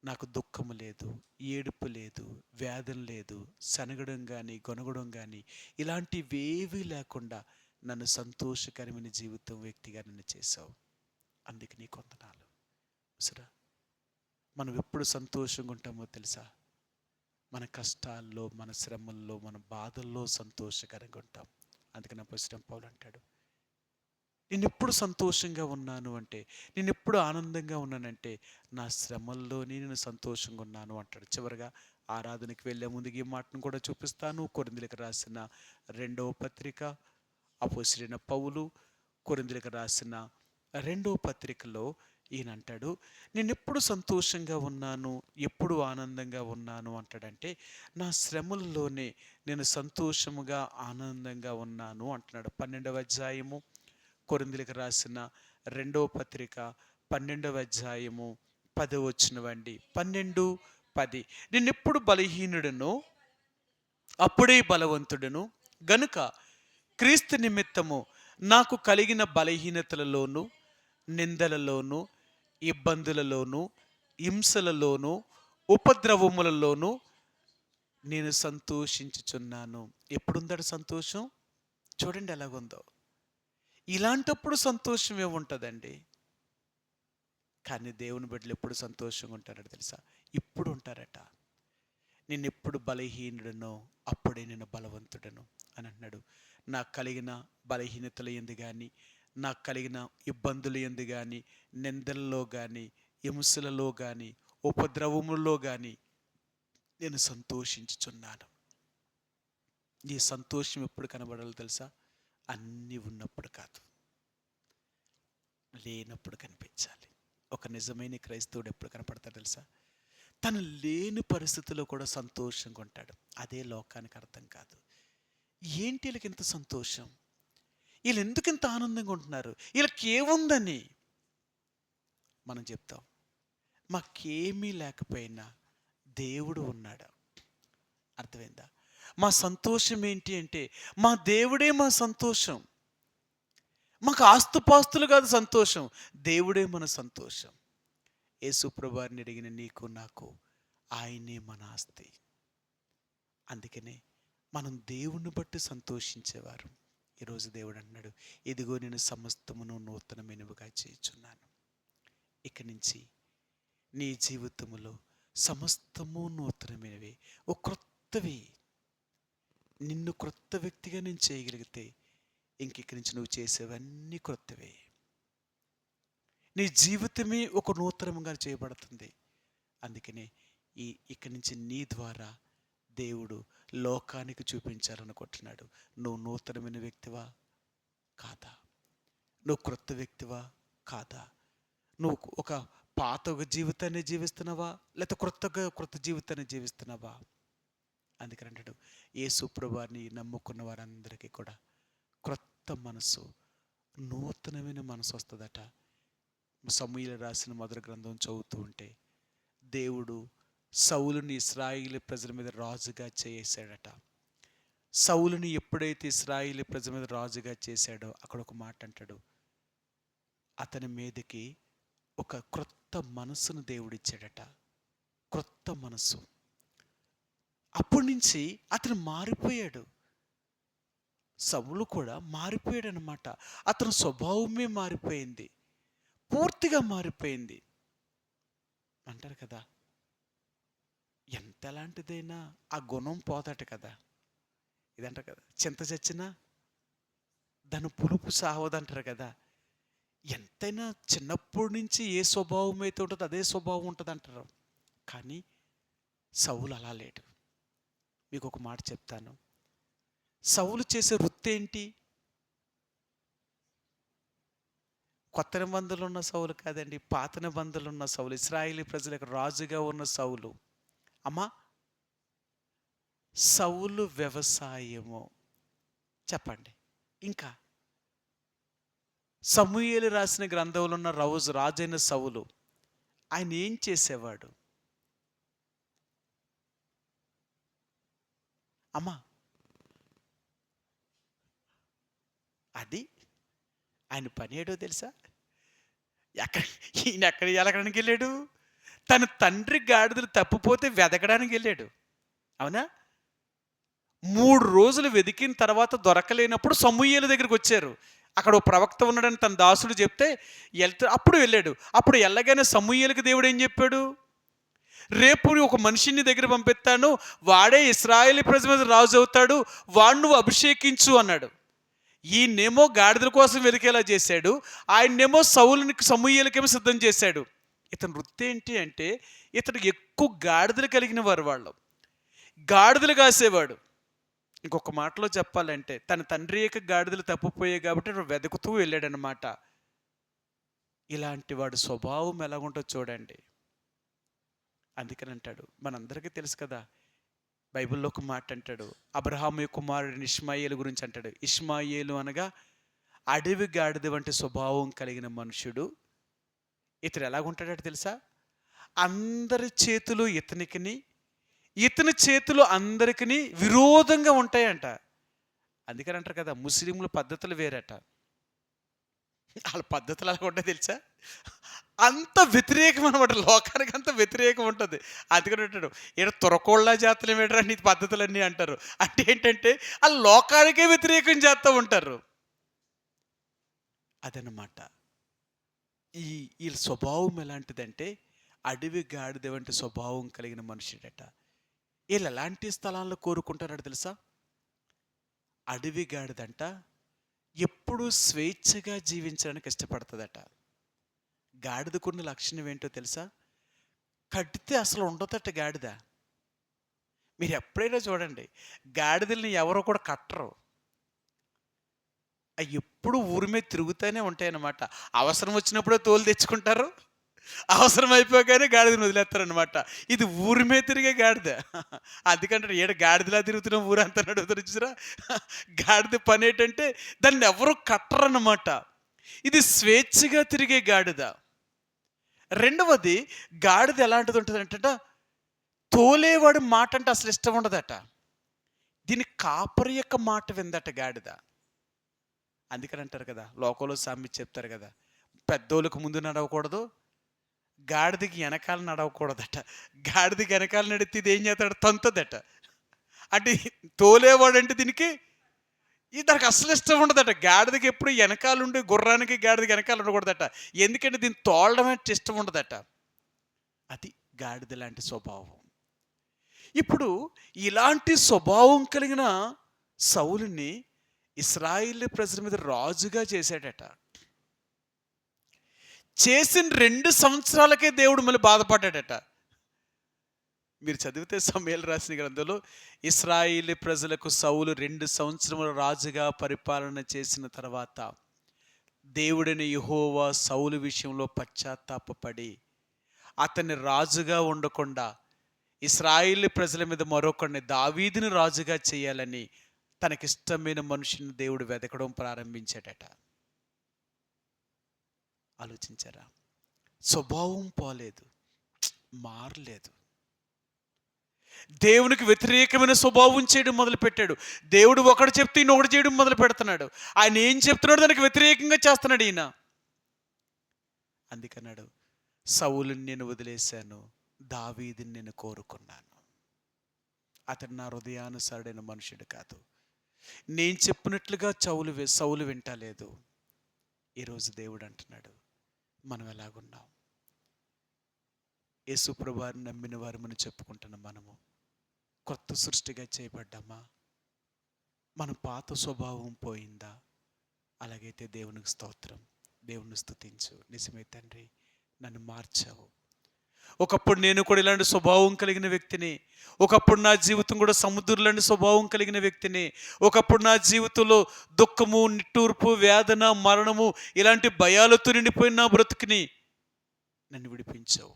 నాకు దుఃఖము లేదు, ఏడుపు లేదు, వేదన లేదు, సనగడం కానీ గొనగడం కానీ ఇలాంటివేవీ లేకుండా నన్ను సంతోషకరమైన జీవితం వ్యక్తిగా నన్ను చేశావు. అందుకే నీకు వందనాలు. సరే, మనం ఎప్పుడు సంతోషంగా ఉంటామో తెలుసా? మన కష్టాల్లో, మన శ్రమల్లో, మన బాధల్లో సంతోషకరంగా ఉంటాం. అందుకని అపోస్తలుడైన పౌలు అంటాడు, నేను ఎప్పుడు సంతోషంగా ఉన్నాను అంటే, నేను ఎప్పుడు ఆనందంగా ఉన్నానంటే నా శ్రమల్లోనే నేను సంతోషంగా ఉన్నాను అంటాడు. చివరిగా ఆరాధనకి వెళ్ళే ముందుకు ఈ మాటను కూడా చూపిస్తాను. కొరింథీయులకు రాసిన 2వ పత్రిక, అపోస్తలుడైన పౌలు కొరింథీయులకు రాసిన 2వ పత్రికలో ఈయన అంటాడు, నేను ఎప్పుడు సంతోషంగా ఉన్నాను, ఎప్పుడు ఆనందంగా ఉన్నాను అంటాడంటే నా శ్రమల్లోనే నేను సంతోషముగా ఆనందంగా ఉన్నాను అంటున్నాడు. 12వ అధ్యాయము, కొరింథీయులకు రాసిన 2వ పత్రిక 12వ అధ్యాయము 10వ వచనమండి. 12:10 నేనెప్పుడు బలహీనుడను అప్పుడే బలవంతుడను గనుక క్రీస్తు నిమిత్తము నాకు కలిగిన బలహీనతలలోను, నిందలలోను, ఇబ్బందులలోను, హింసలలోను, ఉపద్రవములలోను నేను సంతోషించుచున్నాను. ఎప్పుడుందడు సంతోషం? చూడండి ఎలాగుందో. ఇలాంటప్పుడు సంతోషం ఏముంటుందండి? కానీ దేవుని బిడ్డలు ఎప్పుడు సంతోషంగా ఉంటారట తెలుసా? ఇప్పుడు ఉంటారట. నేను ఎప్పుడు బలహీనుడనో అప్పుడే నేను బలవంతుడను అని అన్నాడు. నాకు కలిగిన బలహీనతల యందు కానీ, నాకు కలిగిన ఇబ్బందుల యందు కానీ, నిందల్లో కానీ, హింసలలో కానీ, ఉపద్రవములలో కానీ నేను సంతోషించుచున్నాను. ఈ సంతోషం ఎప్పుడు కనబడాలో తెలుసా? అన్నీ ఉన్నప్పుడు కాదు, లేనప్పుడు కనిపించాలి. ఒక నిజమైన క్రైస్తవుడు ఎప్పుడు కనపడతాడు తెలుసా? తను లేని పరిస్థితుల్లో కూడా సంతోషంగా ఉంటాడు. అదే లోకానికి అర్థం కాదు. ఏంటి వీళ్ళకి ఇంత సంతోషం, వీళ్ళు ఎందుకు ఇంత ఆనందంగా ఉంటున్నారు, వీళ్ళకి ఏముందని మనం చెప్తాం. మాకేమీ లేకపోయినా దేవుడు ఉన్నాడు. అర్థమైందా? మా సంతోషం ఏంటి అంటే మా దేవుడే మా సంతోషం. మాకు ఆస్తుపాస్తులు కాదు సంతోషం, దేవుడే మన సంతోషం. యేసు ప్రభువారిని అడిగిన నీకు నాకు ఆయనే మన ఆస్తి. అందుకనే మనం దేవుణ్ణి బట్టి సంతోషించేవారు. ఈరోజు దేవుడు అన్నాడు, ఇదిగో నేను సమస్తమును నూతనమైనవిగా చేయుచున్నాను. ఇక నుంచి నీ జీవితంలో సమస్తము నూతనమైనవి, ఓ క్రొత్తవి. నిన్ను క్రొత్త వ్యక్తిగా నేను చేయగలిగితే ఇంకిక్కడి నుంచి నువ్వు చేసేవన్నీ క్రొత్తవే. నీ జీవితమే ఒక నూతనంగా చేయబడుతుంది. అందుకనే ఇక్కడి నుంచి నీ ద్వారా దేవుడు లోకానికి చూపించాలనుకుంటున్నాడు. నువ్వు నూతనమైన వ్యక్తివా కాదా? నువ్వు క్రొత్త వ్యక్తివా కాదా? నువ్వు ఒక పాత జీవితాన్ని జీవిస్తున్నావా, లేకపోతే క్రొత్త జీవితాన్ని జీవిస్తున్నావా? అందుకని అంటాడు, యేసు ప్రభువారిని నమ్ముకున్న వారందరికీ కూడా క్రొత్త మనసు, నూతనమైన మనసు వస్తుందట. సమూయేలు రాసిన మొదటి గ్రంథం చదువుతూ ఉంటే దేవుడు సౌలుని ఇశ్రాయేలు ప్రజల మీద రాజుగా చేసాడట. సౌలుని ఎప్పుడైతే ఇశ్రాయేలు ప్రజల మీద రాజుగా చేశాడో అక్కడ ఒక మాట అంటాడు, అతని మీదకి ఒక క్రొత్త మనసును దేవుడిచ్చాడట. క్రొత్త మనసు. అప్పటి నుంచి అతను మారిపోయాడు. సౌలు కూడా మారిపోయాడు అన్నమాట. అతని స్వభావమే మారిపోయింది, పూర్తిగా మారిపోయింది. అంటారు కదా, ఎంతలాంటిదైనా ఆ గుణం పోతాట కదా. ఇదంటారు కదా, చింత చచ్చినా దాని పులుపు సావదంటారు కదా. ఎంతైనా చిన్నప్పటి నుంచి ఏ స్వభావం అయితే ఉంటుందో అదే స్వభావం ఉంటుంది అంటారు. కానీ సౌలు అలా లేడు. మీకు ఒక మాట చెప్తాను, సౌలు చేసే వృత్తి ఏంటి? కొత్త నిబంధనలు ఉన్న సౌలు కాదండి, పాత నిబంధనలు ఉన్న సౌలు, ఇశ్రాయేలీ ప్రజలకు రాజుగా ఉన్న సౌలు. అమ్మా, సౌలు వ్యవసాయము చెప్పండి. ఇంకా సమూయేలు రాసిన గ్రంథంలో ఉన్న రాజైన సౌలు ఆయన ఏం చేసేవాడు? అమ్మా, అది ఆయన పని ఏడో తెలుసా? ఈయన ఎక్కడికి వెళ్ళాడు? తన తండ్రి గాడిదలు తప్పిపోతే వెతకడానికి వెళ్ళాడు. అవునా? 3 రోజులు వెతికిన తర్వాత దొరకలేనప్పుడు సమూయేలు దగ్గరికి వచ్చారు. అక్కడ ఓ ప్రవక్త ఉన్నాడని తన దాసుడు చెప్తే అప్పుడు వెళ్ళాడు. అప్పుడు వెళ్ళగానే సమూయేలుకి దేవుడు ఏం చెప్పాడు? రేపు ఒక మనిషిని దగ్గర పంపిస్తాను, వాడే ఇశ్రాయేలీ ప్రజల మీద రాజు అవుతాడు, వాడు నువ్వు అభిషేకించు అన్నాడు. ఈయనేమో గాడిదల కోసం వెతికేలా చేశాడు, ఆయన్నేమో సమూయేలుకేమో సిద్ధం చేశాడు. ఇతని వృత్తి ఏంటి అంటే, ఇతడు ఎక్కువ గాడిదలు కలిగిన వారు, వాళ్ళు గాడిదలు కాసేవాడు. ఇంకొక మాటలో చెప్పాలంటే తన తండ్రి యొక్క గాడిదలు తప్పిపోయాయి కాబట్టి వెతుకుతూ వెళ్ళాడనమాట. ఇలాంటి వాడు స్వభావం ఎలాగుంటుందో చూడండి. అందుకని అంటాడు, మనందరికీ తెలుసు కదా, బైబిల్లో ఒక మాట అంటాడు, అబ్రహాము కుమారుడిని ఇష్మాయేలు గురించి అంటాడు. ఇష్మాయేలు అనగా అడవి గాడిద వంటి స్వభావం కలిగిన మనుషుడు. ఇతడు ఎలాగుంటాడో తెలుసా? అందరి చేతులు ఇతని చేతులు అందరికీ విరోధంగా ఉంటాయంట. అందుకని అంటారు కదా, ముస్లింల పద్ధతులు వేరట. వాళ్ళ పద్ధతులు అలా ఉంటాయి తెలుసా? అంత వ్యతిరేకం అనమాట, లోకానికి అంత వ్యతిరేకం ఉంటుంది. అందుకని అంటాడు, ఇక్కడ తొరకోళ్ళ జాతులు వేడరా నీ పద్ధతులన్నీ అంటారు. అంటే ఏంటంటే ఆ లోకానికే వ్యతిరేకం చేస్తూ ఉంటారు. అదనమాట. ఈ స్వభావం ఎలాంటిదంటే అడవి గాడిద వంటి స్వభావం కలిగిన మనుషుడట. వీళ్ళు ఎలాంటి స్థలాల్లో కోరుకుంటారట తెలుసా? అడవి గాడిదంట ఎప్పుడూ స్వేచ్ఛగా జీవించడానికి ఇష్టపడుతుందట. గాడిదకున్న లక్షణం ఏంటో తెలుసా? కడితే అసలు ఉండదట గాడిద. మీరు ఎప్పుడైనా చూడండి, గాడిదల్ని ఎవరో కూడా కట్టరు. అవి ఎప్పుడు ఊరి మీద తిరుగుతూనే ఉంటాయన్నమాట. అవసరం వచ్చినప్పుడే తోలు తెచ్చుకుంటారు, అవసరం అయిపోగానే గాడిదని వదిలేస్తారనమాట. ఇది ఊరి మీద తిరిగే గాడిద. అందుకంటే ఏడు గాడిదలా తిరుగుతున్నాం ఊరంతా అడుగుతారు చూసారా? గాడిద పని ఏంటంటే దాన్ని ఎవరు కట్టరన్నమాట. ఇది స్వేచ్ఛగా తిరిగే గాడిద. రెండవది, గాడిద ఎలాంటిది ఉంటుంది అంటే తోలేవాడి మాట అంటే అసలు ఇష్టం ఉండదట. దీని కాపరి యొక్క మాట విందట గాడిద. అందుకని అంటారు కదా, లోకంలో సామెత చెప్తారు కదా, పెద్దోళ్ళకు ముందు నడవకూడదు, గాడిదకి వెనకాల నడవకూడదట. గాడిదకి వెనకాల నడితే ఇది ఏం చేస్తాడు? తంతదట. అంటే తోలేవాడంటే దీనికి దానికి అసలు ఇష్టం ఉండదట. గాడిదకి ఎప్పుడు వెనకాలండి, గుర్రానికి గాడిదకి వెనకాల ఉండకూడదట. ఎందుకంటే దీన్ని తోలడం అంటే ఇష్టం ఉండదట. అది గాడిద లాంటి స్వభావం. ఇప్పుడు ఇలాంటి స్వభావం కలిగిన సౌలుని ఇశ్రాయేలు ప్రజల మీద రాజుగా చేశాడట. చేసిన 2 సంవత్సరాలకే దేవుడు మళ్ళీ బాధపడ్డాడట. మీరు చదివితే సమూయేలు రాసిన గ్రంథంలో ఇశ్రాయేలు ప్రజలకు సౌలు 2 సంవత్సరములు రాజుగా పరిపాలన చేసిన తర్వాత దేవుడైన యెహోవా సౌలు విషయంలో పశ్చాత్తాపపడి అతన్ని రాజుగా ఉండకుండా ఇశ్రాయేలు ప్రజల మీద మరొకరిని దావీదుని రాజుగా చేయాలని తనకిష్టమైన మనుషుని దేవుడు వెతకడం ప్రారంభించాడట. ఆలోచించారా? స్వభావం పోలేదు, మారలేదు. దేవునికి వ్యతిరేకమైన స్వభావం చేయడం మొదలుపెట్టాడు. దేవుడు ఒకటి చెప్తే ఇంకొకటి చేయడం మొదలు పెడుతున్నాడు. ఆయన ఏం చెప్తున్నాడు దానికి వ్యతిరేకంగా చేస్తున్నాడు ఈయన. అందుకన్నాడు, సౌలుని నేను వదిలేశాను, దావీదుని నేను కోరుకున్నాను. అతడు నా హృదయానుసారుడైన మనుషుడు కాదు, నేను చెప్పినట్లుగా సౌలు వింటలేదు. ఈరోజు దేవుడు అంటున్నాడు, మనం ఎలాగున్నాం? యేసు ప్రభువుని నమ్మిన వారు మనం చెప్పుకుంటున్నాం, మనము కొత్త సృష్టిగా చేయబడ్డామా? మన పాత స్వభావం పోయిందా? అలాగైతే దేవునికి స్తోత్రం, దేవుని స్తుతించు. నిజమే తండ్రి, నన్ను మార్చావు. ఒకప్పుడు నేను కూడా ఇలాంటి స్వభావం కలిగిన వ్యక్తిని. ఒకప్పుడు నా జీవితం కూడా సముద్రం లాంటి స్వభావం కలిగిన వ్యక్తిని. ఒకప్పుడు నా జీవితంలో దుఃఖము, నిట్టూర్పు, వేదన, మరణము ఇలాంటి భయాలతో నిండిపోయిన నా బ్రతుకుని నన్ను విడిపించావు.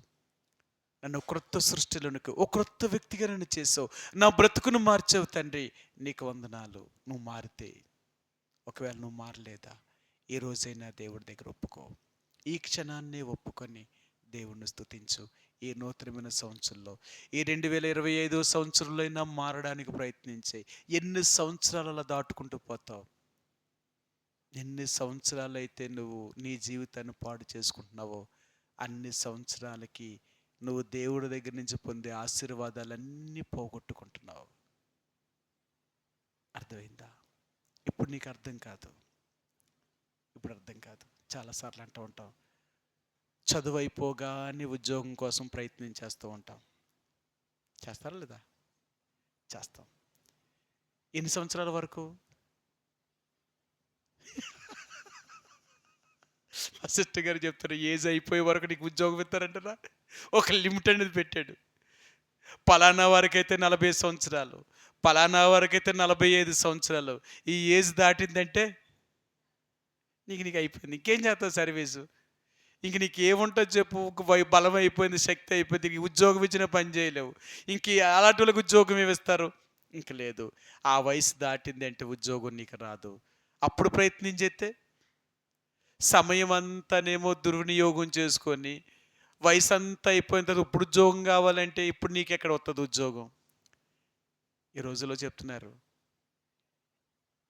నన్ను క్రొత్త సృష్టిలోనికి ఒక క్రొత్త వ్యక్తిగా నన్ను చేసావు. నా బ్రతుకును మార్చావు తండ్రి, నీకు వందనాలు. నువ్వు మారితే, ఒకవేళ నువ్వు మారలేదా, ఈ రోజైనా దేవుడి దగ్గర ఒప్పుకో. ఈ క్షణాన్నే ఒప్పుకొని దేవుణ్ణి స్తుతించు. ఈ నూతనమైన సంవత్సరంలో, ఈ 2025 సంవత్సరంలో అయినా మారడానికి ప్రయత్నించే. ఎన్ని సంవత్సరాలు అలా దాటుకుంటూ పోతావు? ఎన్ని సంవత్సరాలు అయితే నువ్వు నీ జీవితాన్ని పాడు చేసుకుంటున్నావో అన్ని సంవత్సరాలకి నువ్వు దేవుడి దగ్గర నుంచి పొందే ఆశీర్వాదాలన్నీ పోగొట్టుకుంటున్నావు. అర్థమైందా? ఇప్పుడు నీకు అర్థం కాదు. ఇప్పుడు అర్థం కాదు. చాలాసార్లు అంటూ ఉంటాం, చదువు అయిపోగానే ఉద్యోగం కోసం ప్రయత్నం చేస్తూ ఉంటాం. చేస్తారా లేదా? చేస్తాం. ఎన్ని సంవత్సరాల వరకు? మా సిస్టర్ గారు చెప్తారు, ఏజ్ అయిపోయే వరకు నీకు ఉద్యోగం ఇస్తారంటారా? ఒక లిమిట్ అనేది పెట్టాడు. పలానా వారికైతే 40 సంవత్సరాలు, పలానా వారికైతే 45 సంవత్సరాలు. ఈ ఏజ్ దాటిందంటే నీకు అయిపోయింది. ఇంకేం చేస్తావు సర్వీసు? ఇంక నీకు ఏముంటుంది చెప్పు? బలం అయిపోయింది, శక్తి అయిపోయింది. ఇంక ఉద్యోగం ఇచ్చిన పని చేయలేవు. ఇంక అలాంటి వాళ్ళకి ఉద్యోగం ఏమిస్తారు? ఇంక లేదు. ఆ వయసు దాటింది అంటే ఉద్యోగం నీకు రాదు. అప్పుడు ప్రయత్నం చేస్తే సమయం అంతానేమో దుర్వినియోగం చేసుకొని వయసు అంతా అయిపోయిన తర్వాత ఇప్పుడు ఉద్యోగం కావాలంటే ఇప్పుడు నీకు ఎక్కడ వస్తుంది ఉద్యోగం? ఈ రోజుల్లో చెప్తున్నారు,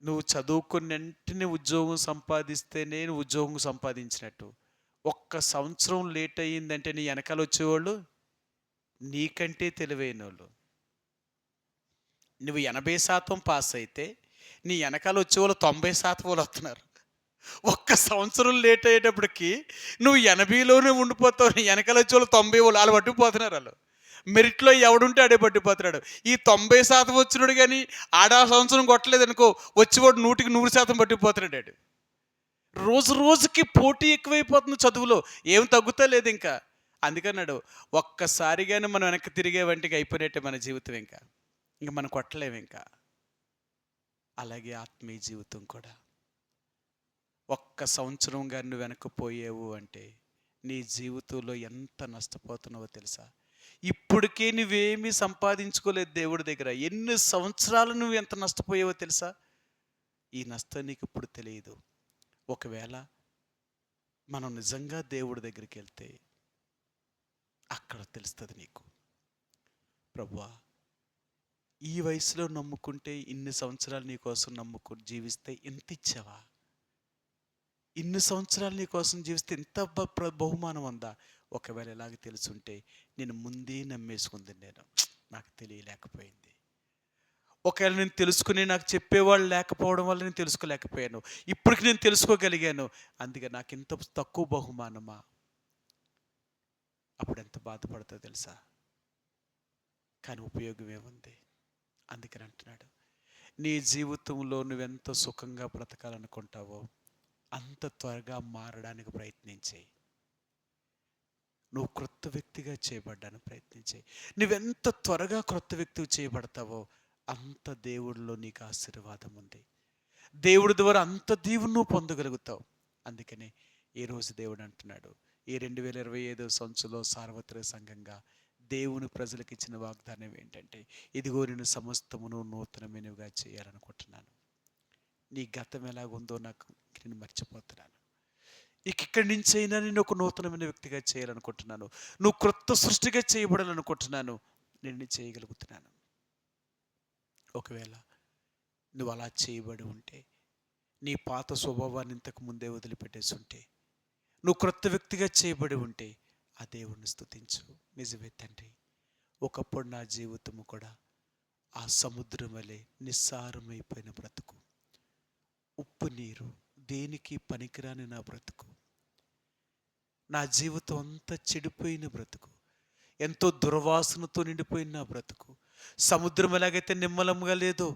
నువ్వు చదువుకుని వెంటనే ఉద్యోగం సంపాదిస్తేనే నువ్వు ఉద్యోగం సంపాదించినట్టు. ఒక్క సంవత్సరం లేట్ అయ్యిందంటే నీ వెనకాల వచ్చేవాళ్ళు నీకంటే తెలివైన వాళ్ళు. నువ్వు 80% పాస్ అయితే నీ వెనకాల వచ్చేవాళ్ళు 90% వాళ్ళు వస్తున్నారు. ఒక్క సంవత్సరం లేట్ అయ్యేటప్పటికి నువ్వు 80లోనే ఉండిపోతావు. నీ వెనకాల వచ్చేవాళ్ళు 90 వాళ్ళు పట్టుకుపోతున్నారు. వాళ్ళు మెరిట్లో ఎవడుంటే ఆడే పట్టిపోతున్నాడు. ఈ 90% వచ్చినాడు కానీ ఆడా సంవత్సరం కొట్టలేదు అనుకో, వచ్చేవాడు 100% పట్టిపోతున్నాడు. రోజు రోజుకి పోటీ ఎక్కువైపోతుంది చదువులో, ఏం తగ్గుతా లేదు ఇంకా. అందుకన్నాడు, ఒక్కసారిగానే మనం వెనక్కి తిరిగే వంటికి అయిపోయినట్టే మన జీవితం. ఇంకా మనం కొట్టలేము ఇంకా. అలాగే ఆత్మీయ జీవితం కూడా ఒక్క సంవత్సరం కానీ నువ్వు వెనక్కిపోయావు అంటే నీ జీవితంలో ఎంత నష్టపోతున్నావో తెలుసా? ఇప్పటికే నువ్వేమీ సంపాదించుకోలేదు దేవుడి దగ్గర. ఎన్ని సంవత్సరాలు నువ్వు ఎంత నష్టపోయావో తెలుసా? ఈ నష్టం నీకు ఇప్పుడు తెలియదు. ఒకవేళ మనం నిజంగా దేవుడి దగ్గరికి వెళ్తే అక్కడ తెలుస్తుంది నీకు. ప్రభువా, ఈ వయసులో నమ్ముకుంటే, ఇన్ని సంవత్సరాలు నీ కోసం నమ్ముకుని జీవిస్తే ఎంత ఇచ్చావా? ఇన్ని సంవత్సరాలు నీ కోసం జీవిస్తే ఎంత బహుమానం ఉందా? ఒకవేళ ఎలాగ తెలుసుంటే నేను ముందే నమ్మేసుకుంది. నాకు తెలియలేకపోయింది. ఒకవేళ నేను తెలుసుకుని నాకు చెప్పేవాళ్ళు లేకపోవడం వల్ల నేను తెలుసుకోలేకపోయాను. ఇప్పటికి నేను తెలుసుకోగలిగాను. అందుకే నాకు ఇంత తక్కువ బహుమానమా? అప్పుడు ఎంత బాధపడుతుందో తెలుసా? కానీ ఉపయోగం ఏముంది? అందుకని అంటున్నాడు, నీ జీవితంలో నువ్వెంత సుఖంగా బ్రతకాలనుకుంటావో అంత త్వరగా మారడానికి ప్రయత్నించే. నువ్వు క్రొత్త వ్యక్తిగా చేయబడ్డానికి ప్రయత్నించే. నువ్వెంత త్వరగా క్రొత్త వ్యక్తిగా చేయబడతావో అంత దేవుడిలో నీకు ఆశీర్వాదం ఉంది. దేవుడి ద్వారా అంత దీవుని నువ్వు పొందగలుగుతావు. అందుకనే ఈరోజు దేవుడు అంటున్నాడు, ఈ 2025 సంవత్సరంలో సార్వత్రిక సంఘంగా దేవుని ప్రజలకు ఇచ్చిన వాగ్దానం ఏంటంటే, ఇదిగో నేను సమస్తమును నూతనమైనవిగా చేయాలనుకుంటున్నాను. నీ గతం ఎలాగుందో నేను మర్చిపోతున్నాను. ఇక్కడి నుంచి అయినా నేను ఒక నూతనమైన వ్యక్తిగా చేయాలనుకుంటున్నాను. నువ్వు క్రొత్త సృష్టిగా చేయబడాలనుకుంటున్నాను. నేను చేయగలుగుతున్నాను. ఒకవేళ నువ్వు అలా చేయబడి ఉంటే, నీ పాత స్వభావాన్ని ఇంతకు ముందే వదిలిపెట్టేసి ఉంటే, నువ్వు క్రొత్త వ్యక్తిగా చేయబడి ఉంటే ఆ దేవుణ్ణి స్తుతించు. నిజమే తండ్రి, ఒకప్పుడు నా జీవితము కూడా ఆ సముద్రం వలె నిస్సారమైపోయిన బ్రతుకు, ఉప్పు నీరు దేనికి పనికిరాని నా బ్రతుకు, నా జీవితం అంతా చెడిపోయిన బ్రతుకు, ఎంతో దుర్వాసనతో నిండిపోయిన నా బ్రతుకు, సముద్రం ఎలాగైతే నిమ్మలంగా లేదో,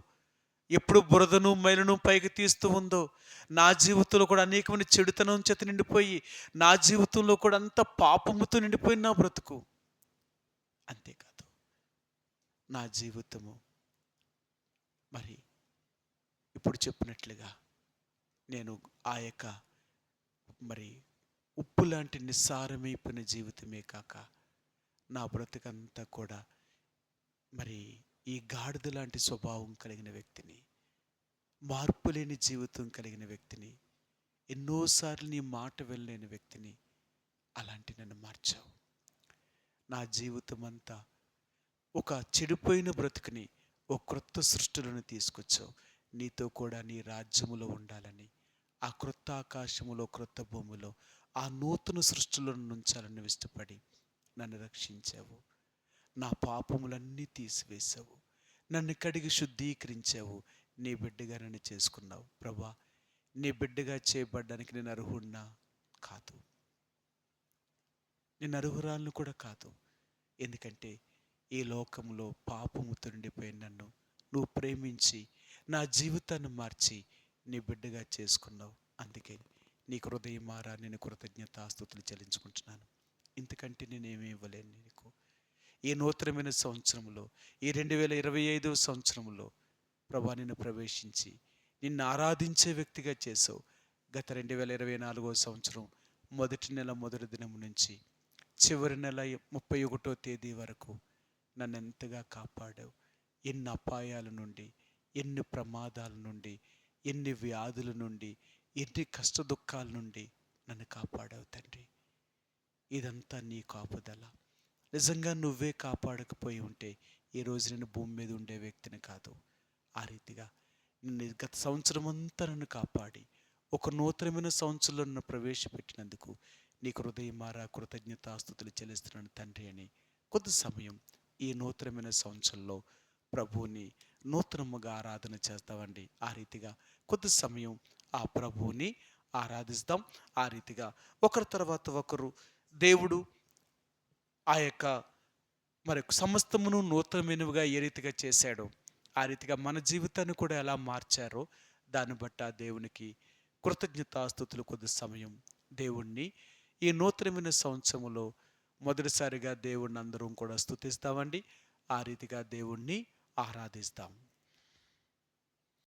ఎప్పుడు బురదను మైలను పైకి తీస్తూ ఉందో, నా జీవితంలో కూడా అనేకమైన చెడుతనం చేత నిండిపోయి, నా జీవితంలో కూడా అంత పాపముతో నిండిపోయిన నా బ్రతుకు. నా జీవితము మరి ఇప్పుడు చెప్పినట్లుగా నేను ఆ యొక్క మరి ఉప్పు లాంటి నిస్సారమైపోయిన జీవితమే కాక నా బ్రతుకంతా కూడా మరి ఈ గాడిద లాంటి స్వభావం కలిగిన వ్యక్తిని, మార్పు లేని జీవితం కలిగిన వ్యక్తిని, ఎన్నోసార్లు నీ మాట వెళ్ళలేని వ్యక్తిని అలాంటి నన్ను మార్చావు. నా జీవితం అంతా ఒక చెడిపోయిన బ్రతుకుని ఒక క్రొత్త సృష్టిలను తీసుకొచ్చావు. నీతో కూడా నీ రాజ్యములో ఉండాలని, ఆ క్రొత్త ఆకాశములో క్రొత్త భూమిలో ఆ నూతన సృష్టిలను నుంచాలని ఇష్టపడి నన్ను రక్షించావు. నా పాపములన్నీ తీసివేశావు. నన్ను కడిగి శుద్ధీకరించావు. నీ బిడ్డగా నన్ను చేసుకున్నావు. ప్రభా, నీ బిడ్డగా చేయబడ్డానికి నేను అర్హుడినా? కాదు. నేను అర్హురాలను కూడా కాదు. ఎందుకంటే ఈ లోకంలో పాపముతో నిండిపోయిన నన్ను నువ్వు ప్రేమించి నా జీవితాన్ని మార్చి నీ బిడ్డగా చేసుకున్నావు. అందుకే నీకు హృదయమారా నేను కృతజ్ఞతాస్తుతులు చెల్లించుకుంటున్నాను. ఇంతకంటే నేనేమీ ఇవ్వలేను నీకు. ఈ నూతనమైన సంవత్సరంలో, ఈ 2025 సంవత్సరంలో ప్రభా నిన్ను ప్రవేశించి నిన్ను ఆరాధించే వ్యక్తిగా చేసావు. గత 2024 సంవత్సరం మొదటి నెల మొదటి దినం నుంచి చివరి నెల 31వ తేదీ వరకు నన్ను ఎంతగా కాపాడావు. ఎన్ని అపాయాల నుండి, ఎన్ని ప్రమాదాల నుండి, ఎన్ని వ్యాధుల నుండి, ఎన్ని కష్ట దుఃఖాల నుండి నన్ను కాపాడావు తండ్రి. ఇదంతా నీ కాపుదల. నిజంగా నువ్వే కాపాడకపోయి ఉంటే ఈరోజు నేను భూమి మీద ఉండే వ్యక్తిని కాదు. ఆ రీతిగా నిన్ను గత సంవత్సరం అంతా నన్ను కాపాడి ఒక నూతనమైన సంవత్సరంలో నన్ను ప్రవేశపెట్టినందుకు నీకు హృదయమారా కృతజ్ఞతాస్తుతులు చెల్లిస్తున్నాను తండ్రి అని కొద్ది సమయం ఈ నూతనమైన సంవత్సరంలో ప్రభువుని నూతనముగా ఆరాధన చేస్తామండి. ఆ రీతిగా కొద్ది సమయం ఆ ప్రభువుని ఆరాధిస్తాం. ఆ రీతిగా ఒకరి తర్వాత ఒకరు దేవుడు ఆ యొక్క మరి సమస్తమును నూతనమైనవిగా ఏ రీతిగా చేశాడో ఆ రీతిగా మన జీవితాన్ని కూడా ఎలా మార్చారో దాన్ని బట్టి ఆ దేవునికి కృతజ్ఞతాస్తుతులు కొద్ది సమయం దేవుణ్ణి ఈ నూతనమైన సంవత్సరంలో మొదటిసారిగా దేవుణ్ణి అందరం కూడా స్తుతిస్తామండి. ఆ రీతిగా దేవుణ్ణి ఆరాధిస్తాం.